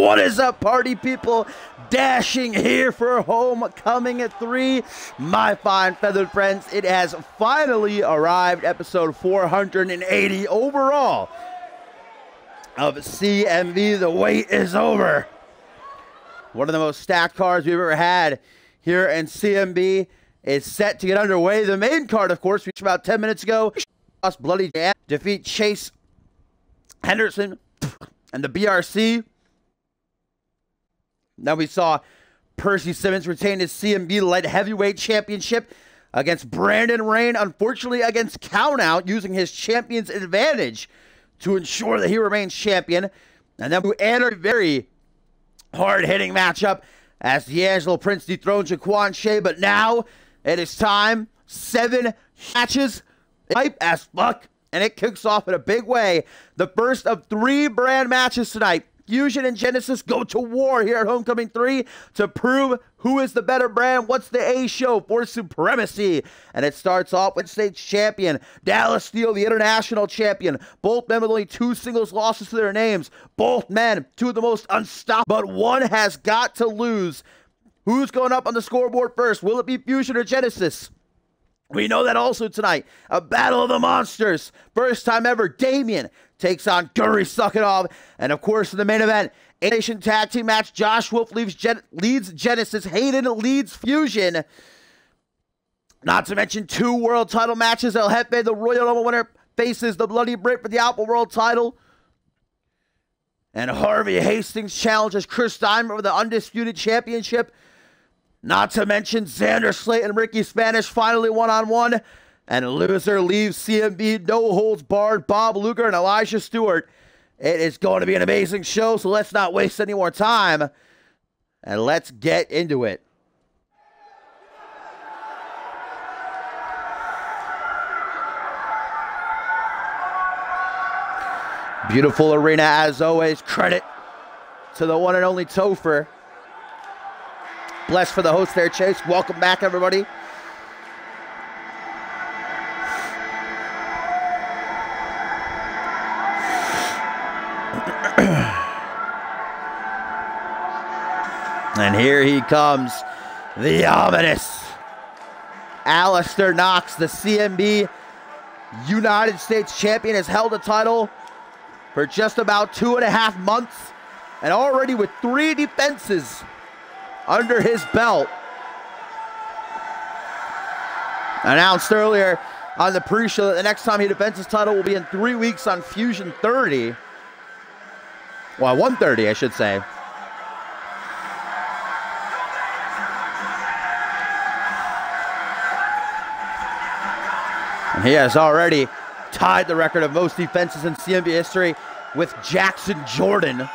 What is up, party people? Dashing here for Homecoming at 3. My fine feathered friends, it has finally arrived. Episode 480 overall of CMV. The wait is over. One of the most stacked cards we've ever had here in CMV is set to get underway. The main card, of course, reached about 10 minutes ago. Bloody Jam defeat Chase Henderson and the BRC. Then we saw Percy Simmons retain his CMV Light Heavyweight Championship against Brandon Rain, unfortunately against Countout, using his champion's advantage to ensure that he remains champion. And then we enter a very hard-hitting matchup as D'Angelo Prince dethrones Jaquan Shea. But now it is time. 7 matches. Hype as fuck. And it kicks off in a big way. The first of 3 brand matches tonight. Fusion and Genesis go to war here at Homecoming 3 to prove who is the better brand. What's the A show for supremacy? And it starts off with state champion Dallas Steel, the international champion. Both men with only 2 singles losses to their names. Both men, 2 of the most unstoppable. But one has got to lose. Who's going up on the scoreboard first? Will it be Fusion or Genesis? We know that also tonight. A battle of the monsters. First time ever, Damien takes on Guri Suckinov. And of course, in the main event, Nation Tag Team match, Josh Wolf leads Genesis. Hayden leads Fusion. Not to mention 2 world title matches. El Jefe, the Royal Rumble winner, faces the Bloody Brit for the Alpha World title. And Harvey Hastings challenges Chris Diamond for the Undisputed Championship. Not to mention Xander Slate and Ricky Spanish finally one-on-one. And loser leaves CMV, no holds barred, Bob Luger and Elijah Stewart. It is going to be an amazing show, so let's not waste any more time. And let's get into it. Beautiful arena as always. Credit to the one and only Topher. Blessed for the host there, Chase. Welcome back, everybody. And here he comes, the ominous Alistair Knox, the CMB United States champion, has held the title for just about 2.5 months, and already with 3 defenses under his belt. Announced earlier on the pre-show that the next time he defends his title will be in 3 weeks on Fusion 30. Well, 130, I should say. And he has already tied the record of most defenses in CMB history with Jackson Jordan.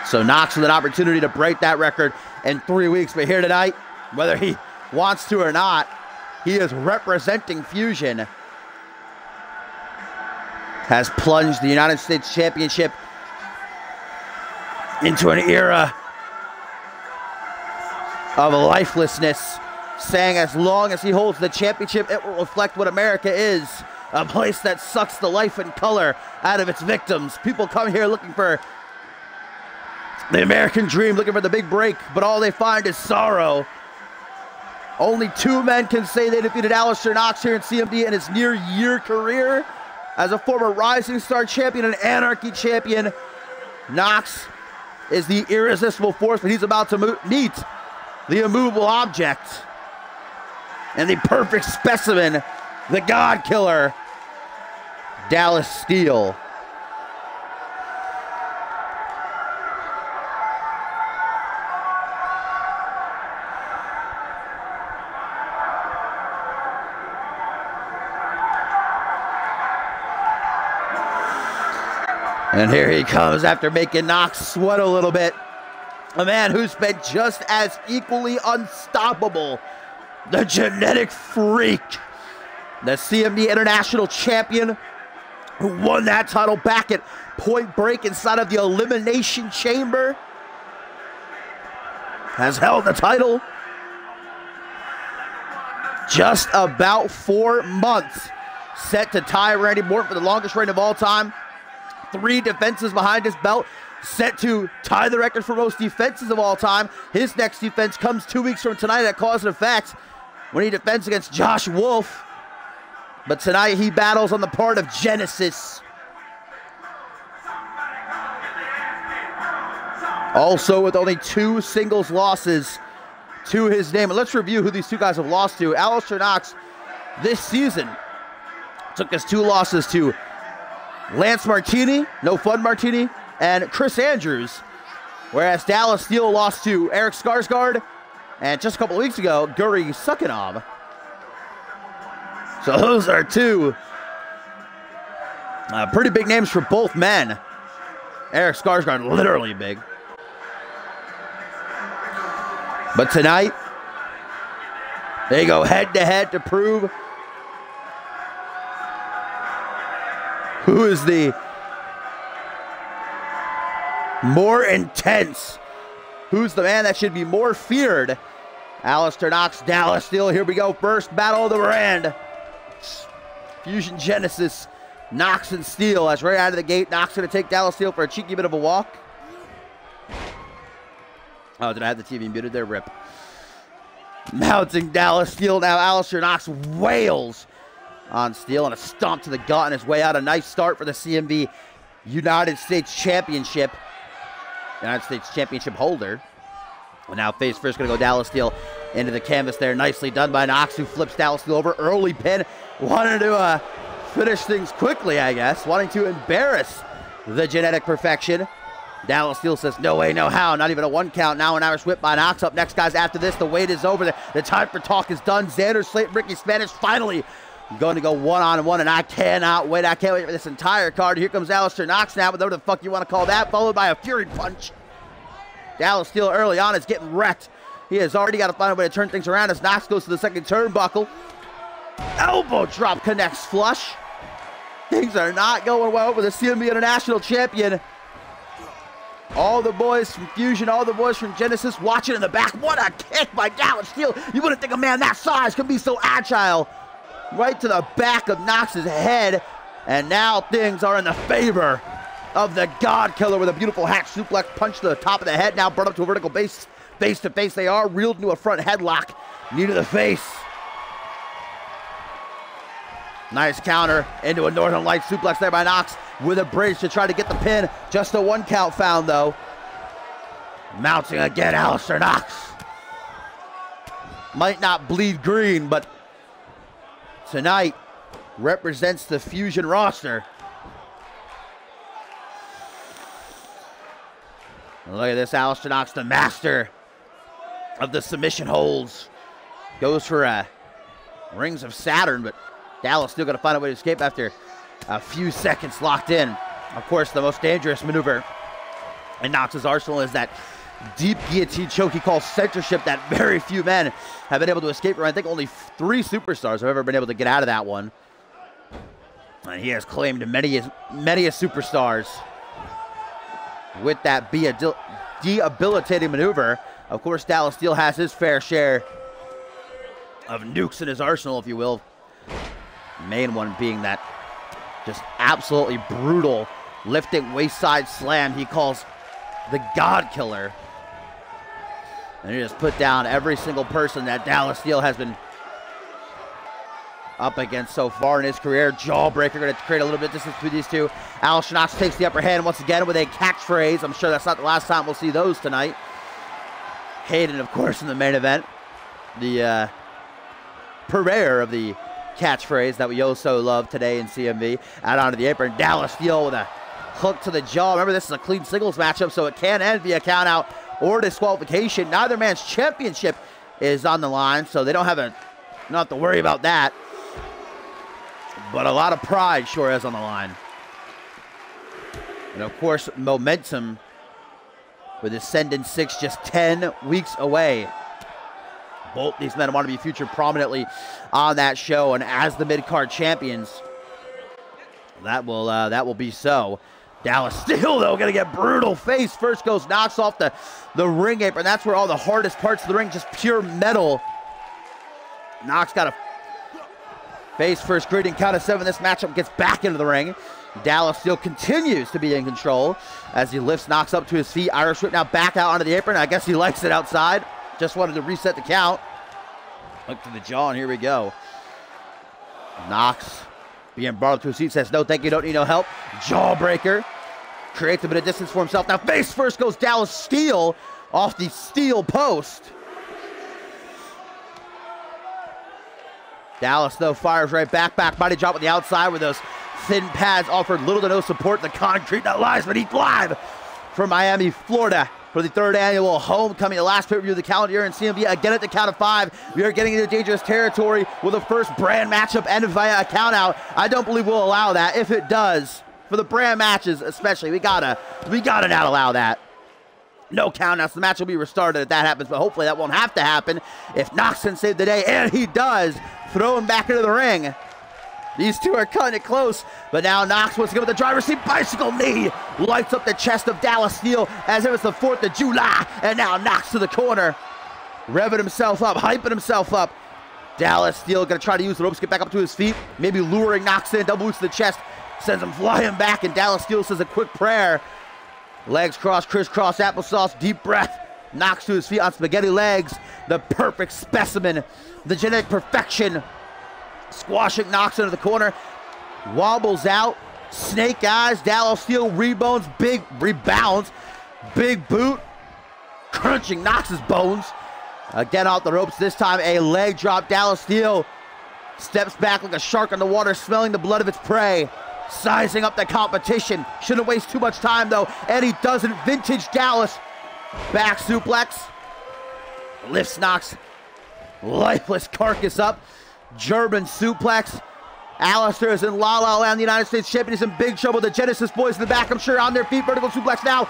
So Knox with an opportunity to break that record in 3 weeks. But here tonight, whether he wants to or not, he is representing Fusion. Has plunged the United States Championship into an era of lifelessness, saying as long as he holds the championship, it will reflect what America is. A place that sucks the life and color out of its victims. People come here looking for the American dream, looking for the big break, but all they find is sorrow. Only 2 men can say they defeated Alistair Knox here in CMD in his near-year career. As a former Rising Star champion and Anarchy champion, Knox is the irresistible force, but he's about to meet the immovable object and the perfect specimen, the God Killer, Dallas Steel. And here he comes after making Knox sweat a little bit. A man who's been just as equally unstoppable. The genetic freak. The CMB International Champion who won that title back at Point Break inside of the Elimination Chamber. Has held the title just about 4 months. Set to tie Randy Orton for the longest reign of all time. 3 defenses behind his belt, set to tie the record for most defenses of all time. His next defense comes 2 weeks from tonight at Cause and Effect when he defends against Josh Wolf. But tonight he battles on the part of Genesis. Also with only 2 singles losses to his name. And let's review who these 2 guys have lost to. Alistair Knox this season took his 2 losses to Lance Martini, No Fun Martini, and Chris Andrews. Whereas Dallas Steele lost to Eric Skarsgård and just a couple of weeks ago, Guri Sukhanov. So those are 2 pretty big names for both men. Eric Skarsgård literally big. But tonight, they go head-to-head to prove who is the more intense, who's the man that should be more feared. Alistair Knox, Dallas Steele. Here we go. First battle of the brand. Fusion Genesis, Knox and Steele. That's right out of the gate. Knox going to take Dallas Steele for a cheeky bit of a walk. Oh, did I have the TV muted there? Rip. Mounting Dallas Steele now. Alistair Knox wails on Steele and a stomp to the gut on his way out. A nice start for the CMV United States Championship. United States Championship holder. And now face first going to go Dallas Steele into the canvas there. Nicely done by Knox, who flips Dallas Steele over. Early pin. Wanted to finish things quickly, I guess. Wanting to embarrass the genetic perfection. Dallas Steele says, no way, no how. Not even a 1 count. Now an Irish whip by Knox. Up next, guys, after this. The wait is over. The time for talk is done. Xander Slayton, Ricky Spanish finally going to go one-on-one, and I cannot wait. I can't wait for this entire card. Here comes Alistair Knox now, whatever the fuck you want to call that, followed by a Fury Punch. Dallas Steele early on is getting wrecked. He has already got to find a way to turn things around as Knox goes to the second turnbuckle. Elbow drop connects flush. Things are not going well for the CMV International Champion. All the boys from Fusion, all the boys from Genesis watching in the back. What a kick by Dallas Steele. You wouldn't think a man that size could be so agile. Right to the back of Knox's head. And now things are in the favor of the God Killer with a beautiful hack suplex punch to the top of the head. Now brought up to a vertical base. Face to face they are. Reeled into a front headlock. Knee to the face. Nice counter into a Northern Light suplex there by Knox with a bridge to try to get the pin. Just a 1 count found though. Mounting again, Alistair Knox. Might not bleed green, but tonight represents the Fusion roster. Look at this, Alistair Knox, the master of the submission holds. Goes for Rings of Saturn, but Dallas still going to find a way to escape after a few seconds locked in. Of course, the most dangerous maneuver in Knox's arsenal is that deep guillotine choke he calls censorship that very few men have been able to escape from. I think only 3 superstars have ever been able to get out of that one. And he has claimed many superstars with that debilitating maneuver. Of course, Dallas Steele has his fair share of nukes in his arsenal, if you will. Main one being that just absolutely brutal lifting waist-side slam he calls the God Killer. And he just put down every single person that Dallas Steele has been up against so far in his career. Jawbreaker going to create a little bit of distance between these two. Alistair Knox takes the upper hand once again with a catchphrase. I'm sure that's not the last time we'll see those tonight. Hayden, of course, in the main event. The purveyor of the catchphrase that we so love today in CMV. Out onto the apron. Dallas Steele with a hook to the jaw. Remember, this is a clean singles matchup, so it can end via count out or disqualification. Neither man's championship is on the line, so they don't have to worry about that. But a lot of pride sure is on the line. And of course, momentum with Ascendant 6 just 10 weeks away. Both these men want to be featured prominently on that show, and as the mid-card champions, that will be so. Dallas Steele, though, going to get brutal face. First goes Knox off the ring apron. That's where all the hardest parts of the ring, just pure metal. Knox got a Face first, creating count of 7. This matchup gets back into the ring. Dallas still continues to be in control as he lifts Knox up to his feet. Irish whip now back out onto the apron. I guess he likes it outside. Just wanted to reset the count. Look to the jaw, and here we go. Knox being brought up to his seat, says, no, thank you, don't need no help. Jawbreaker. Creates a bit of distance for himself. Now face first goes Dallas Steel off the steel post. Dallas, though, fires right back. Body drop on the outside with those thin pads offered little to no support. The concrete that lies beneath live from Miami, Florida for the 3rd annual Homecoming, the last pay-per-view of the calendar year in CMV. Again at the count of 5. We are getting into dangerous territory with the first brand matchup ended via a count out. I don't believe we'll allow that. If it does, for the brand matches especially, we gotta not allow that. No countouts. The match will be restarted if that happens, but hopefully that won't have to happen if Knox can save the day, and he does. Throw him back into the ring. These two are cutting it close, but now Knox wants to go with the driver's seat bicycle knee. Lights up the chest of Dallas Steel as if it's the 4th of July, and now Knox to the corner. Revving himself up, hyping himself up. Dallas Steel going to try to use the ropes, get back up to his feet, maybe luring Knox in, double boots to the chest, sends him flying back, and Dallas Steel says a quick prayer. Legs crossed, crisscross applesauce, deep breath. Knox to his feet on spaghetti legs. The perfect specimen, the genetic perfection. Squashing Knox into the corner. Wobbles out. Snake eyes. Dallas Steel rebounds. Big boot. Crunching Knox's bones. Again off the ropes. This time a leg drop. Dallas Steel steps back like a shark in the water, smelling the blood of its prey. Sizing up the competition. Shouldn't waste too much time though. And he doesn't. Vintage Dallas. Back suplex. Lifts Knox lifeless carcass up. German suplex. Alistair is in La La Land. The United States champion is in big trouble. The Genesis boys in the back, I'm sure, on their feet. Vertical suplex now.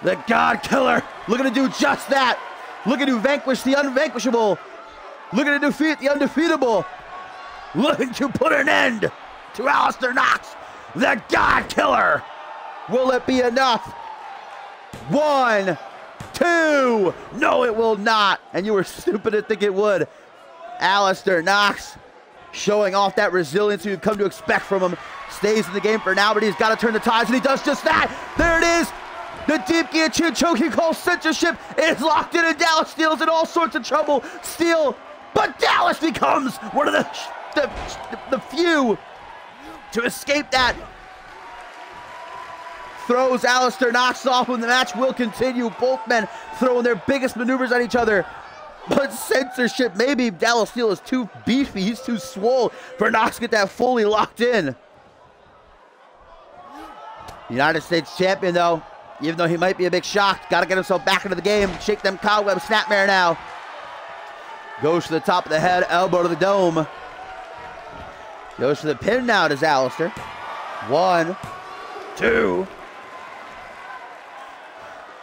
The God Killer looking to do just that. Looking to vanquish the unvanquishable. Looking to defeat the undefeatable. Looking to put an end to Alistair Knox, the God Killer. Will it be enough? 1, 2. No, it will not. And you were stupid to think it would. Alistair Knox showing off that resilience you've come to expect from him. Stays in the game for now, but he's got to turn the tides, and he does just that. There it is. The deep guillotine choke he calls censorship is locked in, and Dallas Steel's in all sorts of trouble. Steel, but Dallas becomes one of the few to escape that. Throws Alistair Knox off, and the match will continue. Both men throwing their biggest maneuvers at each other. But censorship, maybe Dallas Steel is too beefy. He's too swole for Knox to get that fully locked in. United States champion, though, even though he might be a bit shocked, got to get himself back into the game. Shake them cobwebs, snapmare now. Goes to the top of the head, elbow to the dome. Goes to the pin now, does Alistair. 1, 2.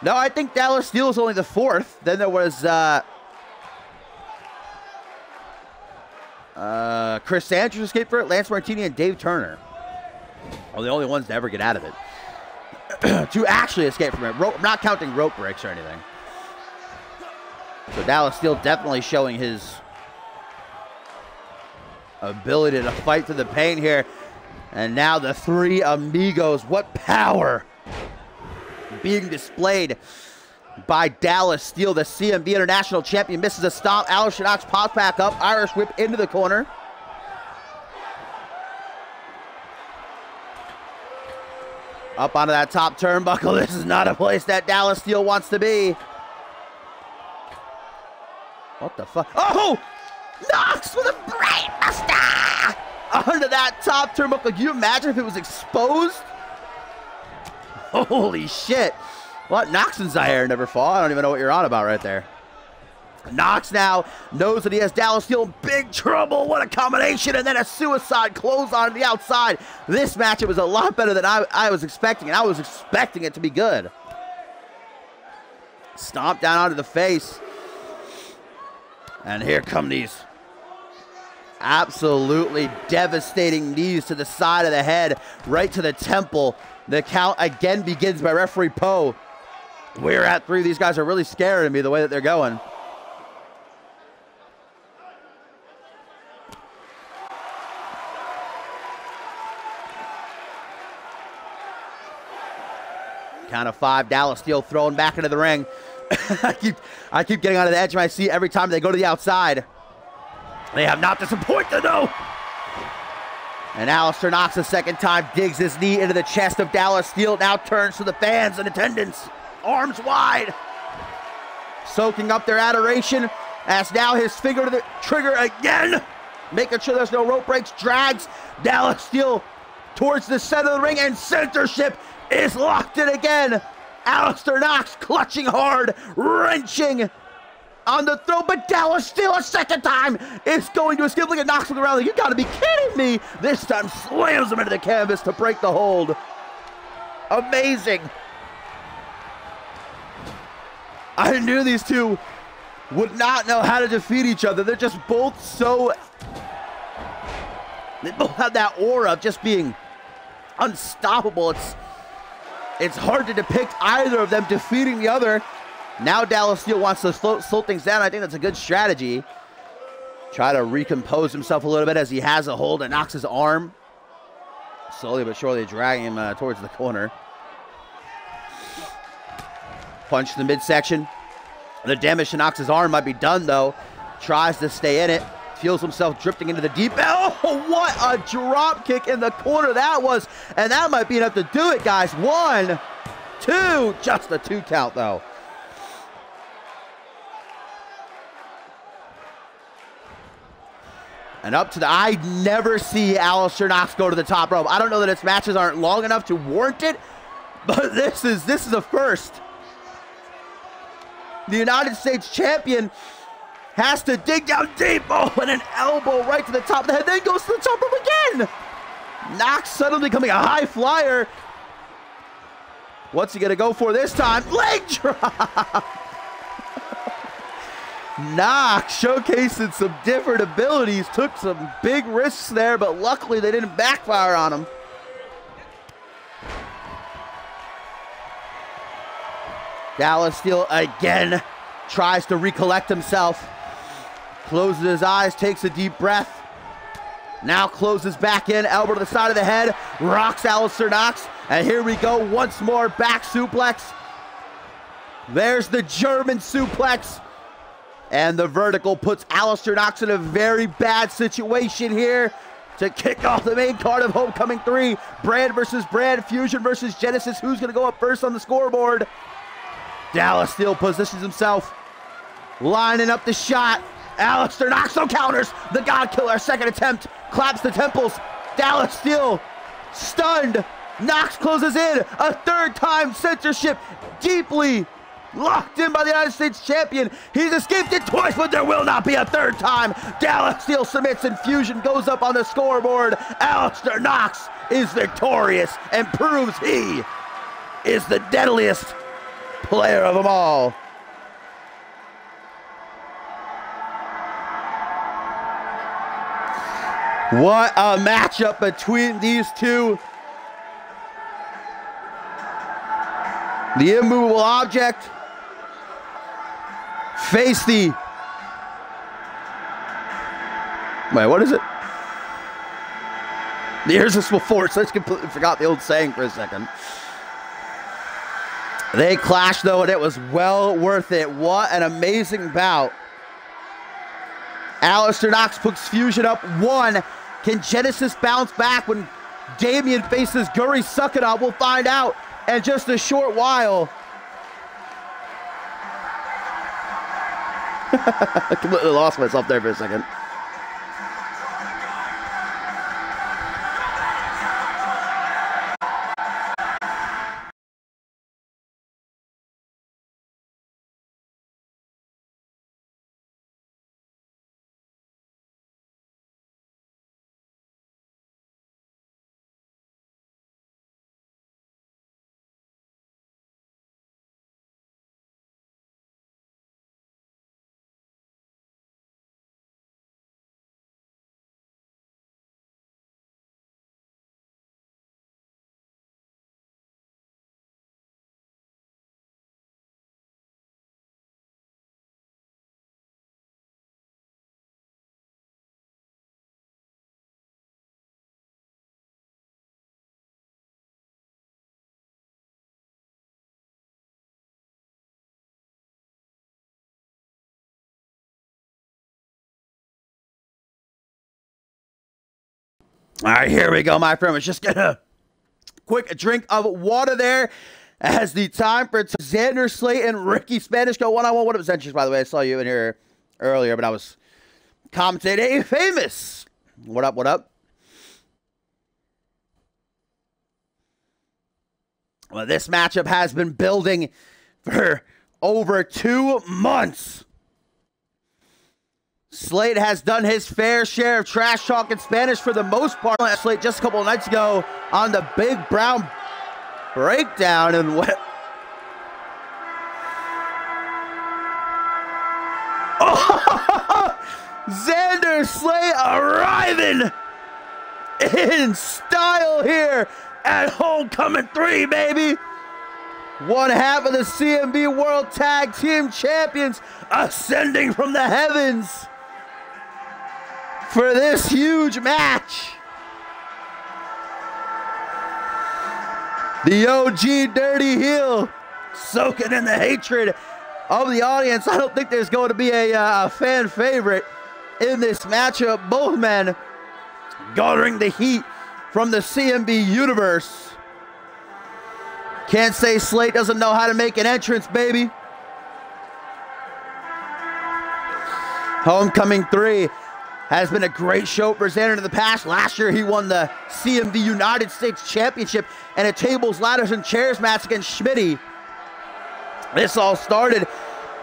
No, I think Dallas Steel is only the 4th. Then there was Chris Sanders escaped for it, Lance Martini, and Dave Turner. Well, the only ones to ever get out of it. To actually escape from it. I'm not counting rope breaks or anything. So Dallas Steel definitely showing his ability to fight through the pain here. And now the 3 amigos. What power being displayed by Dallas Steel. The CMV International Champion misses a stop. Alistair Knox pops back up. Irish whip into the corner. Up onto that top turnbuckle. This is not a place that Dallas Steel wants to be. What the fuck? Oh! Knox with a brainbuster! Onto that top turnbuckle. Can you imagine if it was exposed? Holy shit. What? Knox and Zaire never fall. I don't even know what you're on about right there. Knox now knows that he has Dallas Steel in big trouble. What a combination. And then a suicide close on the outside. This match, it was a lot better than I was expecting. And I was expecting it to be good. Stomp down onto the face. And here come these absolutely devastating knees to the side of the head, right to the temple. The count again begins by referee Poe. We're at 3. These guys are really scaring me the way that they're going. Count of 5. Dallas Steel thrown back into the ring. I keep getting out of the edge of my seat every time they go to the outside. They have not disappointed, though. And Alistair Knox a second time digs his knee into the chest of Dallas Steel. Now turns to the fans and attendants, arms wide, soaking up their adoration as now his finger to the trigger again, making sure there's no rope breaks, drags Dallas Steel towards the center of the ring, and censorship is locked in again. Alistair Knox clutching hard, wrenching on the throat, but Dallas Steel a second time is going to escape. Look at Knox looking around like, you gotta be kidding me. This time slams him into the canvas to break the hold. Amazing. I knew these two would not know how to defeat each other. They're just both so... They both have that aura of just being unstoppable. It's hard to depict either of them defeating the other. Now Dallas Steel wants to slow things down. I think that's a good strategy. Try to recompose himself a little bit as he has a hold and knocks his arm. Slowly but surely dragging him towards the corner. Punch to the midsection. The damage to Knox's arm might be done, though. Tries to stay in it. Feels himself drifting into the deep end. Oh, what a drop kick in the corner that was. And that might be enough to do it, guys. 1, 2. Just a 2 count, though. And up to the... I never see Alistair Knox go to the top rope. I don't know that his matches aren't long enough to warrant it, but this is a first. The United States champion has to dig down deep. Oh, and an elbow right to the top of the head, then goes to the top rope again. Knox suddenly becoming a high flyer. What's he gonna go for this time? Leg drop. Knox showcasing some different abilities, took some big risks there, but luckily they didn't backfire on him. Dallas Steel again tries to recollect himself. Closes his eyes, takes a deep breath. Now closes back in, elbow to the side of the head, rocks Alistair Knox, and here we go once more, back suplex. There's the German suplex. And the vertical puts Alistair Knox in a very bad situation here to kick off the main card of Homecoming 3. Brand versus Brand, Fusion versus Genesis. Who's going to go up first on the scoreboard? Dallas Steel positions himself, lining up the shot. Alistair Knox no counters. The God Killer, second attempt, claps the temples. Dallas Steel stunned. Knox closes in. A third time censorship, deeply locked in by the United States champion. He's escaped it twice, but there will not be a third time. Dallas Steel submits and Fusion goes up on the scoreboard. Alistair Knox is victorious and proves he is the deadliest player of them all. What a matchup between these two. The immovable object face the... Wait, what is it? The irresistible force. I just completely forgot the old saying for a second. They clashed, though, and it was well worth it. What an amazing bout. Alistair Knox puts Fusion up 1. Can Genesis bounce back when Damien faces Guri Suckanov? We'll find out in just a short while. I completely lost myself there for a second. All right, here we go, my friend. Let's just get a quick drink of water there as the time for Xander Slate and Ricky Spanish go one-on-one. What up, Zentures, by the way? I saw you in here earlier, but I was commentating. Hey, Famous. What up, what up? Well, this matchup has been building for over 2 months. Slate has done his fair share of trash talk in Spanish for the most part. Slate just a couple of nights ago on the Big Brown Breakdown and what? Oh, Xander Slate arriving in style here at Homecoming 3, baby. One half of the CMV World Tag Team Champions ascending from the heavens for this huge match. The OG Dirty Heel soaking in the hatred of the audience. I don't think there's going to be a fan favorite in this matchup. Both men garnering the heat from the CMV universe. Can't say Slate doesn't know how to make an entrance, baby. Homecoming 3 has been a great show for Xander in the past. Last year, he won the CMV United States Championship and a tables, ladders, and chairs match against Schmitty. This all started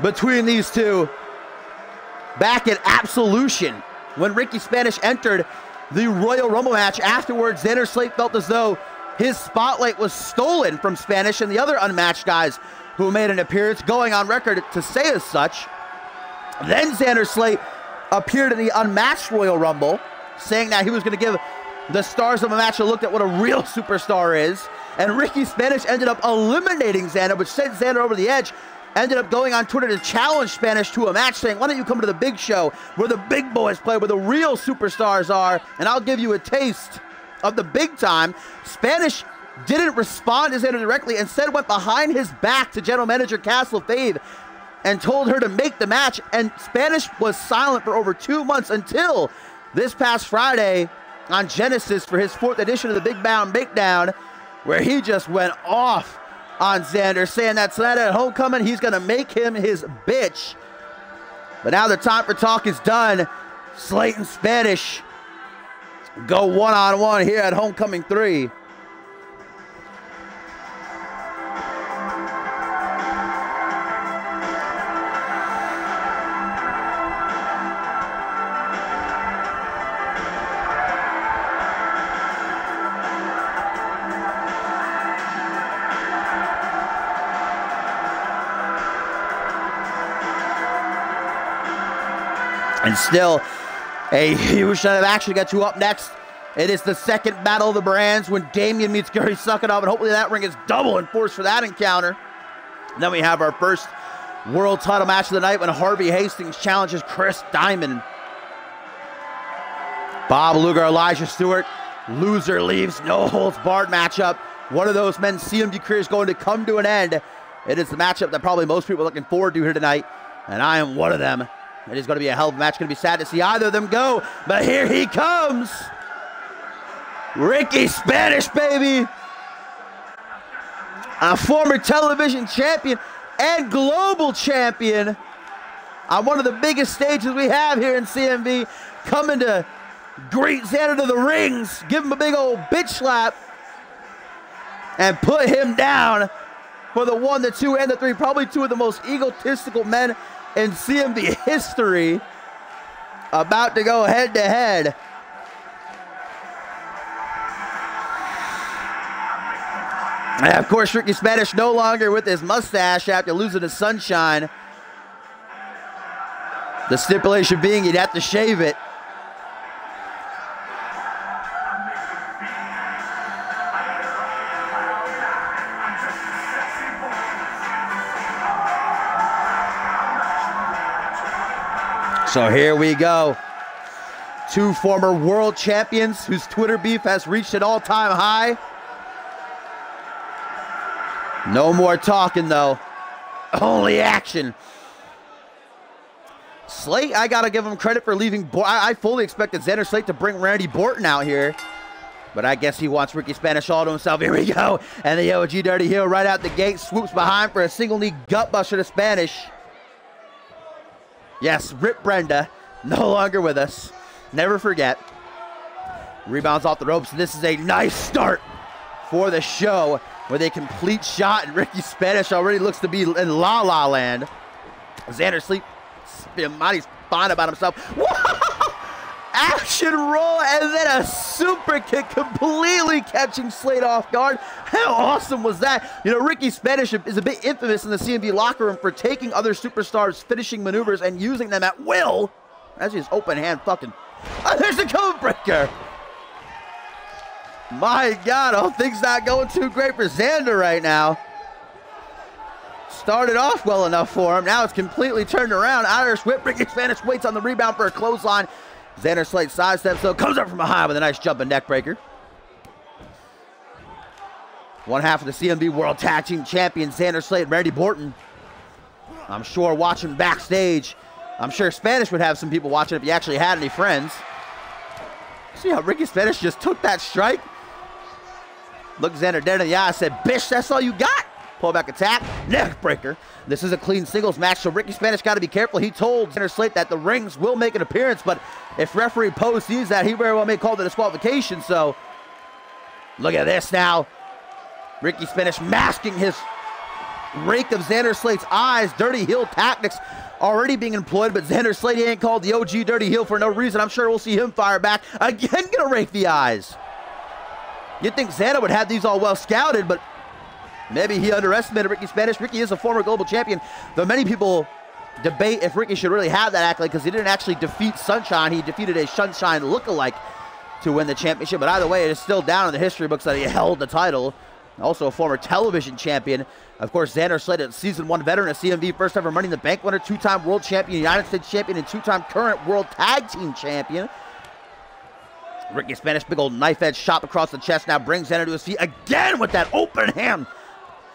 between these two back at Absolution when Ricky Spanish entered the Royal Rumble match. Afterwards, Xander Slate felt as though his spotlight was stolen from Spanish and the other unmatched guys who made an appearance, going on record to say as such. Then Xander Slate appeared in the unmatched Royal Rumble, saying that he was going to give the stars of a match a look at what a real superstar is. And Ricky Spanish ended up eliminating Xander, which sent Xander over the edge. Ended up going on Twitter to challenge Spanish to a match, saying, why don't you come to the big show where the big boys play, where the real superstars are, and I'll give you a taste of the big time. Spanish didn't respond to Xander directly, instead went behind his back to general manager Castle Fave and told her to make the match, and Spanish was silent for over 2 months until this past Friday on Genesis for his 4th edition of the Big Brown Breakdown, where he just went off on Xander, saying that tonight at Homecoming, he's going to make him his bitch. But now the time for talk is done. Slate and Spanish go one-on-one here at Homecoming 3. And still a huge night of action to get you up next. It is the second battle of the brands when Damian meets Gary Suckanov, and hopefully that ring is double in force for that encounter. And then we have our first world title match of the night when Harvey Hastings challenges Chris Diamond. Bob Luger, Elijah Stewart, loser leaves, no holds barred matchup. One of those men's CMV careers going to come to an end. It is the matchup that probably most people are looking forward to here tonight, and I am one of them. It is going to be a hell of a match. Going to be sad to see either of them go, but here he comes. Ricky Spanish, baby. A former television champion and global champion on one of the biggest stages we have here in CMV, coming to greet Xander to the rings, give him a big old bitch slap, and put him down for the 1, the 2, and the 3. Probably two of the most egotistical men in CMV history, about to go head to head. And of course, Ricky Spanish no longer with his mustache after losing his sunshine. The stipulation being he'd have to shave it. So here we go. Two former world champions whose Twitter beef has reached an all-time high. No more talking, though. Only action. Slate, I got to give him credit for leaving. I fully expected Xander Slate to bring Randy Borton out here But I guess he wants Ricky Spanish all to himself. Here we go. And the OG Dirty Heel right out the gate swoops behind for a single knee gut buster to Spanish. Yes, Rip Brenda, no longer with us. Never forget. Rebounds off the ropes. This is a nice start for the show with a complete shot. And Ricky Spanish already looks to be in La La Land. Xander Sleep, he's fine about himself. Whoa! Action roll and then a super kick, completely catching Slade off guard. How awesome was that? You know, Ricky Spanish is a bit infamous in the CMV locker room for taking other superstars' finishing maneuvers and using them at will. That's his open hand fucking. Oh, there's the code breaker. My God, oh, things not going too great for Xander right now. Started off well enough for him. Now it's completely turned around. Irish whip. Ricky Spanish waits on the rebound for a clothesline. Xander Slate sidesteps, so comes up from behind with a nice jumping neck breaker. One half of the CMV World Tag Team Champions, Xander Slate and Randy Borton. I'm sure watching backstage, I'm sure Spanish would have some people watching if he actually had any friends. See how Ricky Spanish just took that strike? Looked Xander dead in the eye, said, "Bish, that's all you got." Pull back attack, neck breaker. This is a clean singles match, so Ricky Spanish got to be careful. He told Xander Slate that the rings will make an appearance, but if referee Poe sees that, he very well may call the disqualification. So look at this now. Ricky Spanish masking his rake of Xander Slate's eyes. Dirty heel tactics already being employed, but Xander Slate ain't called the OG Dirty Heel for no reason. I'm sure we'll see him fire back. Again, gonna rake the eyes. You'd think Xander would have these all well scouted, but maybe he underestimated Ricky Spanish. Ricky is a former global champion, though many people debate if Ricky should really have that accolade because he didn't actually defeat Sunshine. He defeated a Sunshine lookalike to win the championship. But either way, it is still down in the history books that he held the title. Also a former television champion. Of course, Xander Slate, a Season 1 veteran of CMV, first ever Money in the Bank winner, two-time world champion, United States champion, and two-time current world tag team champion. Ricky Spanish, big old knife edge shot across the chest, now brings Xander to his feet again with that open hand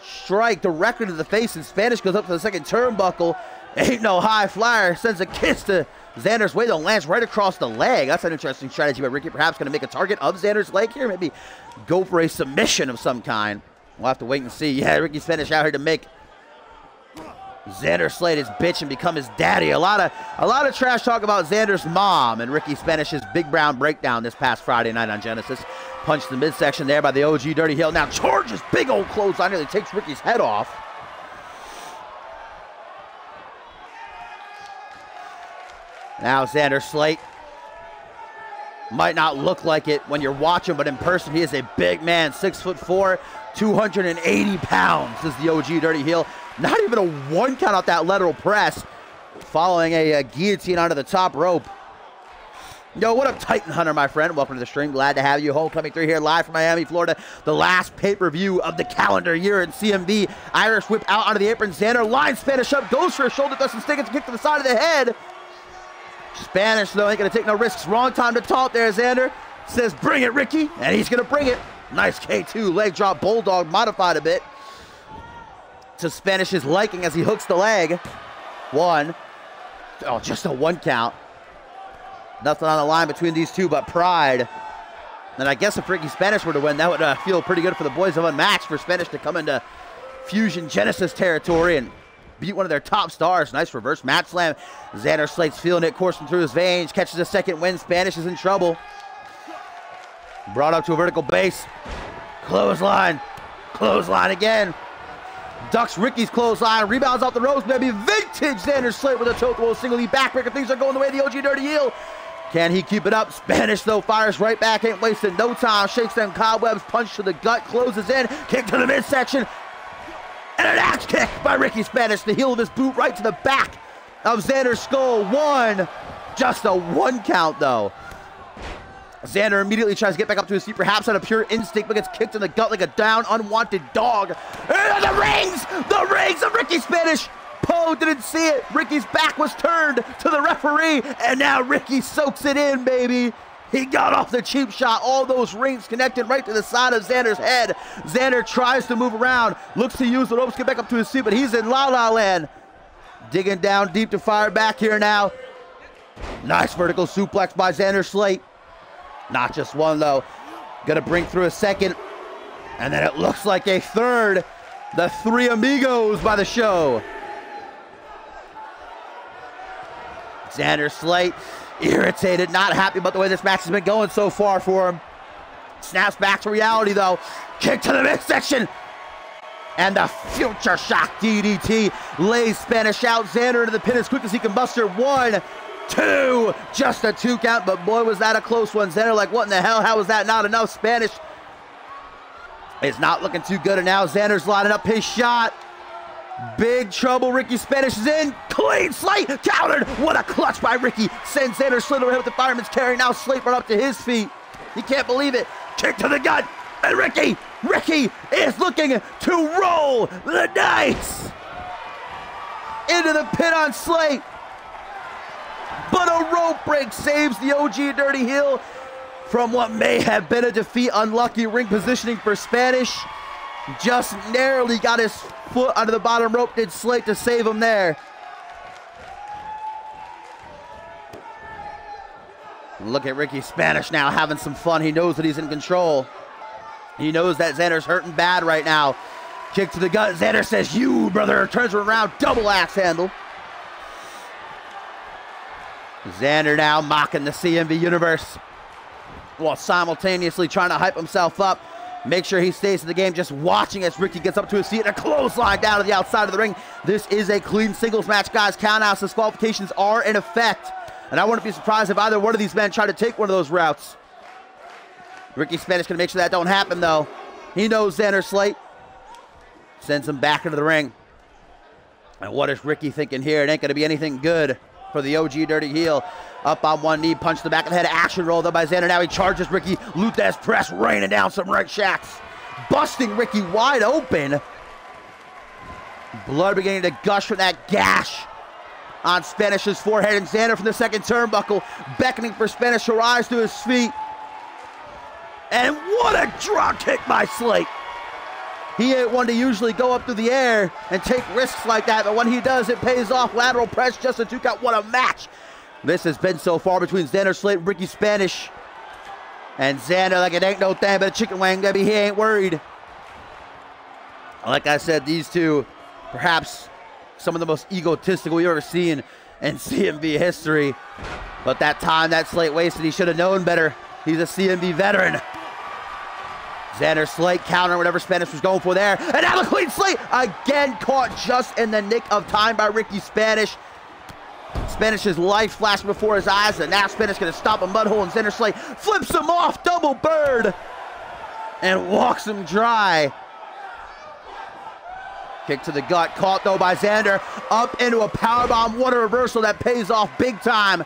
strike directly to the face, and Spanish goes up to the second turnbuckle. Ain't no high flyer, sends a kiss to Xander's way, though lands right across the leg. That's an interesting strategy by Ricky, perhaps going to make a target of Xander's leg here, maybe go for a submission of some kind. We'll have to wait and see. Yeah, Ricky Spanish out here to make Xander Slate his bitch and become his daddy. A lot of trash talk about Xander's mom and Ricky Spanish's big brown breakdown this past Friday night on Genesis. Punched the midsection there by the OG Dirty Heel. Now charges big old clothesline, nearly takes Ricky's head off. Now Xander Slate might not look like it when you're watching, but in person he is a big man, 6'4", 280 pounds is the OG Dirty Heel. Not even a one count off that lateral press, following a guillotine onto the top rope. Yo, what up, Titan Hunter, my friend? Welcome to the stream. Glad to have you. Homecoming 3 here live from Miami, Florida. The last pay-per-view of the calendar year in CMV. Irish whip out onto the apron. Xander line Spanish up, goes for a shoulder, doesn't stick. It's a kick to the side of the head. Spanish, though, ain't going to take no risks. Wrong time to taunt there, Xander. Says, bring it, Ricky. And he's going to bring it. Nice K2. Leg drop, bulldog, modified a bit to Spanish's liking as he hooks the leg. One. Oh, just a one count. Nothing on the line between these two but pride. And I guess if Ricky Spanish were to win, that would feel pretty good for the boys of Unmatched, for Spanish to come into Fusion Genesis territory and beat one of their top stars. Nice reverse mat slam. Xander Slate's feeling it, coursing through his veins. Catches a second win. Spanish is in trouble. Brought up to a vertical base. Clothesline. Clothesline again. Ducks Ricky's clothesline. Rebounds off the ropes, baby. Vintage Xander Slate with a toe throw, single knee backbreaker. Things are going the way of the OG Dirty Heel. Can he keep it up? Spanish, though, fires right back. Ain't wasting no time. Shakes them cobwebs. Punch to the gut. Closes in. Kick to the midsection. And an axe kick by Ricky Spanish. The heel of his boot right to the back of Xander's skull. One. Just a one count, though. Xander immediately tries to get back up to his feet, perhaps out of pure instinct, but gets kicked in the gut like a down, unwanted dog. And the rings of Ricky Spanish. Poe didn't see it. Ricky's back was turned to the referee, and now Ricky soaks it in, baby. He got off the cheap shot. All those rings connected right to the side of Xander's head. Xander tries to move around, looks to use the ropes, get back up to his feet, but he's in La La Land. Digging down deep to fire back here now. Nice vertical suplex by Xander Slate. Not just one, though. Gonna bring through a second. And then it looks like a third. The three amigos by the show. Xander Slate, irritated, not happy about the way this match has been going so far for him. Snaps back to reality though. Kick to the midsection. And the future shock DDT lays Spanish out. Xander into the pin as quick as he can muster. 1, 2, just a 2 count, but boy was that a close one. Xander like, what in the hell? How was that not enough? Spanish is not looking too good, and now Xander's lining up his shot. Big trouble. Ricky Spanish is in. Clean Slate countered. What a clutch by Ricky. Sends Xander Slate overhead with the fireman's carry. Now Slate brought up to his feet. He can't believe it. Kick to the gut. And Ricky is looking to roll the dice into the pin on Slate. But a rope break saves the OG Dirty Heel from what may have been a defeat. Unlucky ring positioning for Spanish. Just narrowly got his foot under the bottom rope, did Slate to save him there. Look at Ricky Spanish now having some fun. He knows that he's in control. He knows that Xander's hurting bad right now. Kick to the gut. Xander says, you, brother. Turns around. Double axe handle. Xander now mocking the CMV universe while simultaneously trying to hype himself up. Make sure he stays in the game, just watching as Ricky gets up to his feet and a clothesline down to the outside of the ring. This is a clean singles match, guys. Countouts, disqualifications are in effect. And I wouldn't be surprised if either one of these men try to take one of those routes. Ricky Spanish gonna make sure that don't happen, though. He knows Xander Slate. Sends him back into the ring. And what is Ricky thinking here? It ain't gonna be anything good for the OG Dirty Heel. Up on one knee, punch to the back of the head, action roll though by Xander. Now he charges Ricky. Luthez press, raining down some right shacks. Busting Ricky wide open. Blood beginning to gush from that gash on Spanish's forehead. And Xander from the second turnbuckle, beckoning for Spanish to rise to his feet. And what a drop kick by Slate. He ain't one to usually go up through the air and take risks like that, but when he does, it pays off. Lateral press, just a 2 count. What a match this has been so far between Xander Slate and Ricky Spanish. And Xander, like it ain't no thing but a chicken wing, baby. He ain't worried. Like I said, these two, perhaps some of the most egotistical we've ever seen in CMV history. But that time that Slate wasted, he should have known better. He's a CMV veteran. Xander Slate countering whatever Spanish was going for there. And now the clean Slate again caught just in the nick of time by Ricky Spanish. Spanish's life flashed before his eyes, and now Spanish gonna stop a mud hole, and Xander Slate flips him off, double bird, and walks him dry. Kick to the gut, caught though by Xander, up into a powerbomb. What a reversal that pays off big time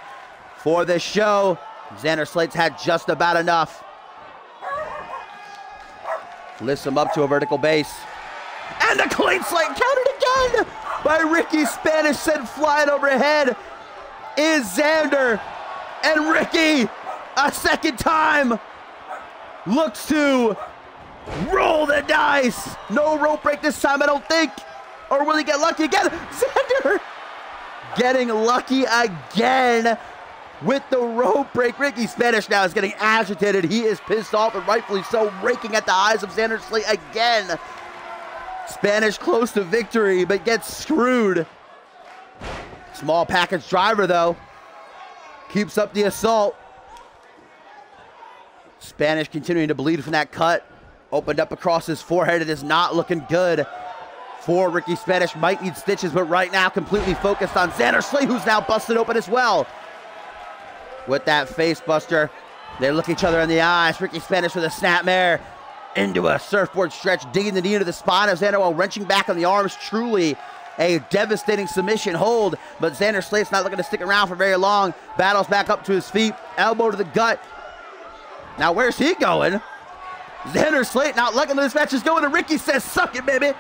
for this show. Xander Slate's had just about enough. Lifts him up to a vertical base. And the clean Slate countered again by Ricky Spanish, sent flying overhead is Xander. And Ricky, a second time, looks to roll the dice. No rope break this time, I don't think. Or will he get lucky again? Xander getting lucky again with the rope break. Ricky Spanish now is getting agitated. He is pissed off, and rightfully so, raking at the eyes of Xander Slate again. Spanish close to victory, but gets screwed. Small package driver, though. Keeps up the assault. Spanish continuing to bleed from that cut. Opened up across his forehead. It is not looking good for Ricky Spanish. Might need stitches, but right now completely focused on Xander Slate, who's now busted open as well. With that face buster, they look each other in the eyes. Ricky Spanish with a snapmare into a surfboard stretch, digging the knee into the spine of Xander while wrenching back on the arms. Truly a devastating submission hold, but Xander Slate's not looking to stick around for very long. Battles back up to his feet, elbow to the gut. Now where's he going? Xander Slate not liking this match is going, and Ricky says, suck it, baby.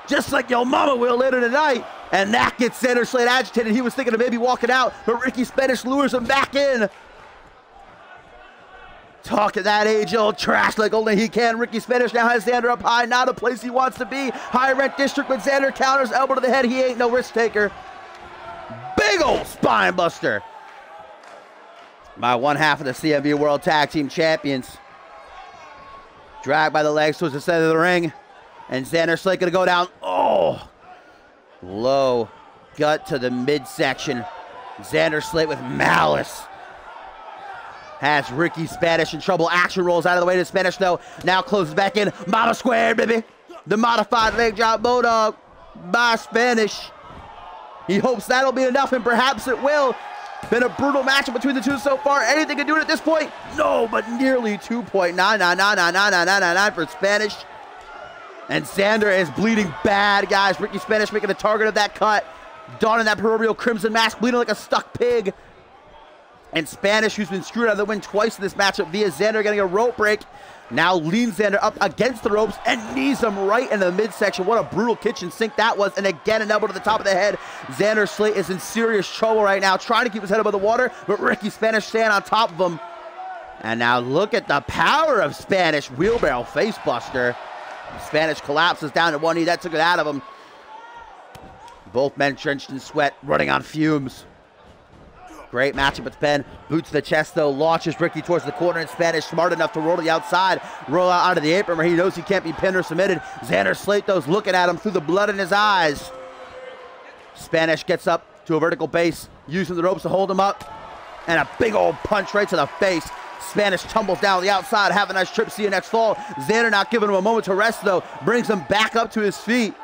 Just like your mama will later tonight. And that gets Xander Slate agitated. He was thinking of maybe walking out, but Ricky Spanish lures him back in. Talking that age-old trash like only he can. Ricky Spanish now has Xander up high, not a place he wants to be. High rent district, but Xander counters, elbow to the head. He ain't no risk taker. Big old spine buster by one half of the CMV World Tag Team Champions. Dragged by the legs towards the center of the ring. And Xander Slate gonna go down. Oh! Low gut to the midsection. Xander Slate with malice. Has Ricky Spanish in trouble. Action rolls out of the way to Spanish, though. Now closes back in. Mama squared, baby. The modified leg drop bulldog by Spanish. He hopes that'll be enough, and perhaps it will. Been a brutal matchup between the two so far. Anything can do it at this point? No, but nearly 2.9999999 for Spanish. And Xander is bleeding bad, guys. Ricky Spanish making a target of that cut. Donning that proverbial crimson mask, bleeding like a stuck pig. And Spanish, who's been screwed out of the win twice in this matchup via Xander getting a rope break, now leans Xander up against the ropes and knees him right in the midsection. What a brutal kitchen sink that was. And again, an elbow to the top of the head. Xander Slate is in serious trouble right now, trying to keep his head above the water, but Ricky Spanish staying on top of him. And now look at the power of Spanish. Wheelbarrow facebuster. Spanish collapses down to one knee. That took it out of him. Both men drenched in sweat, running on fumes. Great matchup with Penn. Boots to the chest, though. Launches Ricky towards the corner, and Spanish smart enough to roll to the outside. Roll out onto the apron where he knows he can't be pinned or submitted. Xander Slate, though, is looking at him through the blood in his eyes. Spanish gets up to a vertical base, using the ropes to hold him up. And a big old punch right to the face. Spanish tumbles down the outside. Have a nice trip. See you next fall. Xander not giving him a moment to rest, though. Brings him back up to his feet.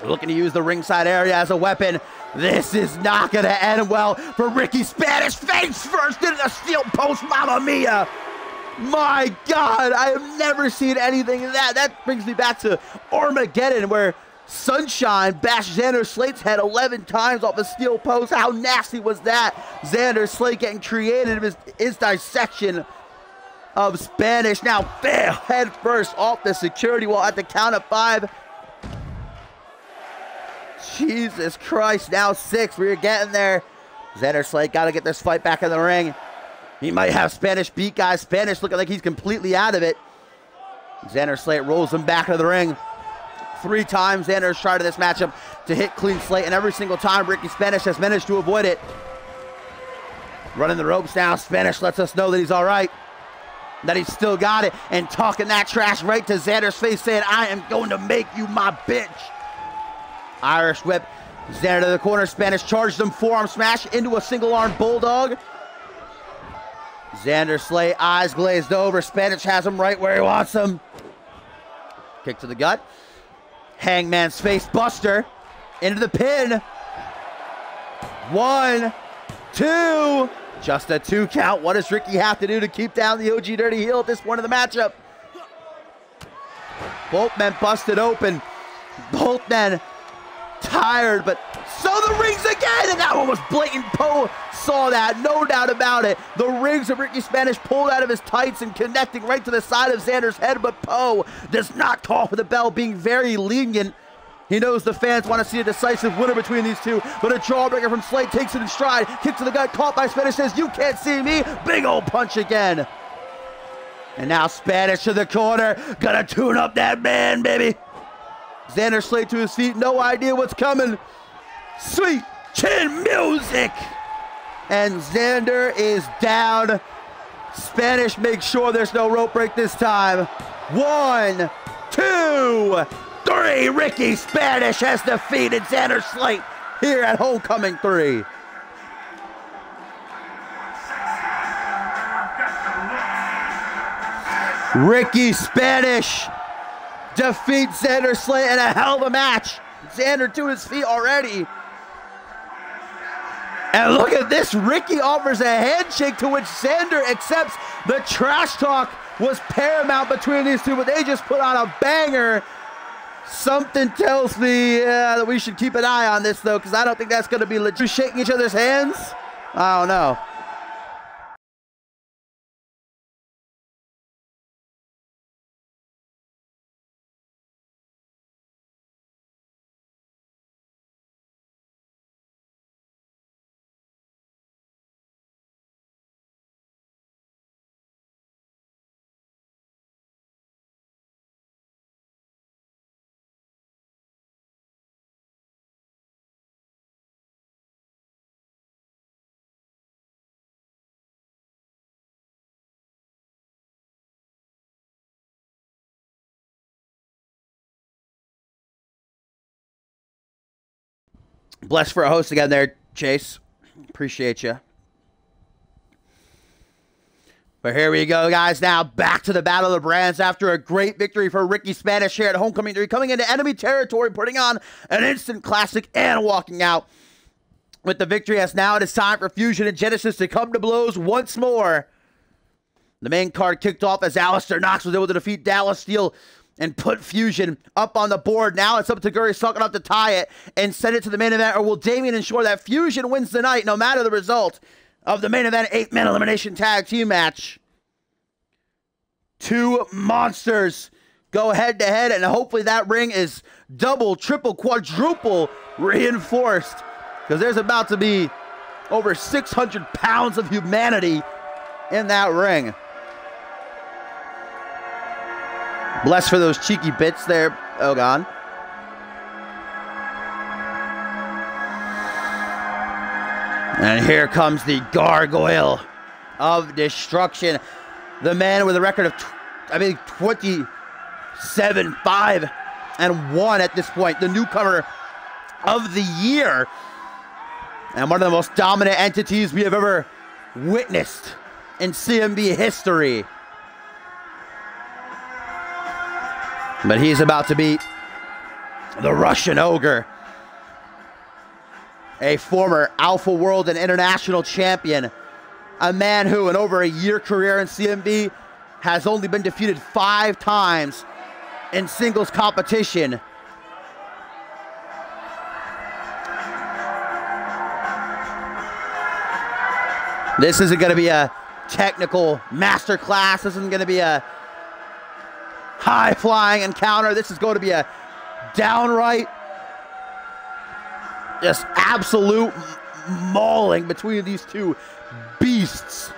Looking to use the ringside area as a weapon. This is not going to end well for Ricky Spanish. Face first into the steel post. Mamma mia. My God, I have never seen anything like that. That brings me back to Armageddon, where Sunshine bashed Xander Slate's head 11 times off the steel post. How nasty was that? Xander Slate getting creative in his dissection of Spanish. Now, head first off the security wall at the count of 5. Jesus Christ, now 6. We're getting there. Xander Slate got to get this fight back in the ring. He might have Spanish beat, guys. Spanish looking like he's completely out of it. Xander Slate rolls him back into the ring. 3 times Xander's tried in this matchup to hit clean slate, and every single time Ricky Spanish has managed to avoid it. Running the ropes now. Spanish lets us know that he's all right, that he's still got it, and talking that trash right to Xander's face, saying, I am going to make you my bitch. Irish whip. Xander to the corner. Spanish charged him. Forearm smash into a single arm bulldog. Xander Slate, eyes glazed over. Spanish has him right where he wants him. Kick to the gut. Hangman's face buster into the pin. 1, 2. Just a 2 count. What does Ricky have to do to keep down the OG Dirty Heel at this point of the matchup? Both men busted open. Both men tired, but so the rings again, and that one was blatant. Poe saw that, no doubt about it. The rings of Ricky Spanish pulled out of his tights and connecting right to the side of Xander's head, but Poe does not call for the bell, being very lenient. He knows the fans want to see a decisive winner between these two, but a jawbreaker from Slate takes it in stride. Kick to the gut, caught by Spanish, says, you can't see me. Big old punch again. And now Spanish to the corner, gonna tune up that man, baby. Xander Slate to his feet, no idea what's coming. Sweet chin music. And Xander is down. Spanish makes sure there's no rope break this time. 1, 2, 3. Ricky Spanish has defeated Xander Slate here at Homecoming 3. Ricky Spanish defeats Xander Slate in a hell of a match. Xander to his feet already. And look at this. Ricky offers a handshake, to which Xander accepts. The trash talk was paramount between these two, but they just put on a banger. Something tells me that we should keep an eye on this, though, because I don't think that's going to be legit. Shaking each other's hands? I don't know. Blessed for a host again there, Chase. Appreciate you. But here we go, guys. Now back to the Battle of the Brands after a great victory for Ricky Spanish here at Homecoming 3, coming into enemy territory, putting on an instant classic and walking out with the victory. As now it is time for Fusion and Genesis to come to blows once more. The main card kicked off as Alistair Knox was able to defeat Dallas Steele and put Fusion up on the board. Now it's up to Guri Sucking to tie it and send it to the main event. Or will Damien ensure that Fusion wins the night no matter the result of the main event 8-man elimination tag team match? Two monsters go head-to-head, and hopefully that ring is double, triple, quadruple reinforced, because there's about to be over 600 pounds of humanity in that ring. Bless for those cheeky bits there, Ogon. And here comes the Gargoyle of Destruction. The man with a record of, 27-5-1 at this point. The newcomer of the year. And one of the most dominant entities we have ever witnessed in CMV history. But he's about to beat the Russian Ogre, a former Alpha World and International champion, a man who in over a year career in CMV has only been defeated 5 times in singles competition. This isn't going to be a technical masterclass. This isn't going to be a high-flying encounter. This is going to be a downright, just absolute mauling between these two beasts.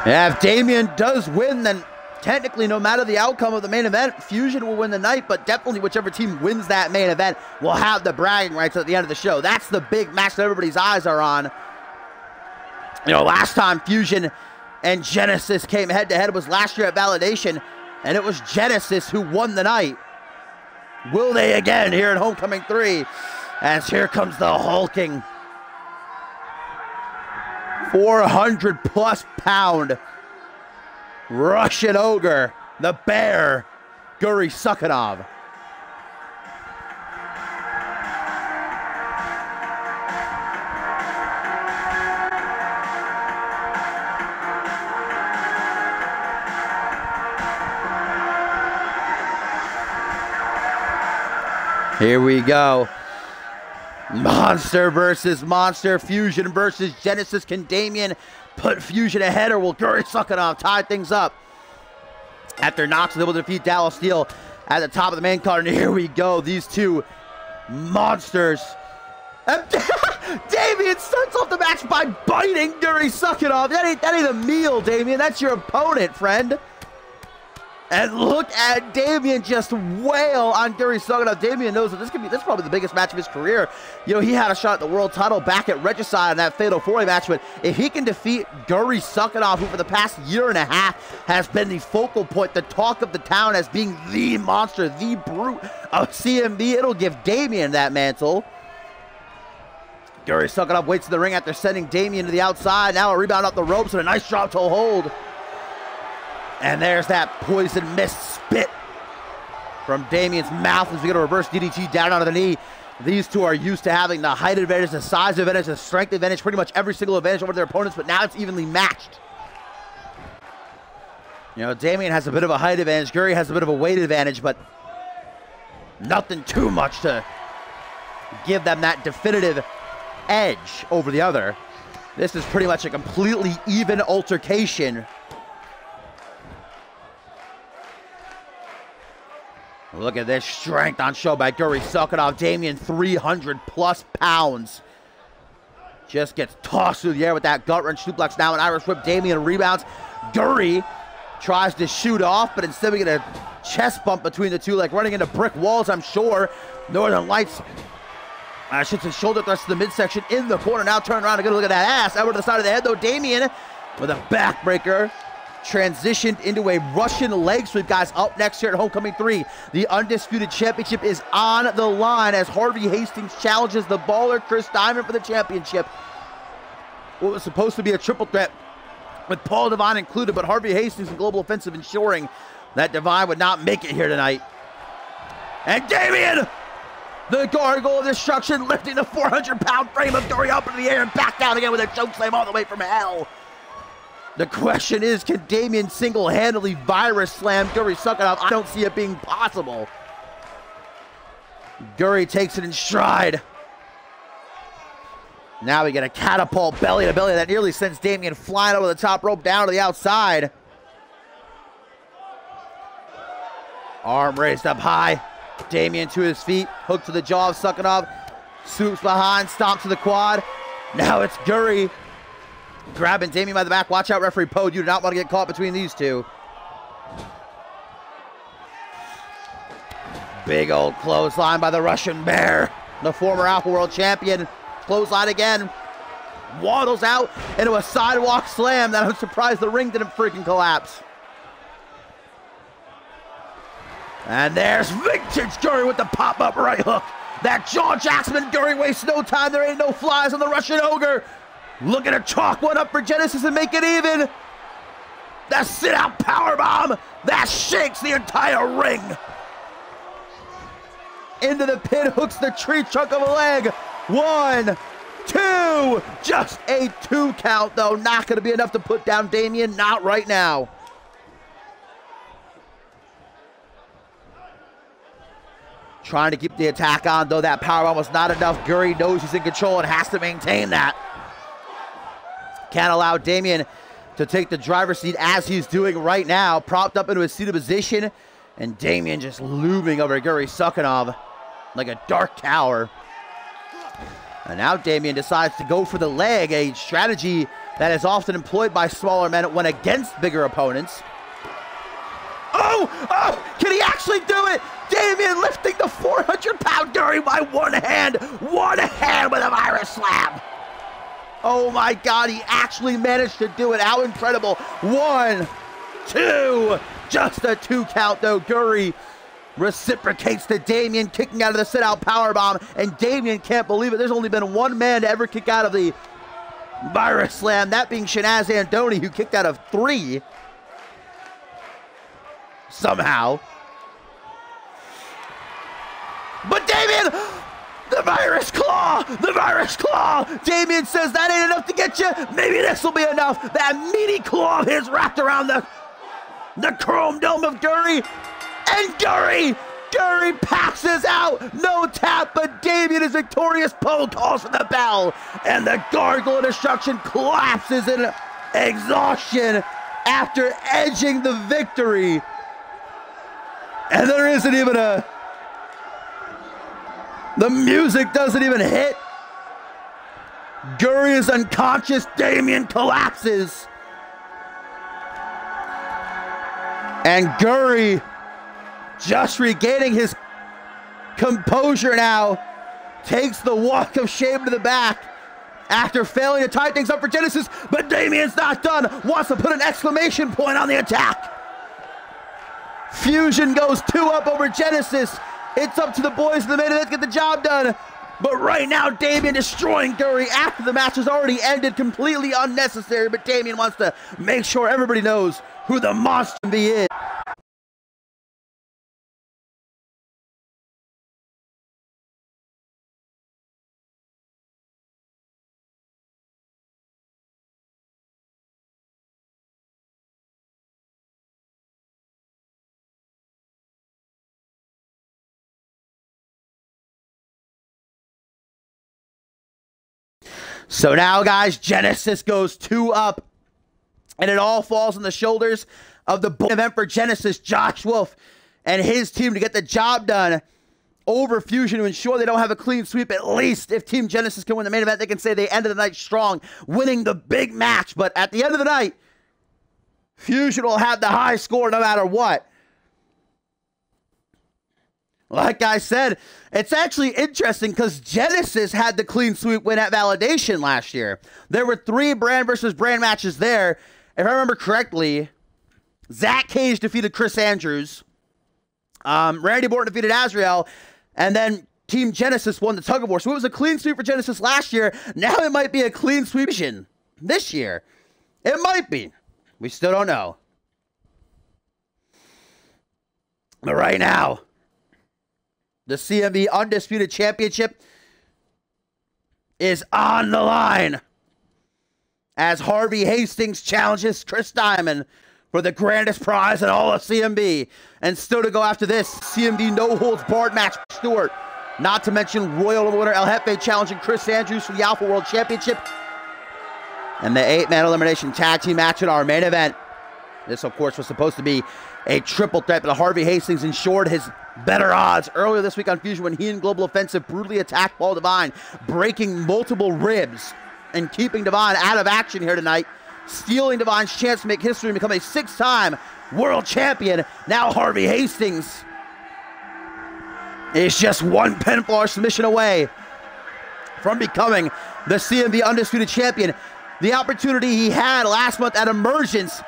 Yeah, if Damien does win, then technically, no matter the outcome of the main event, Fusion will win the night, but definitely whichever team wins that main event will have the bragging rights at the end of the show. That's the big match that everybody's eyes are on. You know, last time Fusion and Genesis came head-to-head was last year at Validation, and it was Genesis who won the night. Will they again here at Homecoming 3? As here comes the hulking 400-plus pound Russian Ogre, the Bear, Guri Sukhanov. Here we go. Monster versus Monster. Fusion versus Genesis. Can Damien put Fusion ahead, or will Guri Sukhanov tie things up? After Knox was able to defeat Dallas Steele at the top of the main card. And here we go. These two monsters. Damien starts off the match by biting Guri Sukhanov. That ain't a meal, Damien. That's your opponent, friend. And look at Damien just wail on Guri Sukhanov. Damien knows that this is probably the biggest match of his career. You know, he had a shot at the world title back at Regicide in that Fatal 4-Way match, but if he can defeat Guri Sukhanov, who for the past year and a half has been the focal point, the talk of the town as being the monster, the brute of CMV, it'll give Damien that mantle. Guri Sukhanov waits in the ring after sending Damien to the outside. Now a rebound off the ropes and a nice drop toe hold. And there's that poison mist spit from Damien's mouth as we get a reverse DDT down onto the knee. These two are used to having the height advantage, the size advantage, the strength advantage, pretty much every single advantage over their opponents, but now it's evenly matched. You know, Damien has a bit of a height advantage, Guri has a bit of a weight advantage, but nothing too much to give them that definitive edge over the other. This is pretty much a completely even altercation. Look at this strength on show by Guri Sukhanov. Damien, 300-plus pounds. Just gets tossed through the air with that gut wrench suplex. Now an Irish whip. Damien rebounds. Guri Tries to shoot off, but instead we get a chest bump between the two, like running into brick walls, I'm sure. Northern Lights shoots his shoulder thrust to the midsection in the corner. Now turn around and get a look at that ass. Over to the side of the head, though. Damien with a backbreaker. Transitioned into a Russian leg sweep, guys. Up next here at Homecoming 3, the Undisputed Championship is on the line as Harvey Hastings challenges the baller Chris Diamond for the championship. What was supposed to be a triple threat with Paul Devine included, but Harvey Hastings and Global Offensive ensuring that Devine would not make it here tonight. And Damien, the Gargoyle of Destruction, lifting the 400-pound frame of Dory up in the air and back down again with a choke slam all the way from hell. The question is, can Damien single-handedly virus slam Guri Suckanov? I don't see it being possible. Guri takes it in stride. Now we get a catapult belly to belly that nearly sends Damien flying over the top rope down to the outside. Arm raised up high. Damien to his feet, hook to the jaw of Suckanov. Swoops behind, stomp to the quad. Now it's Guri grabbing Damien by the back. Watch out, referee Poe. You do not want to get caught between these two. Big old clothesline by the Russian Bear, the former Alpha World Champion. Clothesline again. Waddles out into a sidewalk slam that I'm surprised the ring didn't freaking collapse. And there's vintage Guri with the pop-up right hook. That jaw Jacksman Guri wastes no time. There ain't no flies on the Russian Ogre. Looking to chalk one up for Genesis and make it even. That sit-out powerbomb that shakes the entire ring. Into the pin, hooks the tree trunk of a leg. 1, 2, just a 2 count though. Not going to be enough to put down Damien, not right now. Trying to keep the attack on though. That powerbomb was not enough. Guri knows he's in control and has to maintain that. Can't allow Damien to take the driver's seat as he's doing right now. Propped up into a seated position. And Damien just looming over Guri Suckanov like a dark tower. And now Damien decides to go for the leg, a strategy that is often employed by smaller men when against bigger opponents. Oh! Can he actually do it? Damien lifting the 400-pound Guri by one hand with a virus slam. Oh my God, he actually managed to do it. How incredible. 1, 2, just a 2 count though. Guri reciprocates to Damien, kicking out of the sit-out powerbomb, and Damien can't believe it. There's only been one man to ever kick out of the virus slam, that being Shanaz Andoni, who kicked out of 3 somehow. But Damien, the virus claw, the virus claw. Damien says that ain't enough to get you. Maybe this will be enough. That meaty claw of his wrapped around the chrome dome of Guri. And Guri passes out. No tap, but Damien is victorious. Poe calls for the bell. And the Gargoyle of Destruction collapses in exhaustion after edging the victory. And there isn't even the music doesn't even hit. Guri is unconscious. Damien collapses. And Guri, just regaining his composure now, takes the walk of shame to the back after failing to tie things up for Genesis. But Damien's not done. Wants to put an exclamation point on the attack. Fusion goes 2 up over Genesis. It's up to the boys in the main event to get the job done. But right now, Damien destroying Guri after the match has already ended. Completely unnecessary, but Damien wants to make sure everybody knows who the monster is. So now, guys, Genesis goes 2 up, and it all falls on the shoulders of the event for Genesis, Josh Wolf, and his team to get the job done over Fusion to ensure they don't have a clean sweep. At least if Team Genesis can win the main event, they can say they ended the night strong, winning the big match. But at the end of the night, Fusion will have the high score no matter what. Like I said, it's actually interesting because Genesis had the clean sweep win at Validation last year. There were 3 brand versus brand matches there. If I remember correctly, Zach Cage defeated Chris Andrews. Randy Orton defeated Azrael. And then Team Genesis won the tug of war. So it was a clean sweep for Genesis last year. Now it might be a clean sweep this year. It might be. We still don't know. But right now, the CMV Undisputed Championship is on the line as Harvey Hastings challenges Chris Diamond for the grandest prize in all of CMV. And still to go after this, CMV no-holds-barred match for Stewart. Not to mention Royal winner El Jefe challenging Chris Andrews for the Alpha World Championship. And the 8-man elimination tag team match in our main event. This, of course, was supposed to be a triple threat, but Harvey Hastings ensured his better odds earlier this week on Fusion when he and Global Offensive brutally attacked Paul Devine, breaking multiple ribs and keeping Devine out of action here tonight, stealing Devine's chance to make history and become a 6-time world champion. Now Harvey Hastings is just one pinfall submission away from becoming the CMV Undisputed Champion. The opportunity he had last month at Emergence,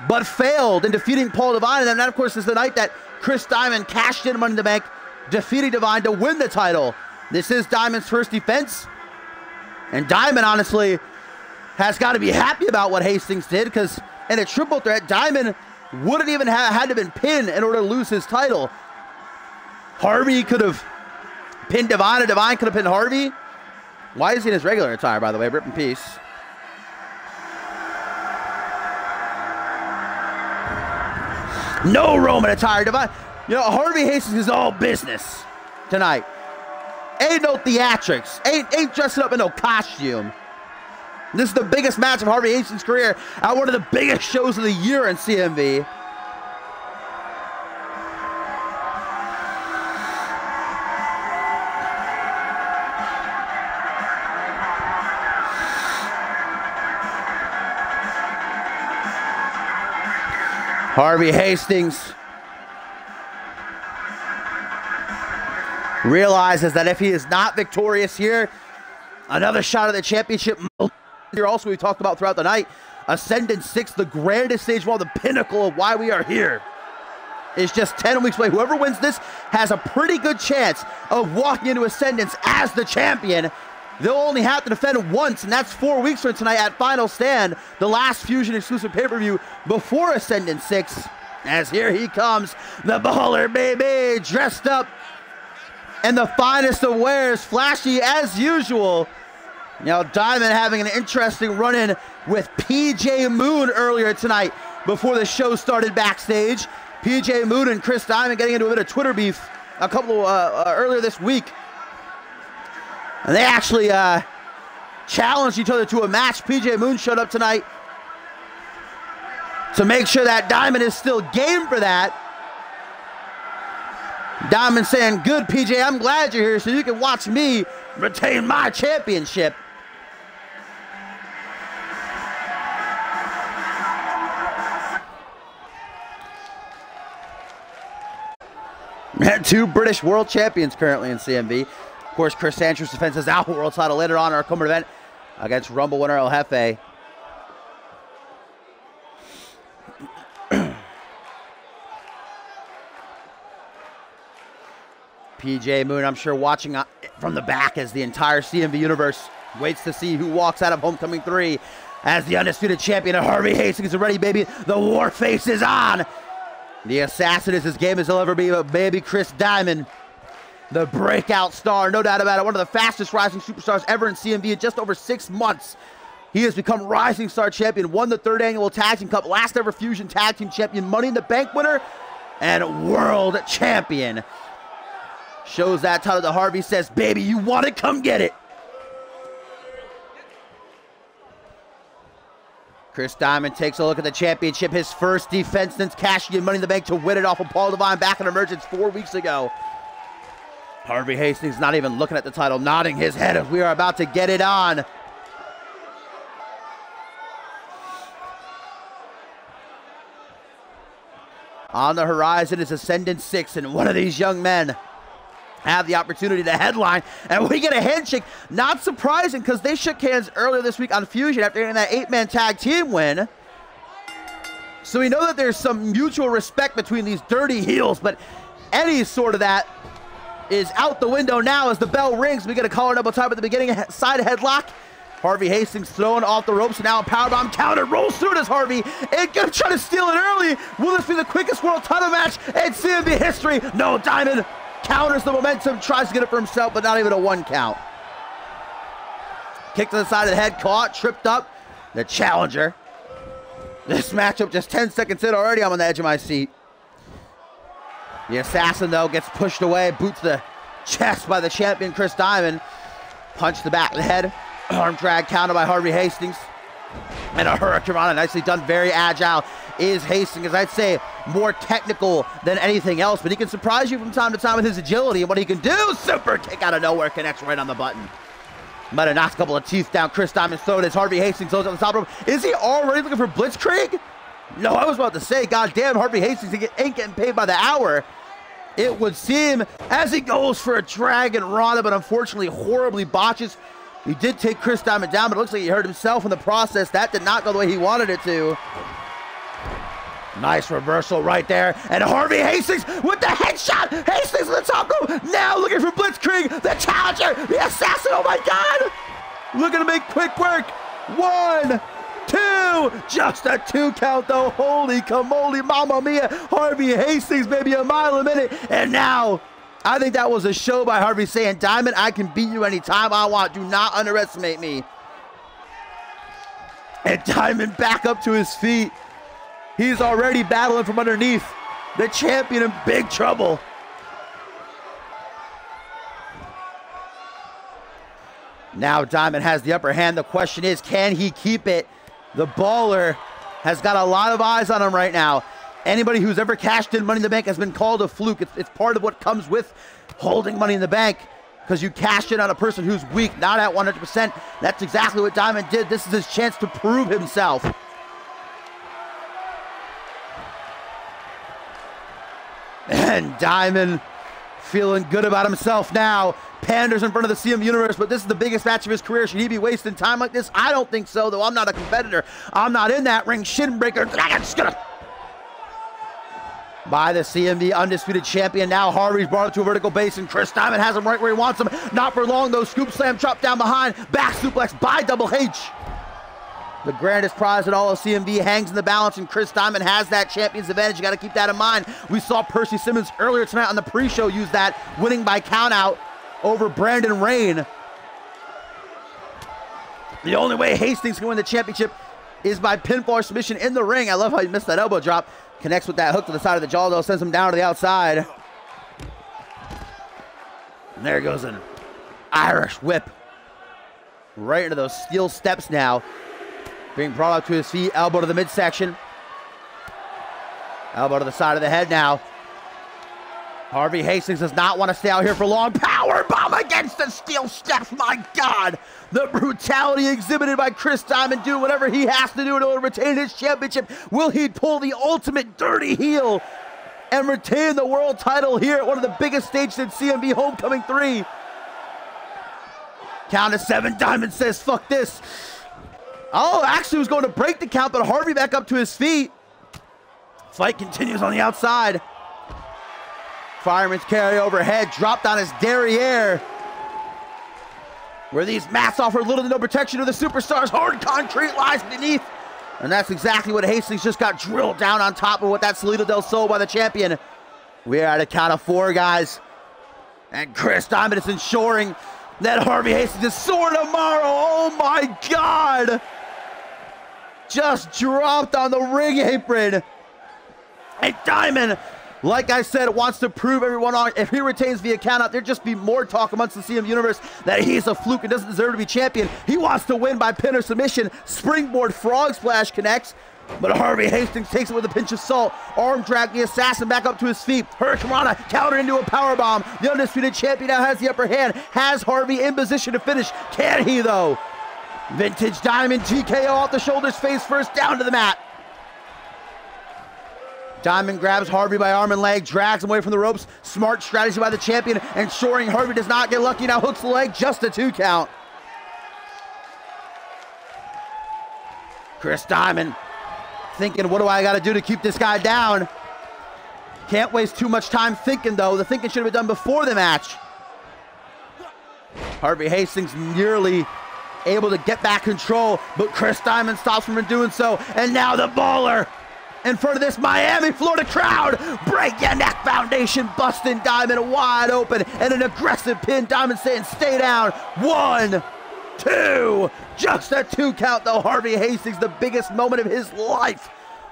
but failed in defeating Paul Devine. And then that, of course, is the night that Chris Diamond cashed in Money in the Bank, defeating Devine to win the title. This is Diamond's first defense. And Diamond, honestly, has got to be happy about what Hastings did, because in a triple threat, Diamond wouldn't even have had to been pinned in order to lose his title. Harvey could have pinned Devine, and Devine could have pinned Harvey. Why is he in his regular attire, by the way? Rip in peace. No Roman attire. Devine, you know, Harvey Hastings is all business tonight. Ain't no theatrics. Ain't dressing up in no costume. This is the biggest match of Harvey Hastings' career at one of the biggest shows of the year in CMV. Harvey Hastings realizes that if he is not victorious here, another shot at the championship. Here also we talked about throughout the night, Ascendant 6, the grandest stage of all, the pinnacle of why we are here, is just 10 weeks away. Whoever wins this has a pretty good chance of walking into Ascendance as the champion. They'll only have to defend once, and that's 4 weeks from tonight at Final Stand, the last Fusion exclusive pay-per-view before Ascendant 6. As here he comes, the baller baby, dressed up in the finest of wares, flashy as usual. Now Diamond having an interesting run-in with PJ Moon earlier tonight before the show started backstage. PJ Moon and Chris Diamond getting into a bit of Twitter beef a couple earlier this week. And they actually challenged each other to a match. PJ Moon showed up tonight to make sure that Diamond is still game for that. Diamond saying, "Good, PJ, I'm glad you're here so you can watch me retain my championship." Two British world champions currently in CMV. Of course, Chris Andrews defends his Alpha World title later on in our co-main event against Rumble winner El Jefe. PJ Moon, I'm sure, watching from the back as the entire CMV universe waits to see who walks out of Homecoming 3 as the undisputed champion of Harvey Hastings is ready, baby. The war face is on. The assassin is as game as he'll ever be, but baby Chris Diamond, the breakout star, no doubt about it, one of the fastest rising superstars ever in CMV in just over 6 months. He has become Rising Star Champion, won the 3rd Annual Tag Team Cup, last ever Fusion Tag Team Champion, Money in the Bank winner, and World Champion. Shows that title to Harvey, says, "Baby, you want it? Come get it." Chris Diamond takes a look at the championship, his first defense since cashing in Money in the Bank to win it off of Paul Devine back in Emergence 4 weeks ago. Harvey Hastings not even looking at the title, nodding his head as we are about to get it on. On the horizon is Ascendant 6, and one of these young men have the opportunity to headline, and we get a handshake. Not surprising, because they shook hands earlier this week on Fusion after getting that 8-man tag team win. So we know that there's some mutual respect between these dirty heels, but any sort of that is out the window now as the bell rings. We get a collar double time at the beginning, side headlock. Harvey Hastings thrown off the ropes, and now a powerbomb counter rolls through this Harvey, and gonna try to steal it early. Will this be the quickest world title match in CMV history? No, Diamond counters the momentum, tries to get it for himself, but not even a 1 count. Kick to the side of the head, caught, tripped up. The challenger. This matchup just 10 seconds in already, I'm on the edge of my seat. The assassin, though, gets pushed away, boot to the chest by the champion, Chris Diamond. Punch to the back of the head. Arm drag counter by Harvey Hastings. And a hurricanrana, nicely done, very agile is Hastings, as I'd say, more technical than anything else, but he can surprise you from time to time with his agility and what he can do. Super kick out of nowhere, connects right on the button. Might have knocked a couple of teeth down Chris Diamond's throat as Harvey Hastings goes on the top rope. Is he already looking for Blitzkrieg? No, I was about to say, goddamn, Harvey Hastings ain't getting paid by the hour, it would seem, as he goes for a Dragon Rana, but unfortunately horribly botches. He did take Chris Diamond down, but it looks like he hurt himself in the process. That did not go the way he wanted it to. Nice reversal right there. And Harvey Hastings with the headshot. Hastings in the top rope. Now looking for Blitzkrieg, the challenger, the assassin. Oh my God. Looking to make quick work. 1, 2. Just a 2 count though. Holy camoli, mamma mia. Harvey Hastings, maybe a mile a minute. And now, I think that was a show by Harvey saying, Diamond, I can beat you anytime I want. Do not underestimate me. And Diamond back up to his feet. He's already battling from underneath. The champion in big trouble. Now Diamond has the upper hand. The question is, can he keep it? The baller has got a lot of eyes on him right now. Anybody who's ever cashed in Money in the Bank has been called a fluke. It's part of what comes with holding Money in the Bank, because you cash in on a person who's weak, not at 100%. That's exactly what Diamond did. This is his chance to prove himself. And Diamond feeling good about himself now. Panders in front of the CM Universe, but this is the biggest match of his career. Should he be wasting time like this? I don't think so, though. I'm not a competitor. I'm not in that ring. Shinbreaker. By the CMV undisputed champion. Now Harvey's brought it to a vertical base, and Chris Diamond has him right where he wants him. Not for long, though. Scoop slam, drop down behind. Back suplex by Double H. The grandest prize in all of CMV hangs in the balance, and Chris Diamond has that champion's advantage. You got to keep that in mind. We saw Percy Simmons earlier tonight on the pre-show use that, winning by countout over Brandon Rain. The only way Hastings can win the championship is by pinfall or submission in the ring. I love how he missed that elbow drop. Connects with that hook to the side of the jaw, though, sends him down to the outside. And there goes an Irish whip. Right into those steel steps now. Being brought up to his feet, elbow to the midsection. Elbow to the side of the head now. Harvey Hastings does not want to stay out here for long. Power bomb against the steel steps. My God. The brutality exhibited by Chris Diamond, doing whatever he has to do in order to retain his championship. Will he pull the ultimate dirty heel and retain the world title here at one of the biggest stages in CMV Homecoming 3? Count of 7. Diamond says, fuck this. Oh, actually was going to break the count, but Harvey back up to his feet. Fight continues on the outside. Fireman's carry overhead, dropped on his derriere. Where these mats offer little to no protection to the superstars, hard concrete lies beneath. And that's exactly what Hastings just got drilled down on top of with that Salida del Sol by the champion. We are at a count of 4, guys. And Chris Diamond is ensuring that Harvey Hastings is sore tomorrow. Oh my God. Just dropped on the ring apron. And Diamond, like I said, wants to prove everyone on. If he retains via countout, there'd just be more talk amongst the CM Universe that he's a fluke and doesn't deserve to be champion. He wants to win by pin or submission. Springboard frog splash connects, but Harvey Hastings takes it with a pinch of salt. Arm drag the assassin back up to his feet. Hurricanrana countered into a powerbomb. The undisputed champion now has the upper hand. Has Harvey in position to finish. Can he, though? Vintage Diamond TKO off the shoulders, face first, down to the mat. Diamond grabs Harvey by arm and leg, drags him away from the ropes. Smart strategy by the champion, ensuring Harvey does not get lucky. Now hooks the leg, just a 2 count. Chris Diamond thinking, what do I got to do to keep this guy down? Can't waste too much time thinking, though. The thinking should have been done before the match. Harvey Hastings nearly able to get back control, but Chris Diamond stops him from doing so. And now the baller in front of this Miami, Florida crowd. Break your neck foundation, busting Diamond wide open, and an aggressive pin. Diamond saying, stay down. 1, 2, just a 2 count though. Harvey Hastings, the biggest moment of his life.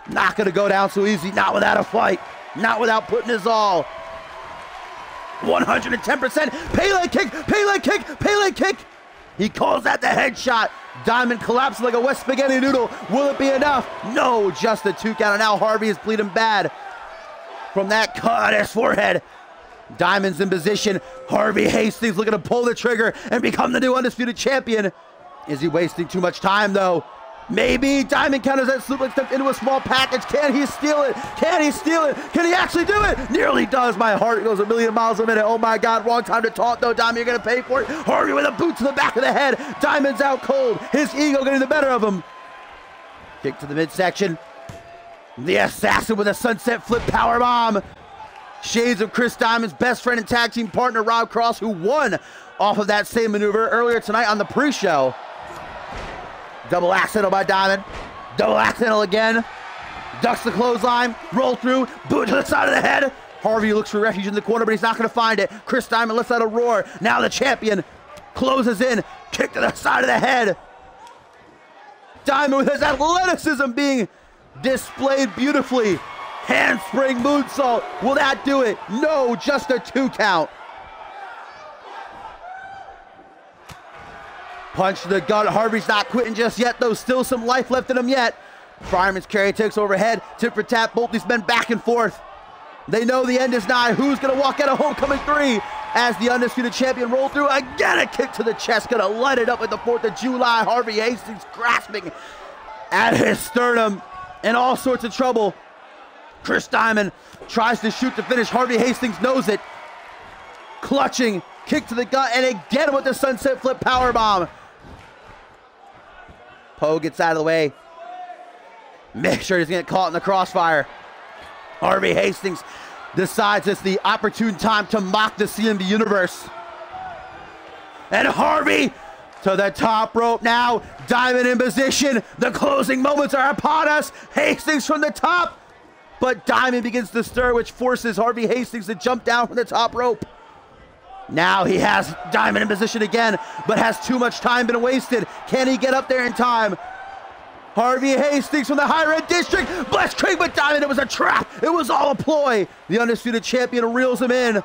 Not gonna go down so easy, not without a fight, not without putting his all. 110%, Pele kick, Pele kick, Pele kick. He calls that the headshot. Diamond collapses like a wet spaghetti noodle. Will it be enough? No, just a 2 count. And now Harvey is bleeding bad from that cut on his forehead. Diamond's in position. Harvey Hastings looking to pull the trigger and become the new undisputed champion. Is he wasting too much time though? Maybe. Diamond counters that suplex step into a small package. Can he steal it? Can he steal it? Can he actually do it? Nearly does. My heart goes a million miles a minute. Oh my God, wrong time to talk though. Diamond, you're gonna pay for it. Harvey with a boot to the back of the head. Diamond's out cold. His ego getting the better of him. Kick to the midsection. The assassin with a sunset flip powerbomb. Shades of Chris Diamond's best friend and tag team partner, Rob Cross, who won off of that same maneuver earlier tonight on the pre-show. Double axe handle by Diamond. Double axe handle again. Ducks the clothesline. Roll through. Boot to the side of the head. Harvey looks for refuge in the corner, but he's not going to find it. Chris Diamond lets out a roar. Now the champion closes in. Kick to the side of the head. Diamond with his athleticism being displayed beautifully. Handspring moonsault. Will that do it? No, just a 2 count. Punch to the gut. Harvey's not quitting just yet, though. Still some life left in him yet. Fireman's carry takes overhead. Tip for tap. Both these men back and forth. They know the end is nigh. Who's going to walk out of Homecoming 3 as the undisputed champion roll through? Again, a kick to the chest. Going to light it up with the 4th of July. Harvey Hastings grasping at his sternum in all sorts of trouble. Chris Diamond tries to shoot to finish. Harvey Hastings knows it. Clutching. Kick to the gut. And again with the sunset flip powerbomb. Poe gets out of the way. Make sure he's going to get caught in the crossfire. Harvey Hastings decides it's the opportune time to mock the CMV universe. And Harvey to the top rope now. Diamond in position. The closing moments are upon us. Hastings from the top. But Diamond begins to stir, which forces Harvey Hastings to jump down from the top rope. Now he has Diamond in position again, but has too much time been wasted? Can he get up there in time? Harvey Hastings from the high red district. Blitzkrieg, but Diamond, it was a trap. It was all a ploy. The undisputed champion reels him in.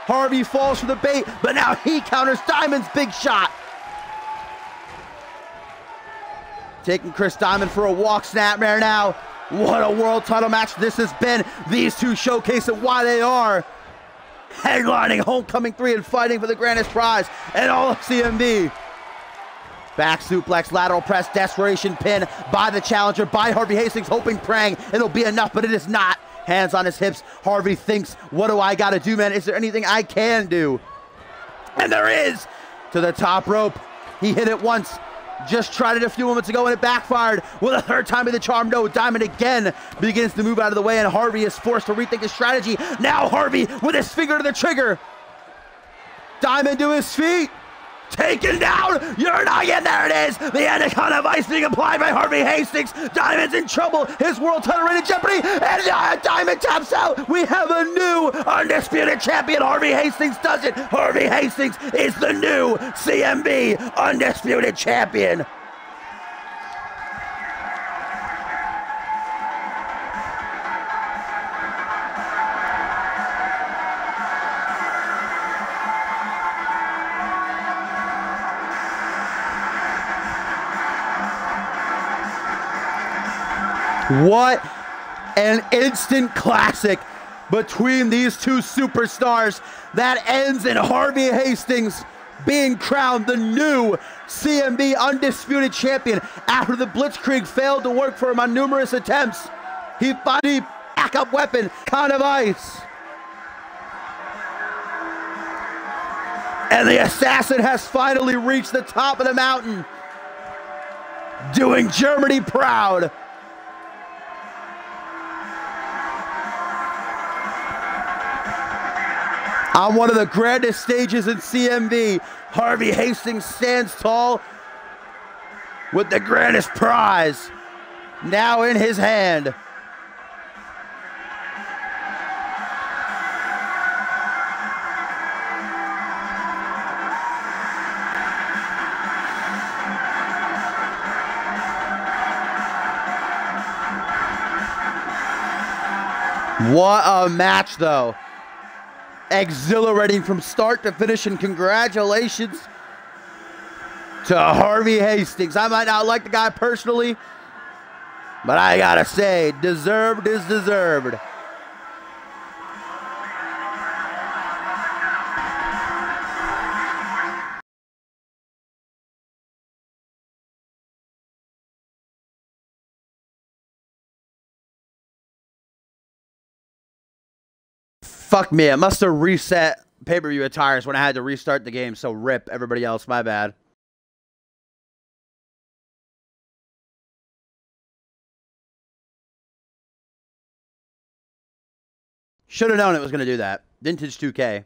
Harvey falls for the bait, but now he counters Diamond's big shot. Taking Chris Diamond for a walk, Snapmare now. What a world title match this has been. These two showcasing why they are headlining Homecoming 3 and fighting for the grandest prize and all of CMV. Back suplex, lateral press, desperation pin by the challenger, by Harvey Hastings, hoping, praying it'll be enough, but it is not. Hands on his hips. Harvey thinks, what do I gotta do, man? Is there anything I can do? And there is! To the top rope. He hit it once. Just tried it a few moments ago and it backfired. Will the third time be the charm? No. Diamond again begins to move out of the way and Harvey is forced to rethink his strategy. Now Harvey with his finger to the trigger. Diamond to his feet. Taken down. You're not getting there. It is. The Anaconda Vice being applied by Harvey Hastings. Diamond's in trouble. His world title reign in jeopardy. And Diamond taps out. We have a new undisputed champion. Harvey Hastings does it. Harvey Hastings is the new CMV undisputed champion. What an instant classic between these two superstars that ends in Harvey Hastings being crowned the new CMV undisputed champion after the Blitzkrieg failed to work for him on numerous attempts. He finally backup weapon, kind of ice. And the assassin has finally reached the top of the mountain, doing Germany proud. On one of the grandest stages in CMV, Harvey Hastings stands tall with the grandest prize now in his hand. What a match, though. Exhilarating from start to finish, and congratulations to Harvey Hastings. I might not like the guy personally, but I gotta say, deserved is deserved. Fuck me, it must have reset pay-per-view attires when I had to restart the game, so rip everybody else, my bad. Should have known it was going to do that. Vintage 2K.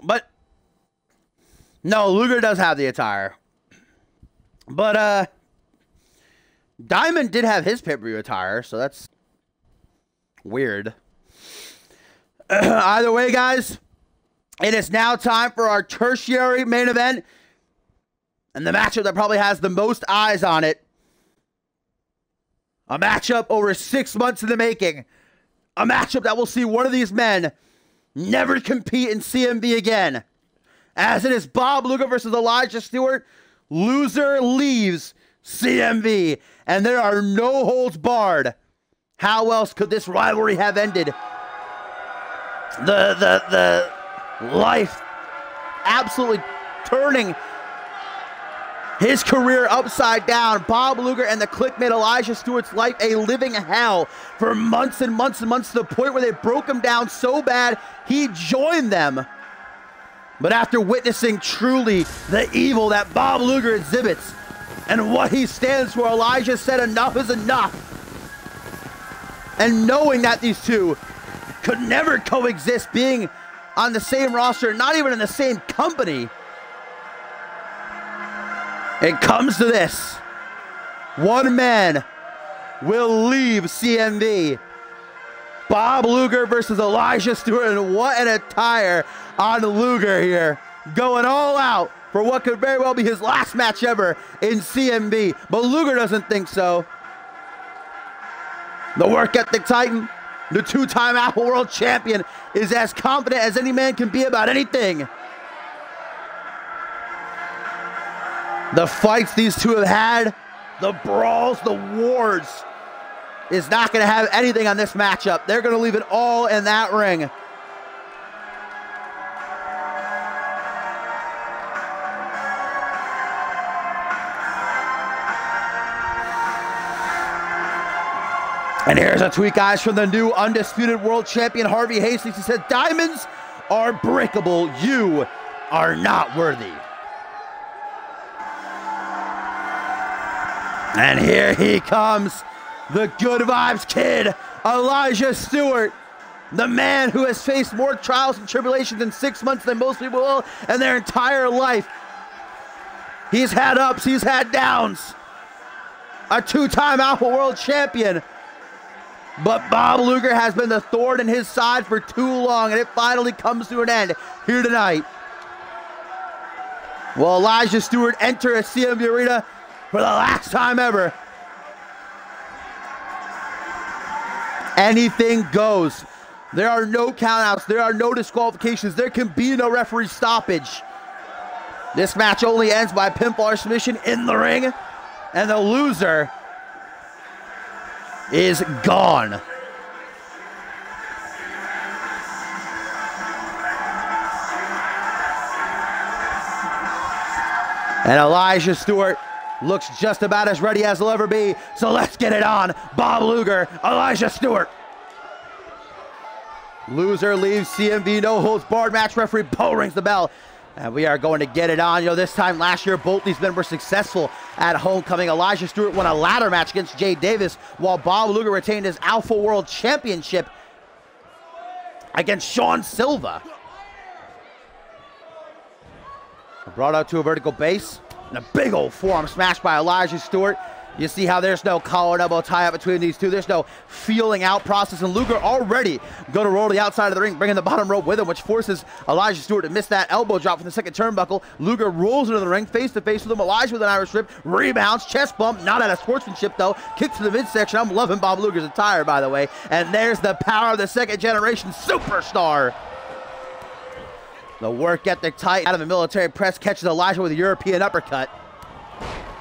But no, Luger does have the attire. But Diamond did have his pay-per-view attire, so that's weird. Either way, guys, it is now time for our tertiary main event, and the matchup that probably has the most eyes on it. A matchup over 6 months in the making. A matchup that will see one of these men never compete in CMV again. As it is Bob Luger versus Elijah Stewart. Loser leaves CMV. And there are no holds barred. How else could this rivalry have ended? The life absolutely turning his career upside down. Bob Luger and the Clique made Elijah Stewart's life a living hell for months and months and months, to the point where they broke him down so bad he joined them. But after witnessing truly the evil that Bob Luger exhibits and what he stands for, Elijah said enough is enough. And knowing that these two could never coexist, being on the same roster, not even in the same company, it comes to this. One man will leave CMV. Bob Luger versus Elijah Stewart, and what an attire on Luger here. Going all out for what could very well be his last match ever in CMV. But Luger doesn't think so. The work ethic titan, the two-time Apple World Champion, is as confident as any man can be about anything. The fights these two have had, the brawls, the wars, is not going to have anything on this matchup. They're going to leave it all in that ring. And here's a tweet, guys, from the new undisputed world champion, Harvey Hastings. He said, "Diamonds are breakable. You are not worthy." And here he comes, the good vibes kid, Elijah Stewart, the man who has faced more trials and tribulations in 6 months than most people will in their entire life. He's had ups, he's had downs. A two-time Alpha World Champion. But Bob Luger has been the thorn in his side for too long, and it finally comes to an end here tonight. Will Elijah Stewart enter a CMV arena for the last time ever? Anything goes. There are no countouts. There are no disqualifications. There can be no referee stoppage. This match only ends by pinfall or submission in the ring, and the loser is gone. And Elijah Stewart looks just about as ready as he'll ever be. So let's get it on. Bob Luger, Elijah Stewart. Loser leaves CMV no holds barred match. Referee Bo rings the bell. And we are going to get it on. You know, this time last year, both these men were successful at Homecoming. Elijah Stewart won a ladder match against Jay Davis, while Bob Luger retained his Alpha World Championship against Sean Silva. Brought out to a vertical base, and a big old forearm smash by Elijah Stewart. You see how there's no collar and elbow tie-up between these two. There's no feeling out process, and Luger already going to roll to the outside of the ring, bringing the bottom rope with him, which forces Elijah Stewart to miss that elbow drop from the second turnbuckle. Luger rolls into the ring, face-to-face with him. Elijah with an Irish whip, rebounds, chest bump, not out of sportsmanship, though. Kick to the midsection. I'm loving Bob Luger's attire, by the way. And there's the power of the second-generation superstar. The work ethic tight out of the military press, catches Elijah with a European uppercut.